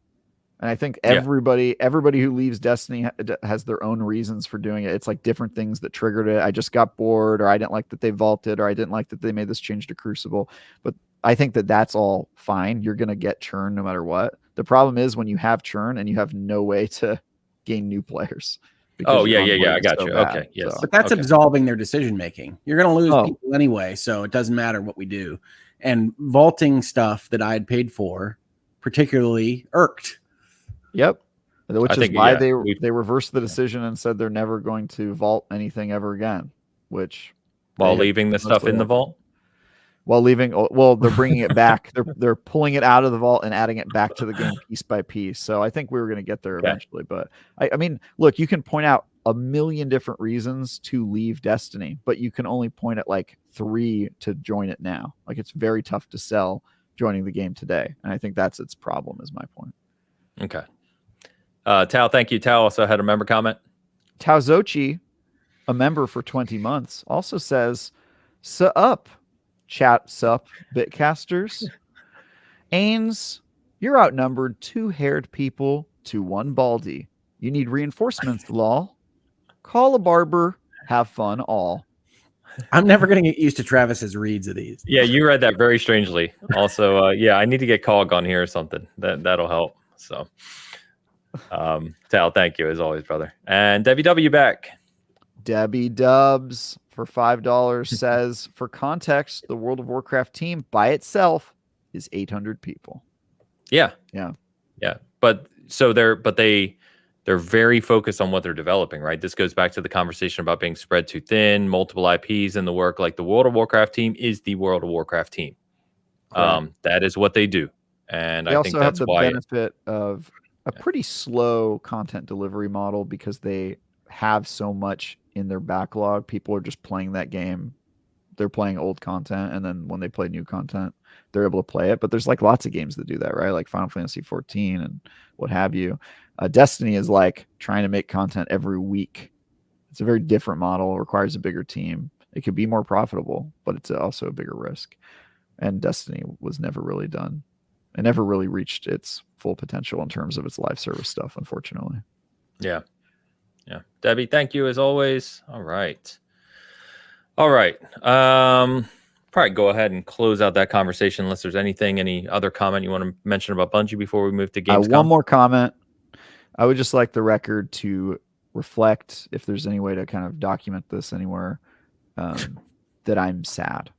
And I think everybody who leaves Destiny has their own reasons for doing it. It's like different things that triggered it. I just got bored, or I didn't like that they vaulted, or I didn't like that they made this change to Crucible. But I think that that's all fine. You're going to get churn no matter what. The problem is when you have churn and you have no way to gain new players. Oh, yeah. I got you. Bad, okay, yes. So. But that's absolving their decision-making. You're going to lose people anyway, so it doesn't matter what we do. And vaulting stuff that I had paid for particularly irked. Yep. Which is why they reversed the decision and said they're never going to vault anything ever again. While leaving the stuff in the vault? While leaving, they're bringing it back. They're pulling it out of the vault and adding it back to the game piece by piece. So I think we were going to get there eventually. But I mean, look, you can point out a million different reasons to leave Destiny, but you can only point at like 3 to join it now. Like it's very tough to sell joining the game today, and I think that's its problem. Is my point. Okay. Tao, thank you. Tao also had a member comment. Tao Zochi, a member for 20 months, also says, "Sup, chat sup, Bitcasters. Ains, you're outnumbered 2 haired people to 1 baldy. You need reinforcements, lol. Call a barber, have fun, all." I'm never going to get used to Travis's reads of these. Yeah, you read that very strangely. Also, I need to get Cog on here or something. That'll help. So, Tal, thank you as always, brother. And Debbie W back. Debbie Dubs for $5 says, for context, the World of Warcraft team by itself is 800 people. Yeah. But they're very focused on what they're developing, right? This goes back to the conversation about being spread too thin, multiple IPs in the work. Like the World of Warcraft team is the World of Warcraft team. That is what they do. And I think that's why have the benefit of a pretty slow content delivery model because they have so much in their backlog. People are just playing that game. They're playing old content. And then when they play new content, they're able to play it. But there's like lots of games that do that, right? Like Final Fantasy 14 and what have you. Destiny is like trying to make content every week. It's a very different model, requires a bigger team. It could be more profitable, but it's also a bigger risk. And Destiny was never really done. It never really reached its full potential in terms of its live service stuff, unfortunately. Yeah. Debbie, thank you as always. All right. Probably go ahead and close out that conversation unless there's any other comment you want to mention about Bungie before we move to Gamescom. One more comment. I would just like the record to reflect, if there's any way to kind of document this anywhere, that I'm sad.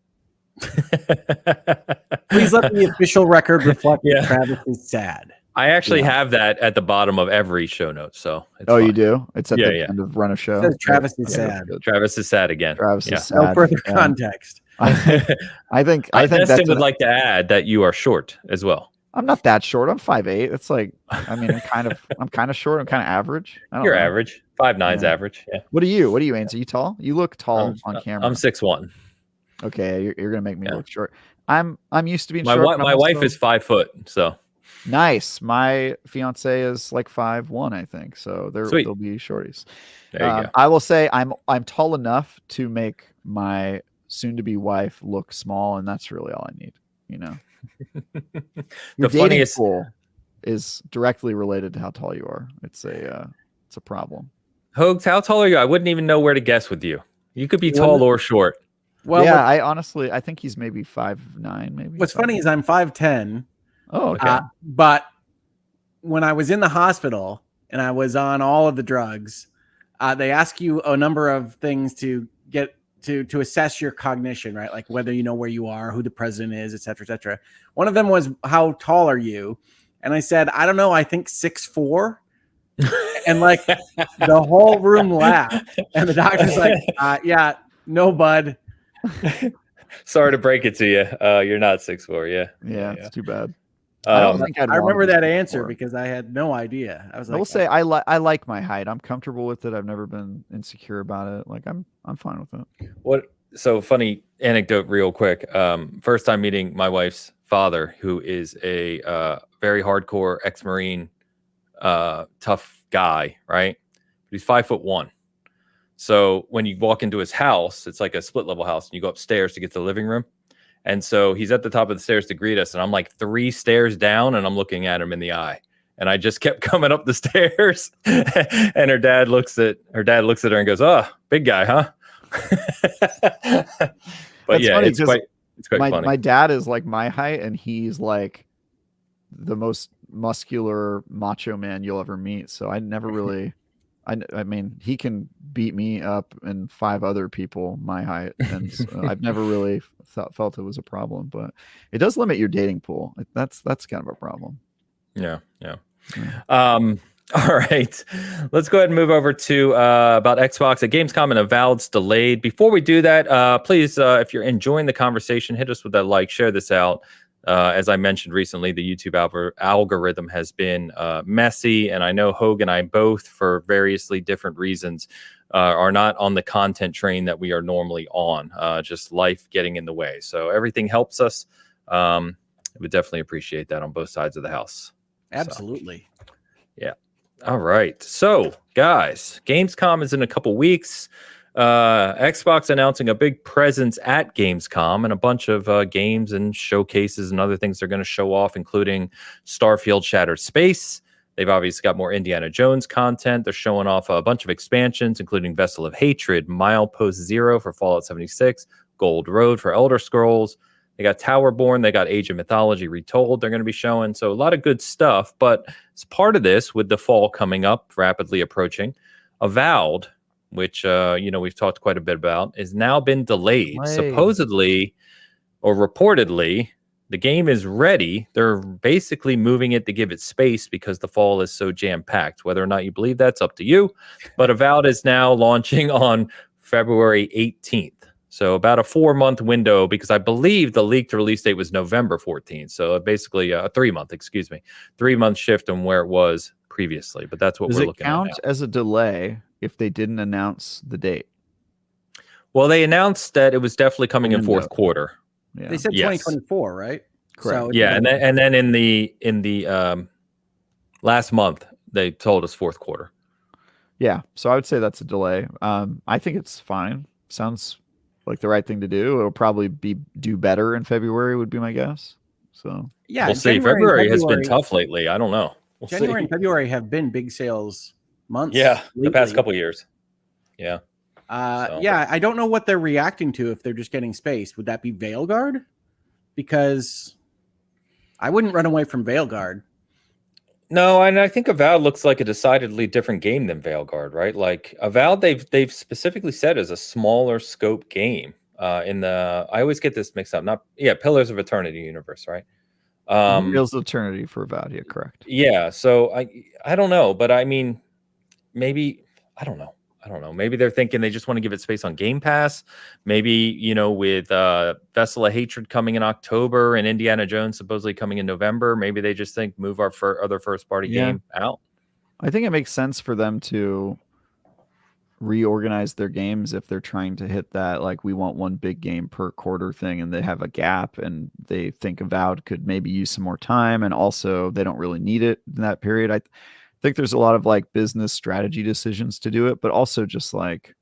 Please let the official record reflect that Travis is sad. I actually have that at the bottom of every show note. So fine. You do? It's at the end of run of show. It says Travis is sad. Travis is sad again. Travis is sad. No further context. I think Destin would like to add that you are short as well. I'm not that short. I'm 5'8". It's like, I mean, I'm kind of short. I'm kind of average. You're average. 5'9's average. Yeah. What are you, Ains? Are you tall? You look tall on camera. I'm 6'1". Okay, you're gonna make me look short. I'm used to being short. My wife is 5 foot, so nice. My fiance is like 5'1", I think. So they'll be shorties. There you go. I will say I'm tall enough to make my soon-to-be wife look small, and that's really all I need. You know, your dating pool is directly related to how tall you are. It's a problem. Hoax, how tall are you? I wouldn't even know where to guess with you. You could be tall or short. Well, yeah, I think he's maybe 5'9". Maybe. What's funny is I'm 5'10". Oh, okay. But when I was in the hospital and I was on all of the drugs, they ask you a number of things to get to assess your cognition, right? Like whether you know where you are, who the president is, et cetera, et cetera. One of them was, how tall are you? And I said, I don't know, I think 6'4". And like the whole room laughed. And the doctor's like, yeah, no, bud. Sorry to break it to you. You're not 6'4". Yeah, it's too bad. I remember that answer because I had no idea. I was like, I will say I like my height. I'm comfortable with it. I've never been insecure about it. Like I'm fine with it. So funny anecdote real quick. First time meeting my wife's father, who is a very hardcore ex-Marine, tough guy, right? He's 5'1". So when you walk into his house, it's like a split level house, and you go upstairs to get to the living room. And so he's at the top of the stairs to greet us, and I'm like 3 stairs down, and I'm looking at him in the eye. And I just kept coming up the stairs, and her dad looks at her and goes, "Oh, big guy, huh?" But yeah, it's quite funny. My dad is like my height, and he's like the most muscular macho man you'll ever meet. So I never really. I mean, he can beat me up and 5 other people my height, and so I've never really felt it was a problem. But it does limit your dating pool. That's kind of a problem. Yeah. All right, let's go ahead and move over to about Xbox at Gamescom and Avowed's delayed. Before we do that, please, if you're enjoying the conversation, hit us with that like, share this out. As I mentioned recently, the YouTube algorithm has been messy, and I know Hogue and I both, for variously different reasons, are not on the content train that we are normally on. Just life getting in the way. So everything helps us. I would definitely appreciate that on both sides of the house. Absolutely. So, yeah. All right. So, guys, Gamescom is in a couple weeks. Xbox announcing a big presence at Gamescom and a bunch of games and showcases and other things they're going to show off, including Starfield Shattered Space. They've obviously got more Indiana Jones content. They're showing off a bunch of expansions, including Vessel of Hatred, Milepost Zero for Fallout 76, Gold Road for Elder Scrolls. They got Towerborn. They got Age of Mythology Retold they're going to be showing. So a lot of good stuff. But as part of this, with the fall coming up, rapidly approaching, Avowed, which we've talked quite a bit about, has now been delayed. Supposedly or reportedly, the game is ready. They're basically moving it to give it space because the fall is so jam-packed. Whether or not you believe that's up to you. But Avowed is now launching on February 18th. So about a 4-month window, because I believe the leaked release date was November 14th. So basically a 3-month shift from where it was previously. But that's what we're looking at now. Does it count as a delay if they didn't announce the date? Well, they announced that it was definitely coming in fourth quarter. Yeah. They said 2024, right? Correct. So yeah, and then in the last month they told us fourth quarter. Yeah, so I would say that's a delay. I think it's fine. Sounds like the right thing to do. It'll probably do better in February, would be my guess. So yeah, we'll see. February has been tough lately. I don't know. January and February have been big sales months. Yeah, the past couple years. Yeah. Yeah, I don't know what they're reacting to if they're just getting space. Would that be Veilguard? Because I wouldn't run away from Veilguard. No, and I think Avowed looks like a decidedly different game than Veilguard, right? Like Avowed, they've specifically said is a smaller scope game. I always get this mixed up. Pillars of Eternity universe, right? Pillars of Eternity for Avowed, yeah, correct. Yeah, so I don't know, but I mean, maybe I don't know. Maybe they're thinking they just want to give it space on Game Pass. Maybe, with Vessel of Hatred coming in October and Indiana Jones supposedly coming in November, maybe they just think move our other first-party game out. I think it makes sense for them to reorganize their games if they're trying to hit that, like, we want one big game per quarter thing, and they have a gap, and they think Avowed could maybe use some more time, and also they don't really need it in that period. I think there's a lot of like business strategy decisions to do it, but also just like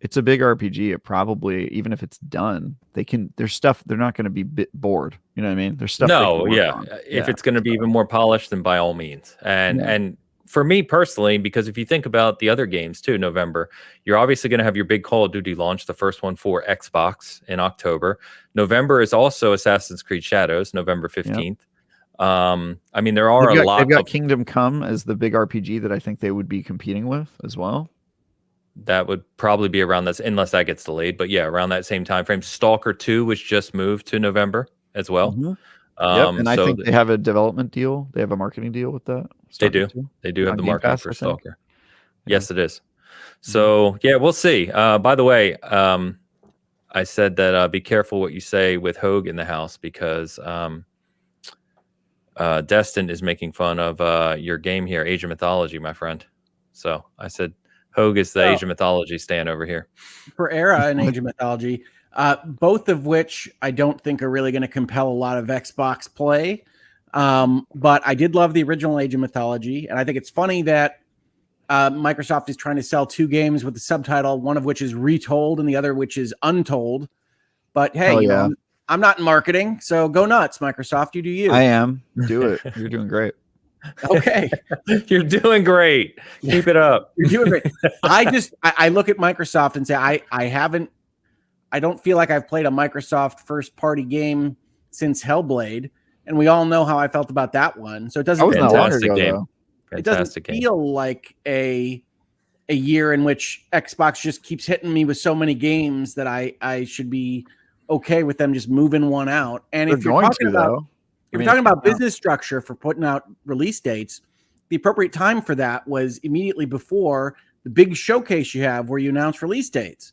it's a big RPG. It probably, even if it's done, there's stuff, they're not going to be bored. You know what I mean? There's stuff. No, yeah. If it's going to be even more polished, then by all means. And for me personally, because if you think about the other games too, November, you're obviously going to have your big Call of Duty launch, the first one for Xbox in October. November is also Assassin's Creed Shadows, November 15th. Yep. I mean, there are a lot. They've got Kingdom Come as the big RPG that I think they would be competing with as well. That would probably be around this, unless that gets delayed. But yeah, around that same time frame. Stalker 2, which just moved to November as well. Mm-hmm. And I think they have a development deal. They have a marketing deal with that. Stalker 2. They do have the marketing for Stalker. Yes, it is. So yeah, we'll see. By the way, I said that be careful what you say with Hogue in the house, because Destin is making fun of your game here, Age of Mythology, my friend. So I said Hogue is the Age of Mythology stand over here. For Era and Age of Mythology, both of which I don't think are really going to compel a lot of Xbox play. But I did love the original Age of Mythology, and I think it's funny that Microsoft is trying to sell two games with the subtitle, one of which is Retold and the other which is Untold. But hey, you know, I'm not in marketing, so go nuts, Microsoft. You do you. I am. Do it. You're doing great. Okay. You're doing great. Keep it up. You're doing great. I look at Microsoft and say, I don't feel like I've played a Microsoft first party game since Hellblade. And we all know how I felt about that one. So it doesn't, it doesn't feel like a year in which Xbox just keeps hitting me with so many games that I should be okay with them just moving one out. And if you're talking about business structure for putting out release dates, the appropriate time for that was immediately before the big showcase you have where you announce release dates.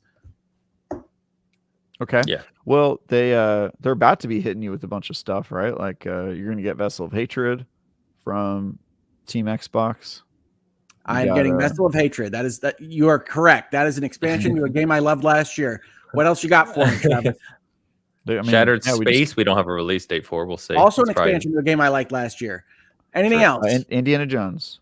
Okay. Yeah. Well, they're about to be hitting you with a bunch of stuff, right? Like you're going to get Vessel of Hatred from Team Xbox. I'm getting Vessel of Hatred. That you are correct. That is an expansion to a game I loved last year. What else you got for me, Travis? Shattered Space. We don't have a release date for. We'll see. Also an expansion to a game I liked last year. Anything else? Indiana Jones.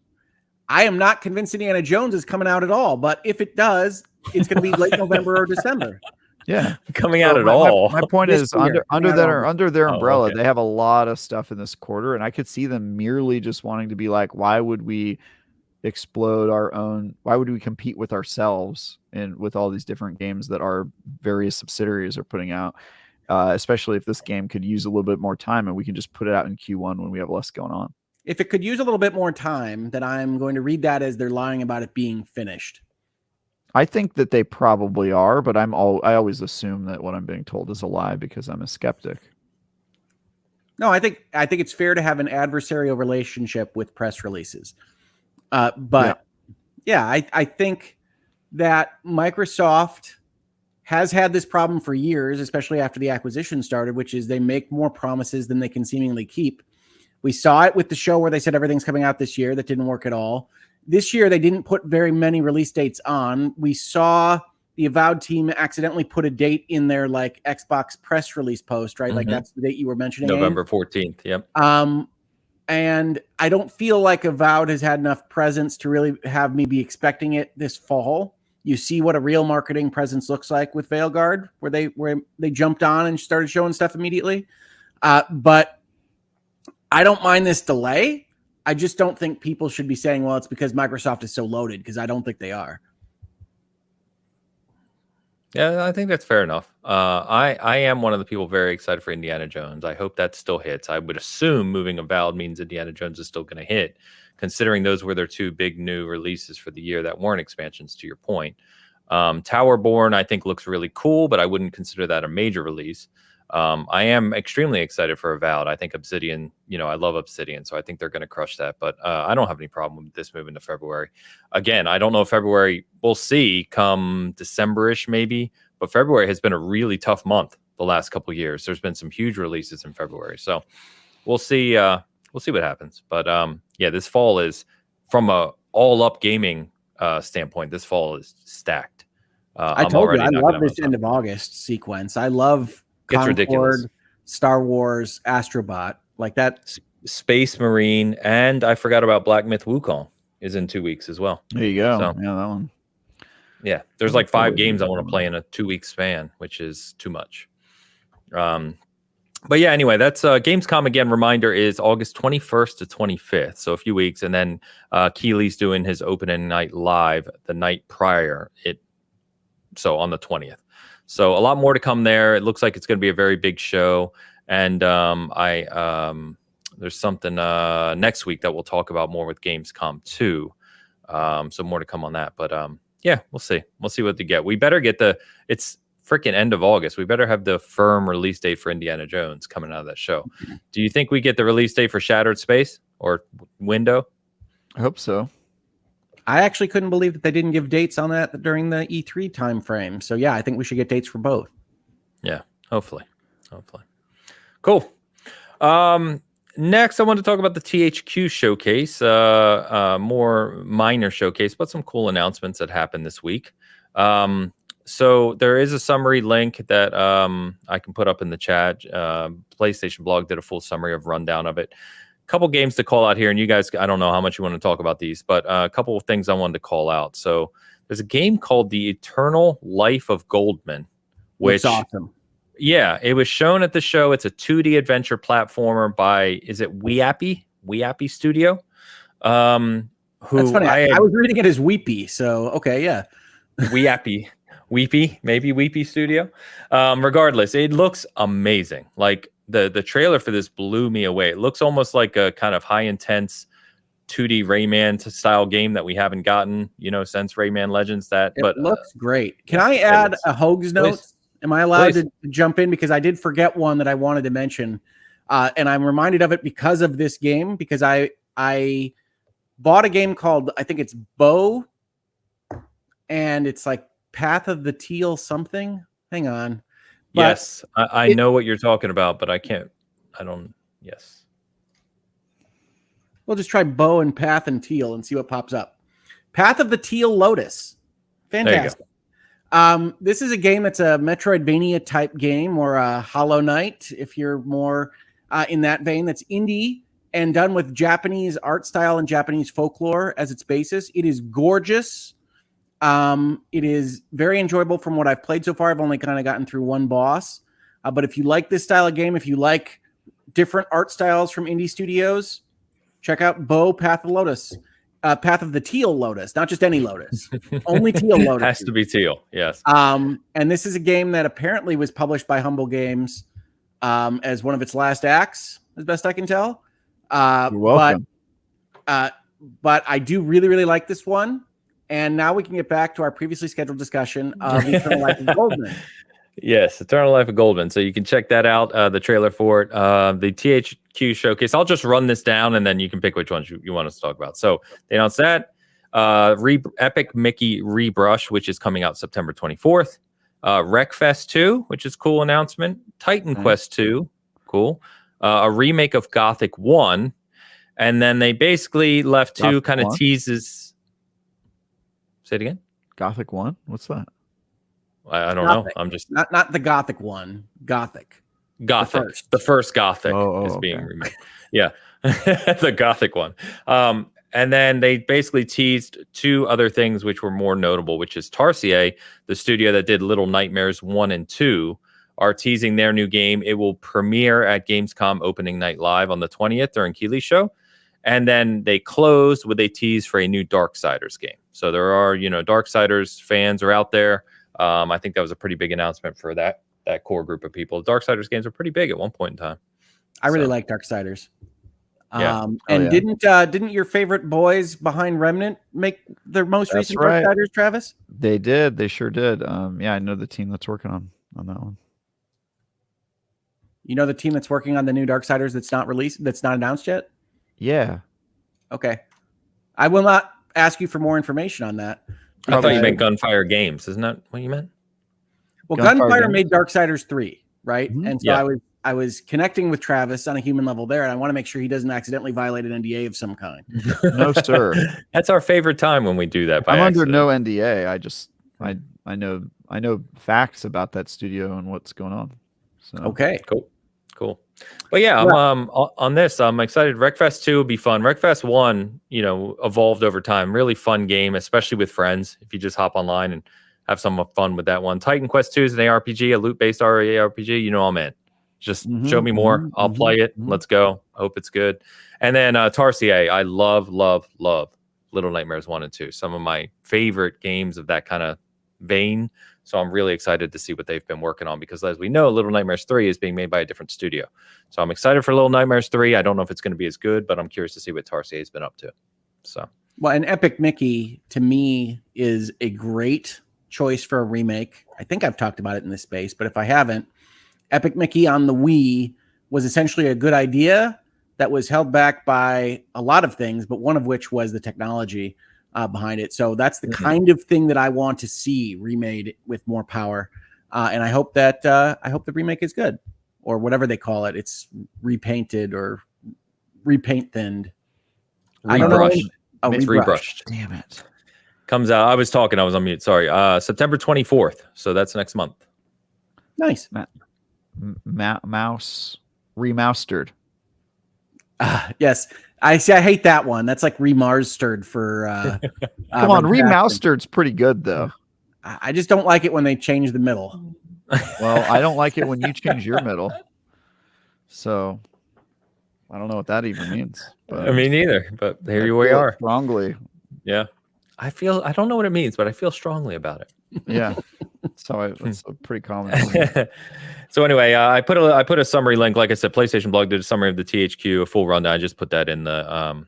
I am not convinced Indiana Jones is coming out at all, but if it does, it's going to be late November or December. Yeah, coming out at all. My point is under their umbrella, they have a lot of stuff in this quarter, and I could see them merely just wanting to be like, why would we explode our own? Why would we compete with ourselves and with all these different games that our various subsidiaries are putting out? Especially if this game could use a little bit more time and we can just put it out in Q1 when we have less going on. If it could use a little bit more time, then I'm going to read that as they're lying about it being finished. I think that they probably are, but I always assume that what I'm being told is a lie because I'm a skeptic. No, I think it's fair to have an adversarial relationship with press releases. I think that Microsoft has had this problem for years, especially after the acquisition started, which is they make more promises than they can seemingly keep. We saw it with the show where they said everything's coming out this year. That didn't work at all. This year, they didn't put very many release dates on. We saw the Avowed team accidentally put a date in their like Xbox press release post, right? Like that's the date you were mentioning. November 14th. Yep. And I don't feel like Avowed has had enough presence to really have me be expecting it this fall. You see what a real marketing presence looks like with Veilguard, where they jumped on and started showing stuff immediately. But I don't mind this delay. I just don't think people should be saying, well, it's because Microsoft is so loaded, because I don't think they are. Yeah, I think that's fair enough. I am one of the people very excited for Indiana Jones. I hope that still hits. I would assume moving Avowed means Indiana Jones is still going to hit, considering those were their two big new releases for the year that weren't expansions, to your point. Towerborn, I think, looks really cool, but I wouldn't consider that a major release. I am extremely excited for Avowed. I think Obsidian, I love Obsidian, so I think they're going to crush that. But I don't have any problem with this moving to February. Again, I don't know if February, we'll see come December-ish maybe, but February has been a really tough month the last couple of years. There's been some huge releases in February, so we'll see. We'll see what happens. But yeah, this fall is, from a all-up gaming standpoint, this fall is stacked. I told you, I love this end of August sequence. I love Concord, it's ridiculous. Star Wars, Astrobot, like that. Space Marine, and I forgot about Black Myth Wukong is in 2 weeks as well. There you go. So, yeah, that one. Yeah, there's like 5 games I want to play in a 2-week span, which is too much. But yeah, anyway, that's Gamescom again. Reminder is August 21st to 25th, so a few weeks, and then Keely's doing his opening night live the night prior. So on the 20th. So a lot more to come there. It looks like it's going to be a very big show. And there's something next week that we'll talk about more with Gamescom too. So more to come on that. But yeah, we'll see. We'll see what they get. We better get it's freaking end of August. We better have the firm release date for Indiana Jones coming out of that show. Do you think we get the release date for Shattered Space or Window? I hope so. I actually couldn't believe that they didn't give dates on that during the E3 timeframe. So yeah, I think we should get dates for both. Yeah, hopefully. Cool. Next, I want to talk about the THQ showcase, more minor showcase, but some cool announcements that happened this week. So there is a summary link that I can put up in the chat. PlayStation Blog did a full summary of rundown of it. Couple games to call out here, and you guys, I don't know how much you want to talk about these, but a couple of things I wanted to call out. So there's a game called The Eternal Life of Goldman, which awesome. Yeah, it was shown at the show. It's a 2D adventure platformer by, is it Weappy Studio? That's funny. I was reading it as Weepy, so okay, yeah. Weappy, maybe Weepy Studio. Regardless, it looks amazing. Like the trailer for this blew me away. It looks almost like a kind of high intense 2D Rayman style game that we haven't gotten, since Rayman Legends. But looks great. Can I add a Hoag's note? Am I allowed to jump in? Because I did forget one that I wanted to mention. And I'm reminded of it because of this game, because I bought a game called, I think it's Bow, and it's like Path of the Teal something. Hang on. But yes, I know what you're talking about, but yes. We'll just try Bow and Path and Teal and see what pops up. Path of the Teal Lotus. Fantastic. This is a game that's a Metroidvania type game, or a Hollow Knight, if you're more in that vein. That's indie and done with Japanese art style and Japanese folklore as its basis. It is gorgeous. It is very enjoyable from what I've played so far. I've only kind of gotten through one boss. But if you like this style of game, if you like different art styles from indie studios, check out Bow, Path of the Teal Lotus, not just any Lotus. Only Teal Lotus. Has to be teal, yes. And this is a game that apparently was published by Humble Games as one of its last acts, as best I can tell. You're welcome. But I do really, really like this one. And now we can get back to our previously scheduled discussion of Eternal Life of Goldman. Yes, Eternal Life of Goldman. So you can check that out, the trailer for it. The THQ showcase. I'll just run this down, and then you can pick which ones you want us to talk about. So they announced that. Epic Mickey Rebrush, which is coming out September 24th. Wreckfest 2, which is a cool announcement. Titan Quest 2, cool. A remake of Gothic 1. And then they basically left two kind of teases. Say it again. Gothic 1? What's that? I don't know. I'm just not the Gothic one. Gothic. The first Gothic is being remade. Yeah, the Gothic one. And then they basically teased 2 other things which were more notable, which is Tarsier, the studio that did Little Nightmares 1 and 2, are teasing their new game. It will premiere at Gamescom opening night live on the 20th during Keeley's show. And then they closed with a tease for a new Darksiders game. So there are, Darksiders fans are out there. I think that was a pretty big announcement for that core group of people. Darksiders games were pretty big at one point in time. I really like Darksiders. Yeah. Didn't your favorite boys behind Remnant make their most recent Darksiders, Travis? They did. They sure did. I know the team that's working on that one. You know the team that's working on the new Darksiders that's not released, that's not announced yet? Yeah. Okay. I will not ask you for more information on that. I thought you meant Gunfire Games. Isn't that what you meant? Well, Gunfire made Darksiders 3, right? Mm-hmm. And so I was connecting with Travis on a human level there, and I want to make sure he doesn't accidentally violate an NDA of some kind. No, sir. That's our favorite time when we do that. I'm under no NDA. I know facts about that studio and what's going on. So. Okay. Cool. But yeah, I'm on this. I'm excited. Wreckfest 2 will be fun. Wreckfest 1, evolved over time. Really fun game, especially with friends. If you just hop online and have some fun with that one. Titan Quest 2 is an ARPG, a loot-based RPG. I'm in. Just show me more. I'll play it. Let's go. I hope it's good. And then Tarsier. I love Little Nightmares 1 and 2. Some of my favorite games of that kind of vein. So I'm really excited to see what they've been working on, because as we know, Little Nightmares 3 is being made by a different studio. So I'm excited for Little Nightmares 3. I don't know if it's going to be as good, but I'm curious to see what Tarsier has been up to. So, well, and Epic Mickey to me is a great choice for a remake. I think I've talked about it in this space, but if I haven't, Epic Mickey on the Wii was essentially a good idea that was held back by a lot of things, but one of which was the technology behind it. So that's the kind of thing that I want to see remade with more power. And I hope that the remake is good, or whatever they call it. It's repainted or repaint thinned. Rebrushed. It's rebrushed. Damn it. Comes out. I was on mute. Sorry. September 24th. So that's next month. Nice. Mouse remastered. Yes. I hate that one. That's like remastered for. Come on, remastered's pretty good though. I just don't like it when they change the middle. Well, I don't like it when you change your middle. So I don't know what that even means. But I mean, neither. But here we are. Strongly. Yeah. I don't know what it means, but I feel strongly about it. Yeah. So it's pretty common. So anyway, I put a summary link. Like I said, PlayStation Blog did a summary of the THQ, a full rundown. I just put that in the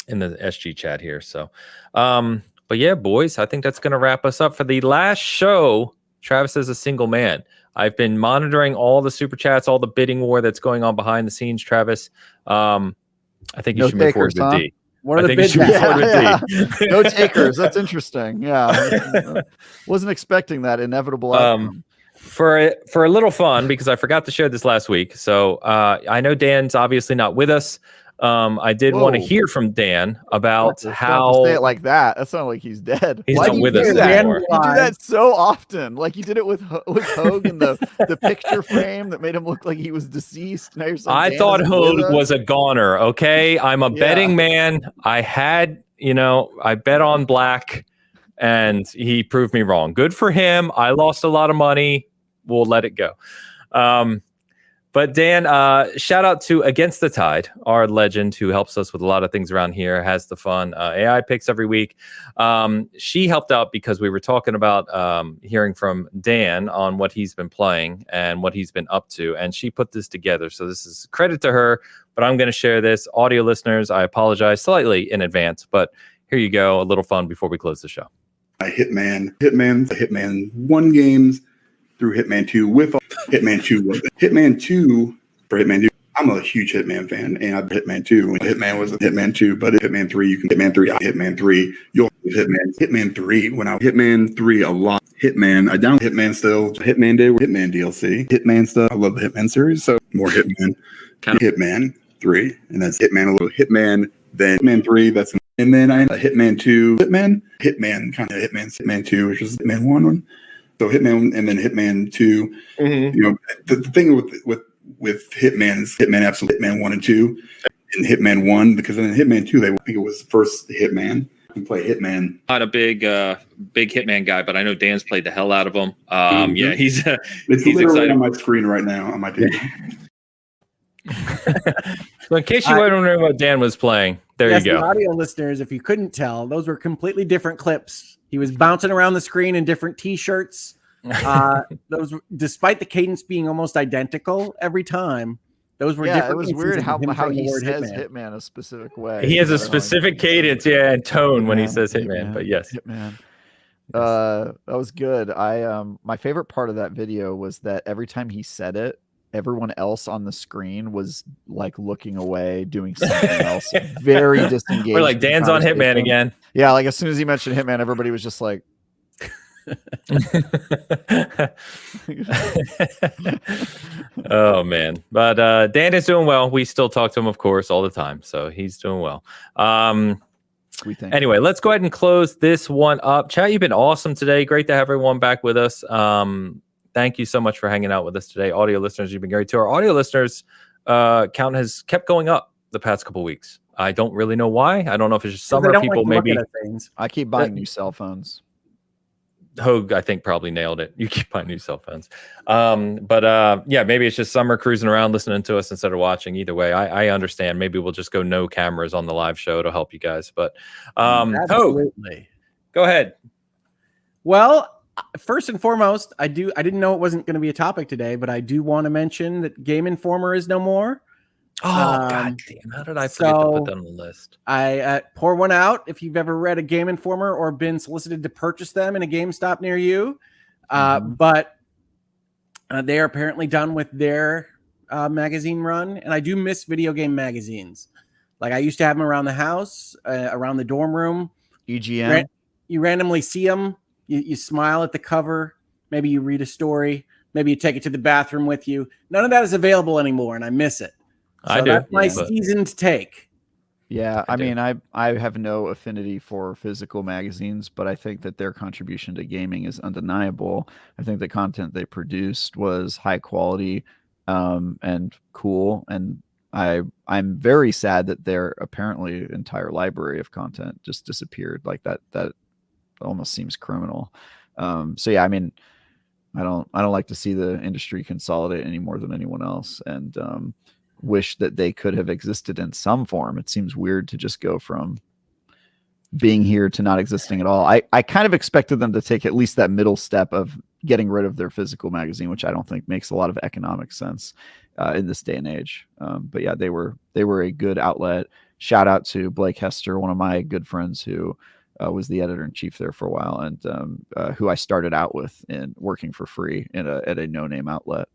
SG chat here. So, but yeah, boys, I think that's going to wrap us up for the last show. Travis is a single man. I've been monitoring all the super chats, all the bidding war that's going on behind the scennes. Travis, I think you should move forward with D. What are the bids? No takers. That's interesting. Yeah. Wasn't expecting that inevitable outcome. For a little fun, because I forgot to share this last week. So I know Dan's obviously not with us. I did want to hear from Dan about how say it like that. That sounded like he's dead. He's not with us anymore. You do that so often. Like you did it with Hogue in the picture frame that made him look like he was deceased. Now you're saying I thought Hogue was a goner. Okay, I'm a betting man. I bet on black, and he proved me wrong. Good for him. I lost a lot of money. We'll let it go. But Dan, shout out to Against the Tide, our legend who helps us with a lot of things around here, has the fun AI picks every week. She helped out because we were talking about hearing from Dan on what he's been playing and what he's been up to. And she put this together. So this is credit to her, but I'm going to share this. Audio listeners, I apologize slightly in advance, but here you go. A little fun before we close the show. Hitman 1 games through Hitman 2 with Hitman 2 for Hitman 2. I'm a huge Hitman fan, and I've Hitman 2. Hitman was Hitman 2, but Hitman 3, you can Hitman 3. You'll Hitman 3 when I Hitman 3 a lot. Hitman, I downloaded Hitman still. Hitman Day, Hitman DLC, Hitman stuff. I love the Hitman series, so more Hitman. Hitman 3, and that's Hitman a little Hitman, then Hitman 3. And then I Hitman 2, Hitman kind of Hitman 2, which is Hitman 1. So Hitman and then Hitman 2. You know, the thing with Hitman is Hitman 1 and 2 and Hitman 1, because in Hitman 2 I think it was the first Hitman. You play Hitman. Not a big Hitman guy, but I know Dan's played the hell out of him. Yeah, he's literally excited on my screen right now on my TV. So in case you don't know what Dan was playing, there you go. The audio listeners, if you couldn't tell, those were completely different clips. He was bouncing around the screen in different T-shirts. Those, despite the cadence being almost identical every time, those were different. It was weird how he says Hitman a specific way. He has a specific cadence, and tone when he says Hitman. But yes, Hitman. That was good. My favorite part of that video was that every time he said it, everyone else on the screen was like looking away, doing something else, very disengaged. We're like, Dan's on Hitman again. Yeah, like as soon as he mentioned Hitman, everybody was just like. Oh man, but Dan is doing well. We still talk to him, of course, all the time, so he's doing well. Anyway, let's go ahead and close this one up. Chat, you've been awesome today. Great to have everyone back with us. Thank you so much for hanging out with us today. Audio listeners, you've been great too. Our audio listeners count has kept going up the past couple weeks. I don't really know why. I don't know if it's just summer people maybe. I keep buying new cell phones. Hogue, I think, probably nailed it. You keep buying new cell phones. Yeah, maybe it's just summer cruising around listening to us instead of watching. Either way, I understand. Maybe we'll just go no cameras on the live show to help you guys. But Hogue, go ahead. Well, first and foremost, I didn't know it wasn't going to be a topic today, but I do want to mention that Game Informer is no more. Oh, god damn. How did I forget to put that on the list? I pour one out if you've ever read a Game Informer or been solicited to purchase them in a GameStop near you. But they are apparently done with their magazine run. And I do miss video game magazines. Like I used to have them around the house, around the dorm room. EGM. You randomly see them. You smile at the cover. Maybe you read a story. Maybe you take it to the bathroom with you. None of that is available anymore, and I miss it. So I do. That's my seasoned take. Yeah, I mean, I have no affinity for physical magazines, but I think that their contribution to gaming is undeniable. I think the content they produced was high quality and cool, and I'm very sad that their apparently entire library of content just disappeared. Like that almost seems criminal. So yeah, I mean, I don't like to see the industry consolidate any more than anyone else, and wish that they could have existed in some form. It seems weird to just go from being here to not existing at all. I kind of expected them to take at least that middle step of getting rid of their physical magazine, which I don't think makes a lot of economic sense in this day and age. But yeah, they were a good outlet. Shout out to Blake Hester, one of my good friends who was the editor-in-chief there for a while, and who I started out with in working for free at a no-name outlet.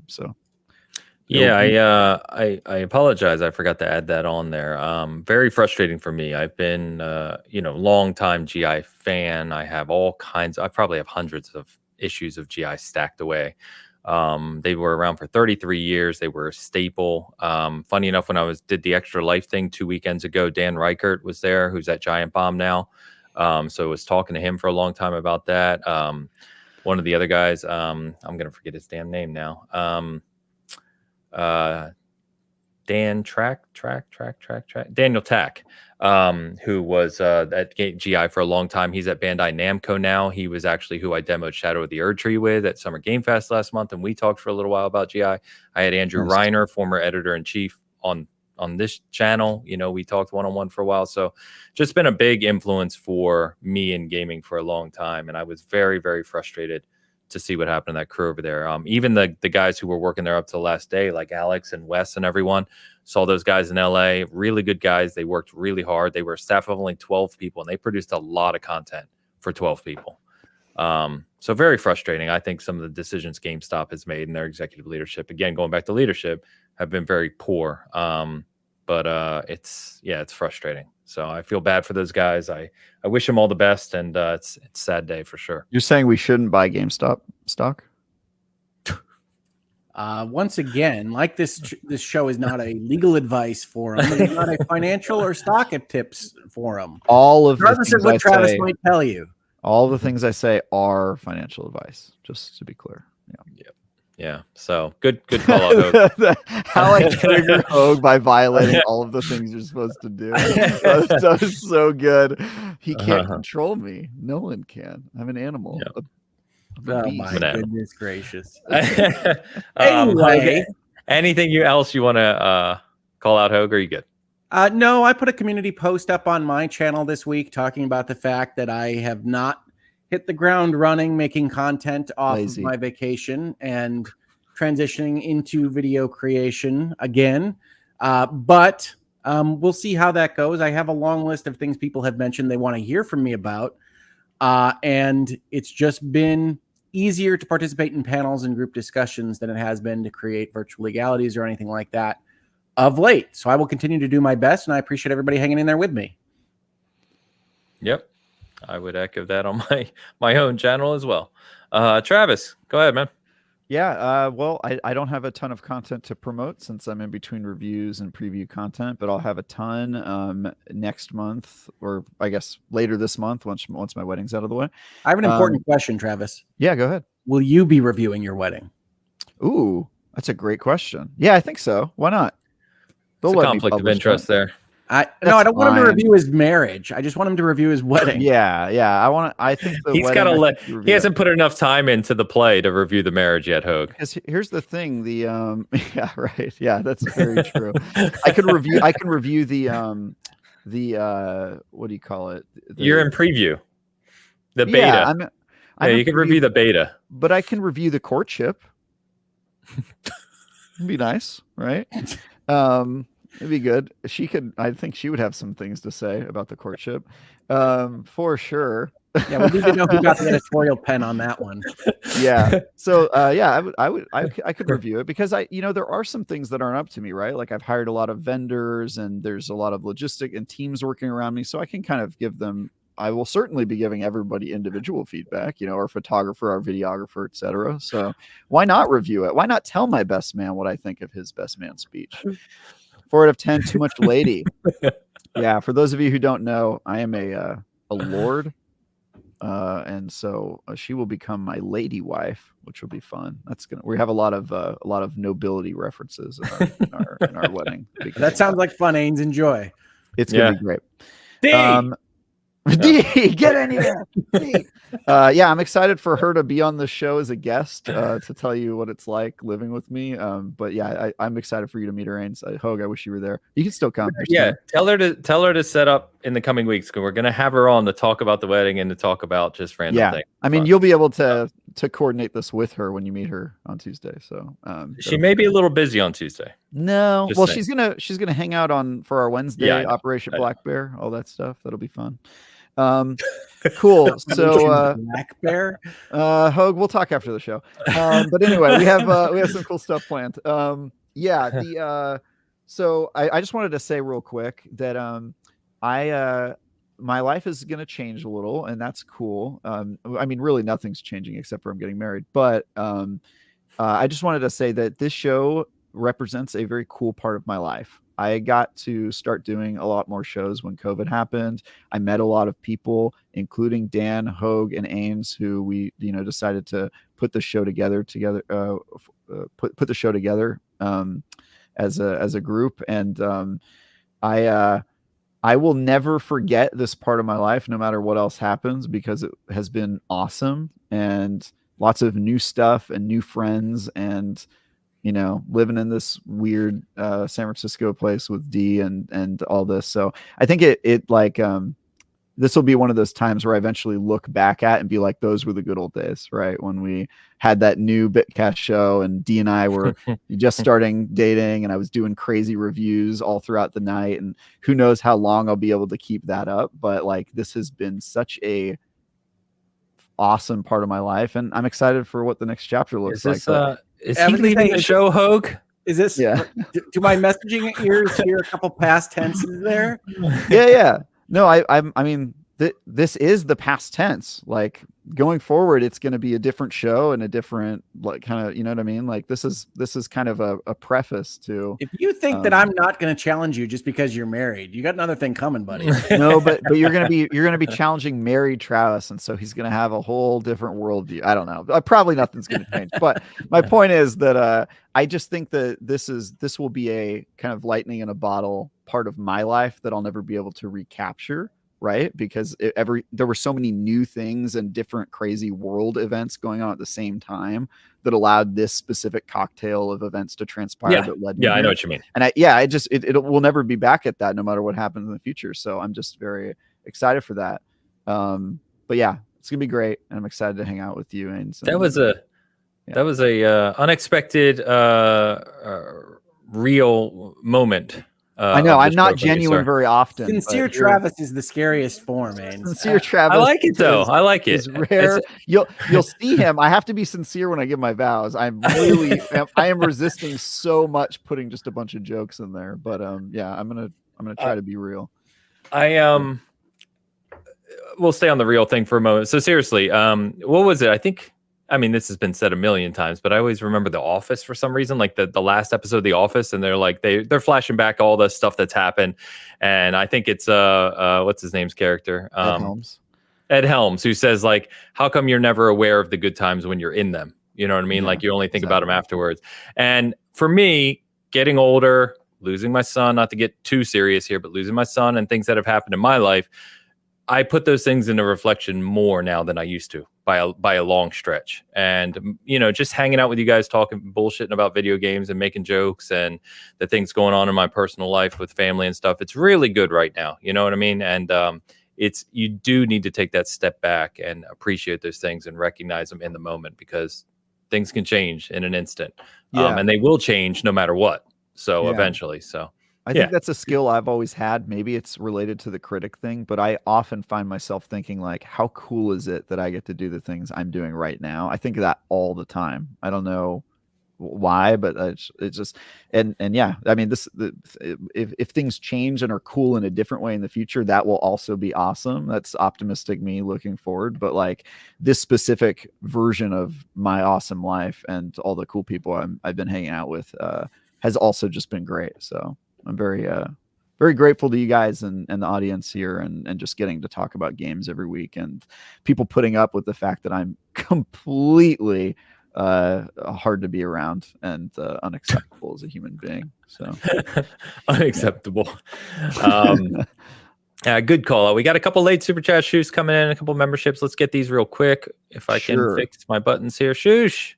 So yeah, I apologize. I forgot to add that on there. Very frustrating for me. I've been long time GI fan. I have all kinds. I probably have hundreds of issues of GI stacked away. They were around for 33 years. They were a staple. Funny enough, when I did the Extra Life thing 2 weekends ago, Dan Reichert was there, who's at Giant Bomb now. So I was talking to him for a long time about that. One of the other guys, I'm going to forget his damn name now. Daniel Tack, who was at GI for a long time. He's at Bandai Namco now. He was actually who I demoed Shadow of the Erd Tree with at Summer Game Fest last month, and we talked for a little while about GI. I had Andrew Reiner, former editor-in-chief, on this channel. We talked one-on-one for a while, so just been a big influence for me in gaming for a long time, and I was very, very frustrated to see what happened to that crew over there. Even the guys who were working there up to the last day, like Alex and Wes and everyone, saw those guys in LA, really good guys. They worked really hard. They were a staff of only 12 people, and they produced a lot of content for 12 people. So very frustrating. I think some of the decisions GameStop has made in their executive leadership, again, going back to leadership, have been very poor. But it's frustrating. So I feel bad for those guys. I wish them all the best, and it's a sad day for sure. You're saying we shouldn't buy GameStop stock? Once again, like this show is not a legal advice forum. It's not a financial or stock tips forum. All of regardless of what Travis might tell you. All the things I say are financial advice, just to be clear. Yeah. So good call out, Hogue. How I trigger Hogue by violating all of the things you're supposed to do. That was so good. He can't control me. No one can. I'm an animal. Yeah. Oh my goodness gracious. Anyway, anything else you want to call out, Hogue? Or are you good? No, I put a community post up on my channel this week talking about the fact that I have not hit the ground running, making content off of my vacation and transitioning into video creation again. But we'll see how that goes. I have a long list of things people have mentioned they want to hear from me about. And it's just been easier to participate in panels and group discussions than it has been to create virtual legalities or anything like that of late. So I will continue to do my best, and I appreciate everybody hanging in there with me. Yep. I would echo that on my own channel as well. Travis, go ahead, man. Yeah, well, I don't have a ton of content to promote since I'm in between reviews and preview content, but I'll have a ton next month, or I guess later this month once my wedding's out of the way. I have an important question, Travis. Yeah, go ahead. Will you be reviewing your wedding? Ooh, that's a great question. Yeah, I think so. Why not? It's a conflict of interest there. I don't want him to review his marriage. I just want him to review his wedding. Yeah. I think he's got to let. He hasn't put enough time into the play to review the marriage yet, Hogue. Because here's the thing. Yeah, right. Yeah, that's very true. I can review the what do you call it? You're in preview. The beta. Yeah, you can review the beta. But I can review the courtship. It'd be nice, right? It'd be good. I think she would have some things to say about the courtship, for sure. Yeah, we need to know who got the editorial pen on that one. Yeah. So, I could review it because there are some things that aren't up to me, right? Like I've hired a lot of vendors and there's a lot of logistic and teams working around me, so I can kind of give them. I will certainly be giving everybody individual feedback, our photographer, our videographer, etc. So why not review it? Why not tell my best man what I think of his best man speech? 4 out of 10, too much lady. Yeah, for those of you who don't know, I am a lord, and so she will become my lady wife, which will be fun. We have a lot of nobility references in our wedding. That sounds like fun, Ains. Enjoy. It's gonna be great. D, get in here. D. Yeah, I'm excited for her to be on the show as a guest to tell you what it's like living with me. But yeah, I'm excited for you to meet her. Ains. Hogue, I wish you were there. You can still come. Yeah, tell her to set up in the coming weeks because we're gonna have her on to talk about the wedding and to talk about just random things. I mean, you'll be able to coordinate this with her when you meet her on Tuesday. So she may be a little busy on Tuesday. No, just saying. she's gonna hang out for our Wednesday Operation Black Bear, all that stuff. That'll be fun. Cool. So Black Bear, Hogue, we'll talk after the show. But anyway, we have some cool stuff planned. So I just wanted to say real quick that my life is going to change a little, and that's cool. I mean, really nothing's changing except for I'm getting married, but I just wanted to say that this show represents a very cool part of my life. I got to start doing a lot more shows when COVID happened. I met a lot of people, including Dan, Hogue, and Ains, who we decided to put the show together put the show together as a group. And I will never forget this part of my life, no matter what else happens, because it has been awesome and lots of new stuff and new friends and living in this weird San Francisco place with D and all this. So I think this will be one of those times where I eventually look back at and be like, those were the good old days, right? When we had that new Bitcast show and D and I were just starting dating and I was doing crazy reviews all throughout the night. And who knows how long I'll be able to keep that up. But this has been such a awesome part of my life. And I'm excited for what the next chapter looks like. Is he leading the show, Hogue? Is this? Yeah. Do my messaging ears hear a couple past tenses there? Yeah. No, I mean, this is the past tense. Like going forward, it's going to be a different show and a different like kind of, you know what I mean? Like this is kind of a preface to. If you think that I'm not going to challenge you just because you're married, you got another thing coming, buddy. No, but you're going to be challenging married Travis, and so he's going to have a whole different worldview. I don't know. Probably nothing's going to change. But my point is that I just think that this will be a kind of lightning in a bottle part of my life that I'll never be able to recapture. Right, because there were so many new things and different crazy world events going on at the same time that allowed this specific cocktail of events to transpire. That led me I know what you mean. And it will never be back at that, no matter what happens in the future. So I'm just very excited for that. But yeah, it's gonna be great, and I'm excited to hang out with you. And that was a unexpected real moment. I know I'm not genuine very often. Sincere Travis is the scariest form, man. Sincere Travis. I like it though. I like it. It's rare. You'll see him. I have to be sincere when I give my vows. I am resisting so much putting just a bunch of jokes in there. But yeah, I'm gonna try to be real. We'll stay on the real thing for a moment. So seriously, what was it? I mean, this has been said a million times, but I always remember The Office for some reason, like the last episode of The Office, and they're like they're flashing back all the stuff that's happened, and I think it's what's his name's character, Ed Helms, who says like, how come you're never aware of the good times when you're in them? You know what I mean? Yeah, like you only think about them afterwards. And for me, getting older, losing my son, not to get too serious here, but losing my son and things that have happened in my life, I put those things into reflection more now than I used to by a long stretch. And, you know, just hanging out with you guys, talking, bullshitting about video games and making jokes and the things going on in my personal life with family and stuff. It's really good right now. You know what I mean? And you do need to take that step back and appreciate those things and recognize them in the moment, because things can change in an instant. And they will change no matter what. So eventually, I think that's a skill I've always had. Maybe it's related to the critic thing, but I often find myself thinking like, how cool is it that I get to do the things I'm doing right now? I think that all the time. I don't know why, but it's just, and yeah, I mean, if things change and are cool in a different way in the future, that will also be awesome. That's optimistic me looking forward. But like this specific version of my awesome life and all the cool people I've been hanging out with has also just been great. So I'm very grateful to you guys and the audience here and just getting to talk about games every week, and people putting up with the fact that I'm completely hard to be around and unacceptable as a human being. So unacceptable. Good call out. We got a couple late super chat shoes coming in, a couple memberships. Let's get these real quick. If I can fix my buttons here. Shoosh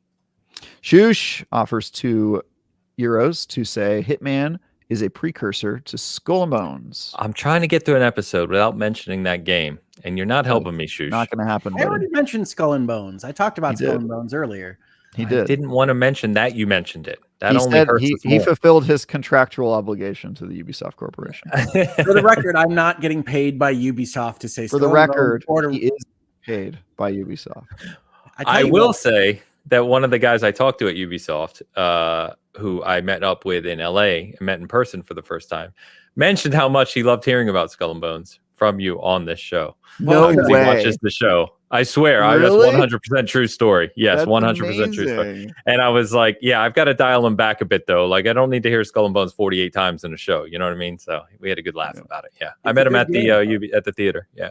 offers €2 to say Hitman is a precursor to Skull and Bones. I'm trying to get through an episode without mentioning that game, and you're not helping me, Shoosh. Not going to happen. I already mentioned Skull and Bones. I talked about Skull and Bones earlier. He did. I didn't want to mention that you mentioned it. That only hurts us more. He fulfilled his contractual obligation to the Ubisoft Corporation. For the record, I'm not getting paid by Ubisoft to say. For the record, he is paid by Ubisoft. I will say that one of the guys I talked to at Ubisoft, who I met up with in LA and met in person for the first time, mentioned how much he loved hearing about Skull and Bones from you on this show. No way. He watches the show. I swear. Really? That's 100% true story. Yes, that's 100% true story. And I was like, yeah, I've got to dial him back a bit though. Like I don't need to hear Skull and Bones 48 times in a show. You know what I mean? So we had a good laugh about it. Yeah. I met him at the theater. Yeah.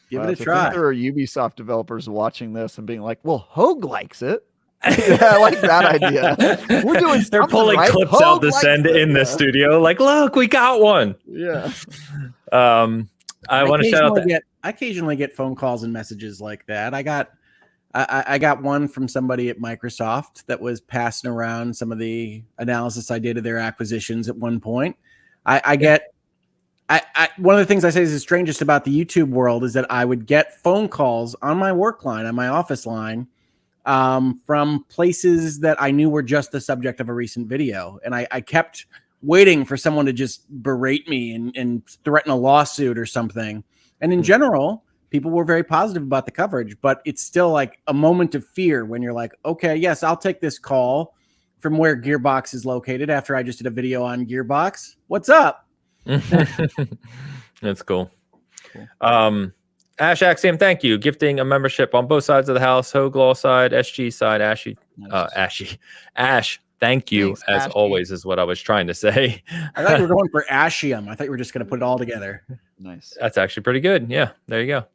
Give it a try. There are Ubisoft developers watching this and being like, well, Hogue likes it. Yeah, I like that idea. We're doing. They're pulling clips out to send in the studio. Like, look, we got one. Yeah. I want to shout out. I occasionally get phone calls and messages like that. I got one from somebody at Microsoft that was passing around some of the analysis I did of their acquisitions at one point. One of the things I say is the strangest about the YouTube world is that I would get phone calls on my work line, on my office line, from places that I knew were just the subject of a recent video. And I kept waiting for someone to just berate me and threaten a lawsuit or something. And in general, people were very positive about the coverage, but it's still like a moment of fear when you're like, okay, yes, I'll take this call from where Gearbox is located after I just did a video on Gearbox. What's up? That's cool. Ash Axiom, thank you. Gifting a membership on both sides of the house. Hoglaw side, SG side, Ash, thank you. Thanks, as Ashy. Always is what I was trying to say. I thought you were going for Ashium. I thought you were just going to put it all together. Nice. That's actually pretty good. Yeah, there you go.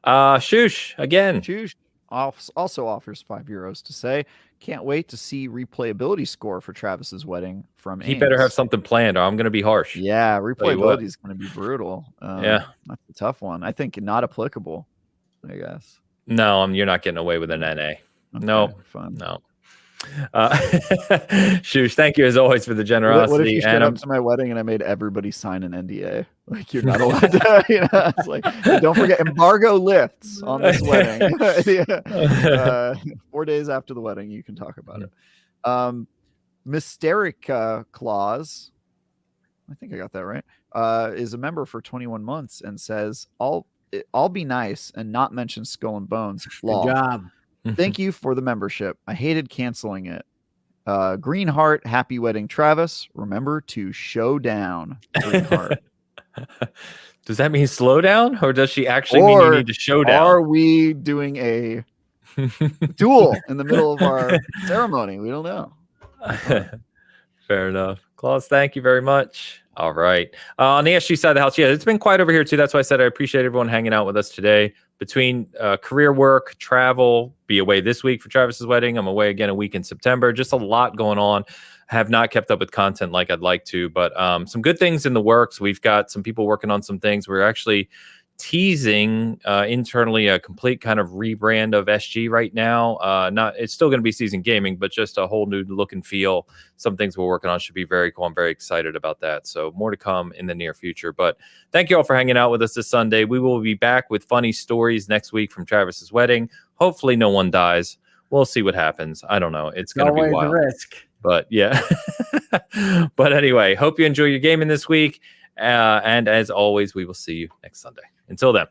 Shoosh, again. Shoosh also offers €5 to say, can't wait to see replayability score for Travis's wedding from He better have something planned or I'm going to be harsh. Yeah, replayability is going to be brutal. Yeah. That's a tough one. I think not applicable, I guess. No, you're not getting away with an NA. Okay, no, fun. No. Shoosh, thank you as always for the generosity. What if you showed up to my wedding and I made everybody sign an NDA? Like you're not allowed to, it's like, don't forget, embargo lifts on this wedding. 4 days after the wedding, you can talk about it. Mysteric Claus, I think I got that right, is a member for 21 months and says, I'll be nice and not mention Skull and Bones. Good job. Thank you for the membership. I hated canceling it. Green Heart, happy wedding, Travis. Remember to show down. Green Heart. Does that mean slow down, or does she actually mean you need to show down? Are we doing a duel in the middle of our ceremony? We don't know. Fair enough. Claus, thank you very much. All right. On the SG side of the house, yeah, it's been quiet over here too. That's why I said I appreciate everyone hanging out with us today. Between career work, travel, be away this week for Travis's wedding. I'm away again a week in September. Just a lot going on. Have not kept up with content like I'd like to, but some good things in the works. We've got some people working on some things. We're actually teasing internally a complete kind of rebrand of SG right now. It's still going to be Season Gaming, but just a whole new look and feel. Some things we're working on should be very cool. I'm very excited about that. So more to come in the near future. But thank you all for hanging out with us this Sunday. We will be back with funny stories next week from Travis's wedding. Hopefully no one dies. We'll see what happens. I don't know. It's going to be wild. Risk. But yeah. But anyway, hope you enjoy your gaming this week. And as always, we will see you next Sunday. Until then.